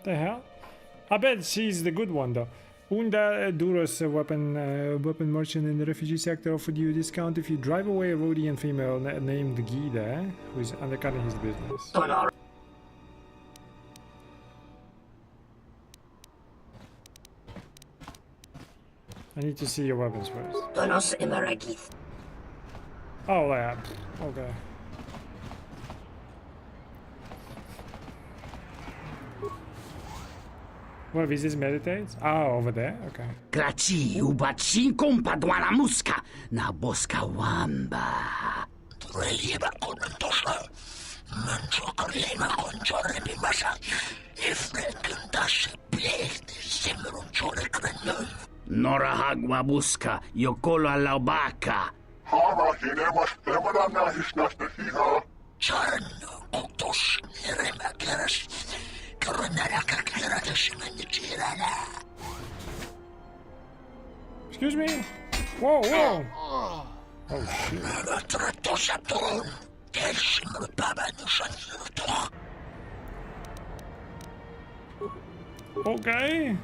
[SPEAKER 2] The hell? I bet she's the good one though. Unda Duros, weapon merchant in the refugee sector, offered you a discount if you drive away a Rhodian female named Gida, who is undercutting his business. I need to see your weapons first. Oh, yeah. Okay. What, is this meditates? Oh, over there? Okay.
[SPEAKER 19] Graci ubacin kompadwana muska na boska wamba. Relieba konantosla. Mancho karlema konjore bimasa. Ifrenken das pleegt simmerun chore krenun. Nora hagwa buska yokolo alaubaka.
[SPEAKER 1] Hara hinemas temanana hisnasta hiha.
[SPEAKER 19] Charno oktos nirema keras.
[SPEAKER 2] Excuse me? Whoa, whoa! Oh shit. Okay.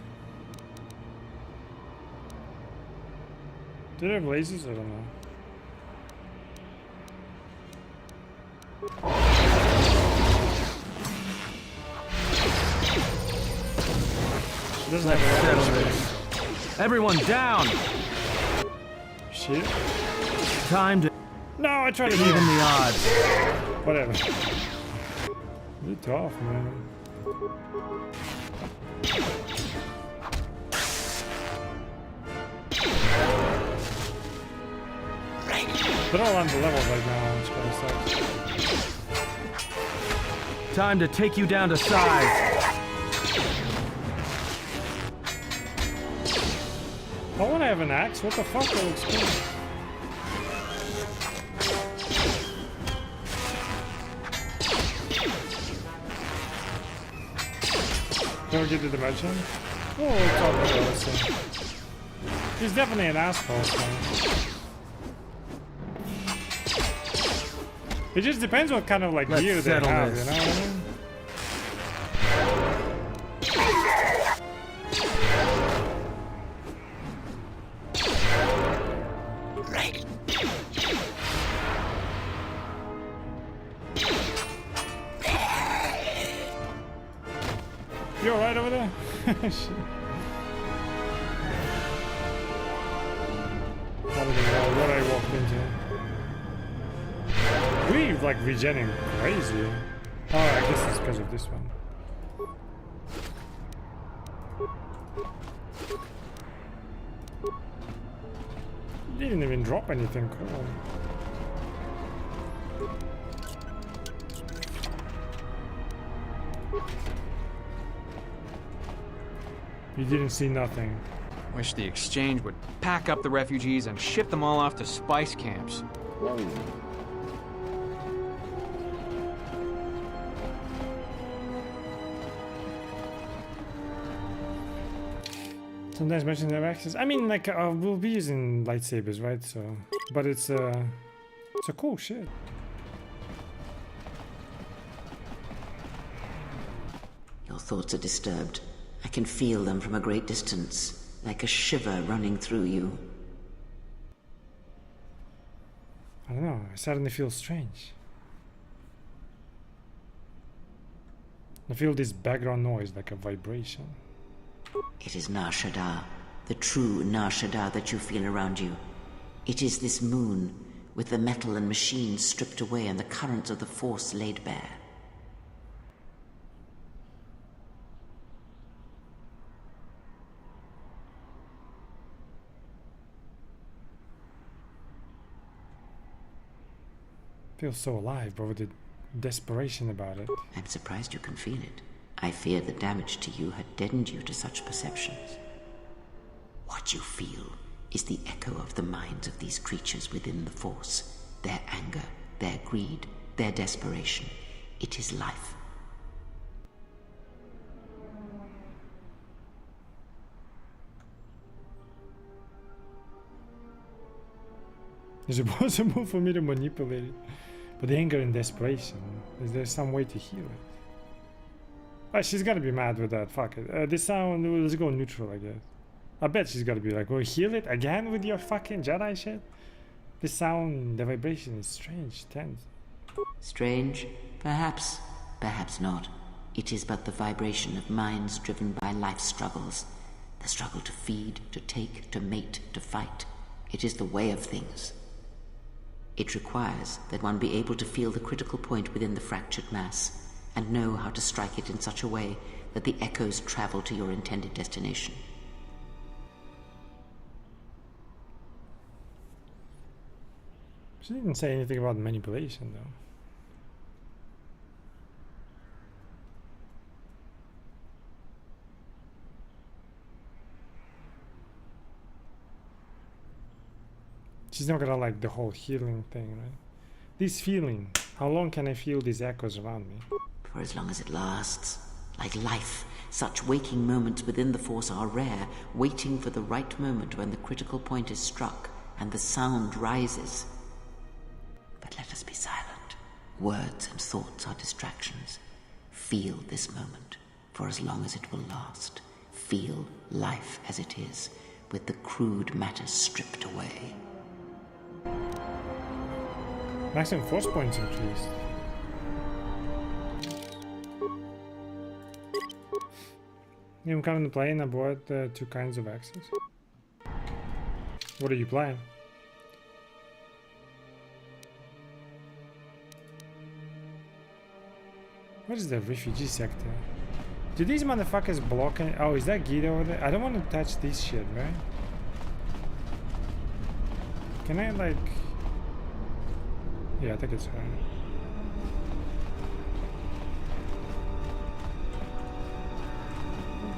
[SPEAKER 2] Did it have lasers? I don't know.
[SPEAKER 5] Let's settle this. Everyone down!
[SPEAKER 2] Shit.
[SPEAKER 5] Time to...
[SPEAKER 2] No, I tried to
[SPEAKER 5] even the odds.
[SPEAKER 2] Whatever. You're tough, man. They're all on the level right now, which kind of sucks.
[SPEAKER 5] Time to take you down to size.
[SPEAKER 2] I want to have an axe. What the fuck? That looks cool. Never get the dimension? Oh, we'll talk about this. He's definitely an asshole. So. It just depends what kind of like gear they have, you know what I mean? You alright over there? Shit. I don't even know what I walked into. We're like regenning crazy. Oh, I guess it's because of this one. Didn't even drop anything cool. You didn't see nothing.
[SPEAKER 18] Wish the exchange would pack up the refugees and ship them all off to spice camps.
[SPEAKER 2] Sometimes merchants have access. I mean, like, we'll be using lightsabers, right? So, but it's a cool shit.
[SPEAKER 3] thoughts are disturbed. I can feel them from a great distance, like a shiver running through you.
[SPEAKER 2] I don't know, I suddenly feel strange. I feel this background noise like a vibration.
[SPEAKER 3] It is Nar Shaddaa, the true Nar Shaddaa that you feel around you. It is this moon, with the metal and machines stripped away and the currents of the Force laid bare.
[SPEAKER 2] Feels so alive, but with the desperation about it.
[SPEAKER 3] I'm surprised you can feel it. I fear the damage to you had deadened you to such perceptions. What you feel is the echo of the minds of these creatures within the Force. Their anger, their greed, their desperation. It is life.
[SPEAKER 2] It's impossible for me to manipulate it. But the anger and desperation, is there some way to heal it? Oh, she's gotta be mad with that, fuck it. This sound, let's go neutral, I guess. I bet she's gotta be like, oh, heal it again with your fucking Jedi shit? This sound, the vibration is strange, tense.
[SPEAKER 3] Strange? Perhaps. Perhaps not. It is but the vibration of minds driven by life's struggles. The struggle to feed, to take, to mate, to fight. It is the way of things. It requires that one be able to feel the critical point within the fractured mass, and know how to strike it in such a way that the echoes travel to your intended destination.
[SPEAKER 2] She didn't say anything about manipulation, though. She's not gonna like the whole healing thing, right? This feeling, how long can I feel these echoes around me?
[SPEAKER 3] For as long as it lasts. Like life, such waking moments within the Force are rare, waiting for the right moment when the critical point is struck and the sound rises. But let us be silent. Words and thoughts are distractions. Feel this moment, for as long as it will last. Feel life as it is, with the crude matter stripped away.
[SPEAKER 2] Maximum force points increased. I'm currently playing aboard 2 kinds of axes. What are you playing? What is the refugee sector? Do these motherfuckers block any— oh, is that Gita over there? I don't want to touch this shit, right? Can I like— yeah, I think it's her.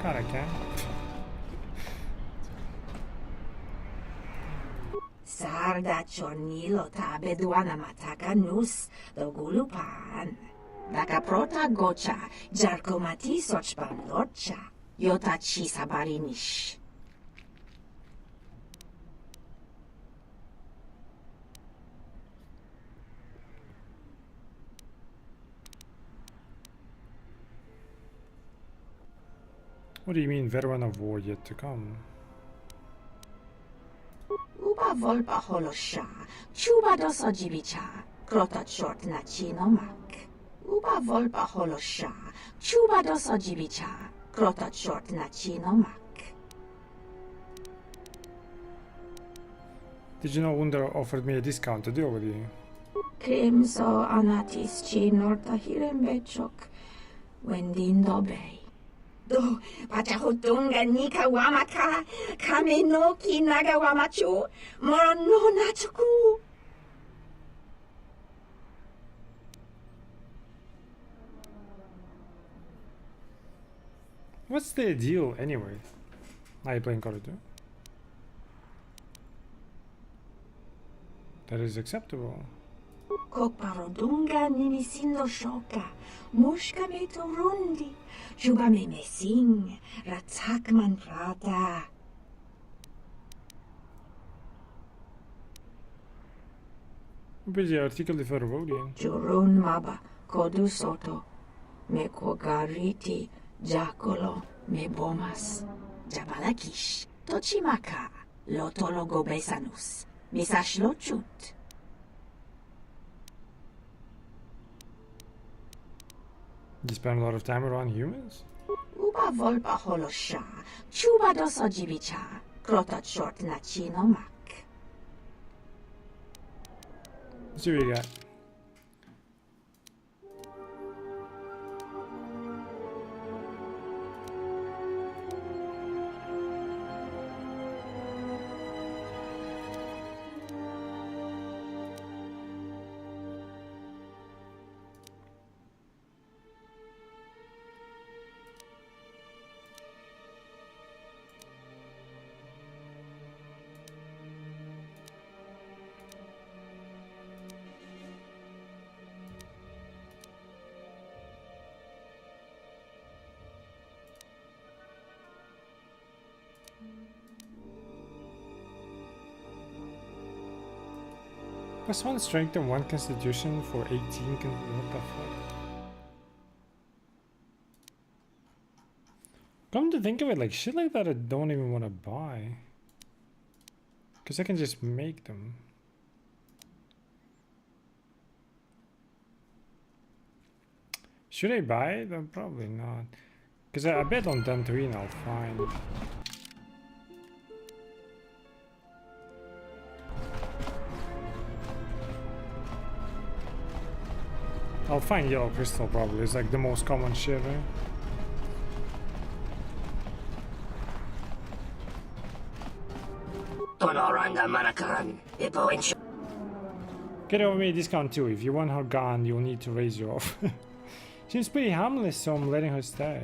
[SPEAKER 2] God, I can.
[SPEAKER 8] Sarda chornilo ta beduana mataka nus do gulupan. Daka prota gocha jarkomati sochpan lorcha. Yota chi sabarinish.
[SPEAKER 2] What do you mean, veteran of war yet to come?
[SPEAKER 8] Uba volpa holosha, chuba dos ojibicha, krota short na chinomak. Uba volpa holosha, chuba dos ojibicha, krota short na chinomak.
[SPEAKER 2] Did you know Wunder offered me a discount to deal with you?
[SPEAKER 8] Krimso anatis chi norta hirembechok, wendin dobei. Do pachahutunga nika wamaka, kame no ki naga wamachu, moro no nachuku.
[SPEAKER 2] What's the deal anyway? Are you playing kotor2? That is acceptable.
[SPEAKER 8] Kokparodunga nimisindo shoka, mushka me torundi, juba me mesing, ratzakman prata.
[SPEAKER 2] Busy article for voting.
[SPEAKER 8] Jurun maba, kodu soto, me kogariti, Jacolo, me bomas. Jabalakish, tochimaka, lotologo besanus. Misash lochut.
[SPEAKER 2] You spend a lot of time around humans?
[SPEAKER 8] Uba volpa holosha, chuba dos ojibicha, krotot short na chino mak.
[SPEAKER 2] Let's see what you got. +1 strength and 1 constitution for 18 what the fuck? Come to think of it, like shit like that I don't even want to buy. Because I can just make them. Should I buy it? Probably not. Because I bet on Dantooine I'll find. I'll find yellow crystal probably. It's like the most common shit, right? Get over me a discount too. If you want her gone, you'll need to raise you off. Seems pretty harmless, so I'm letting her stay.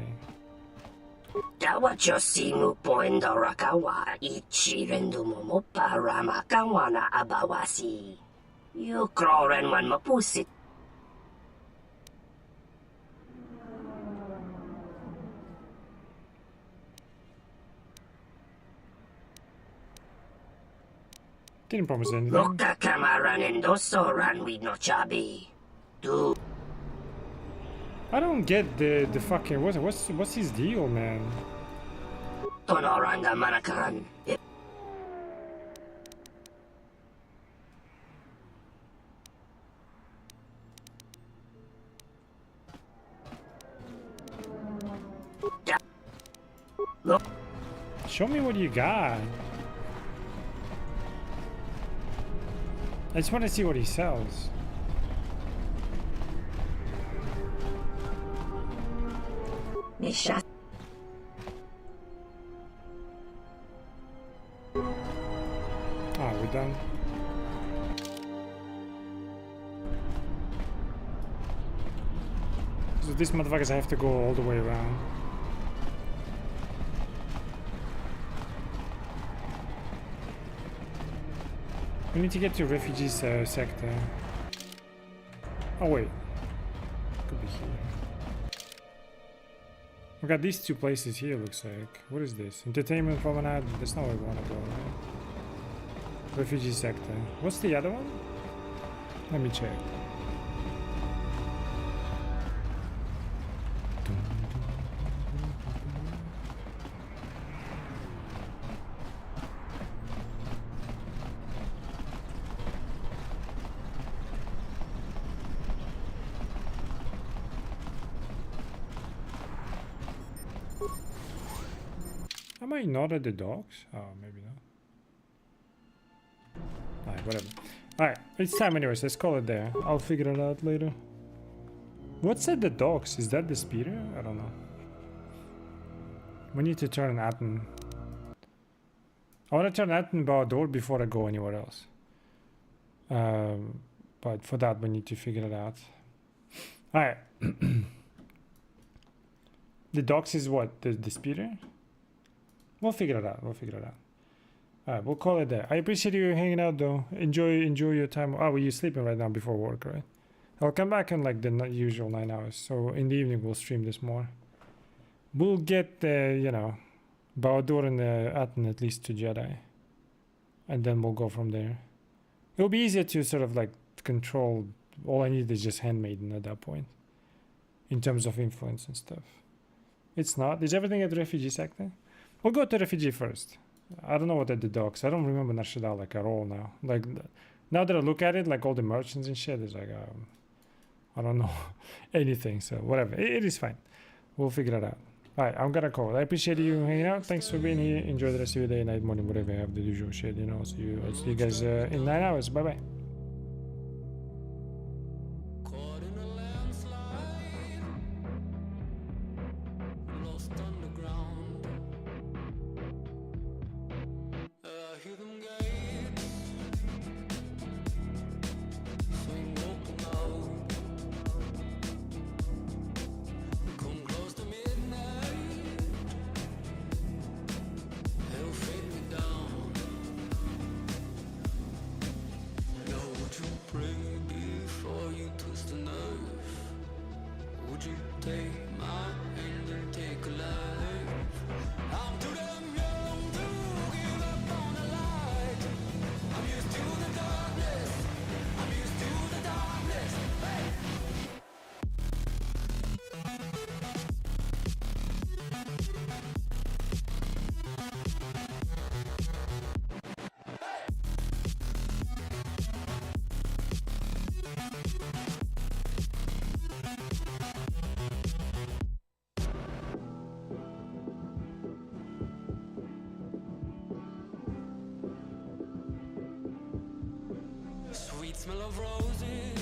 [SPEAKER 2] Didn't promise anything. I don't get the fucking what's his deal, man? Show me what you got. I just want to see what he sells. Ah, we're done. So these motherfuckers have to go all the way around. We need to get to refugees sector. Oh wait, could be here. We got these two places here. Looks like. What is this? Entertainment promenade. That's not where we want to go, right? Refugee sector. What's the other one? Let me check. Am I not at the docks? Oh, maybe not. Alright, whatever. Alright, it's time anyways. Let's call it there. I'll figure it out later. What's at the docks? Is that the speeder? I don't know. We need to turn Atten. I want to turn Atten by a door before I go anywhere else. But for that, we need to figure it out. Alright. The docks is what? The speeder? We'll figure it out. We'll figure it out. Alright, we'll call it there. I appreciate you hanging out though. Enjoy your time. Oh, well, you're sleeping right now before work, right? I'll come back in like the usual 9 hours. So in the evening we'll stream this more. We'll get you know, Bao-Dur and Atten at least to Jedi. And then we'll go from there. It'll be easier to sort of like control. All I need is just Handmaiden at that point. In terms of influence and stuff. It's not. Is everything at the refugee sector? We'll go to refugee first. I don't know what at the docks. I don't remember Nar Shaddaa like at all now. Like now that I look at it, like all the merchants and shit is like I don't know anything. So whatever, it is fine. We'll figure it out. All right, I'm gonna call. I appreciate you hanging out. Thanks for being here. Enjoy the rest of your day, night, morning, whatever you have, the usual shit. You know. I'll see you guys in 9 hours. Bye bye.
[SPEAKER 6] Smell of roses.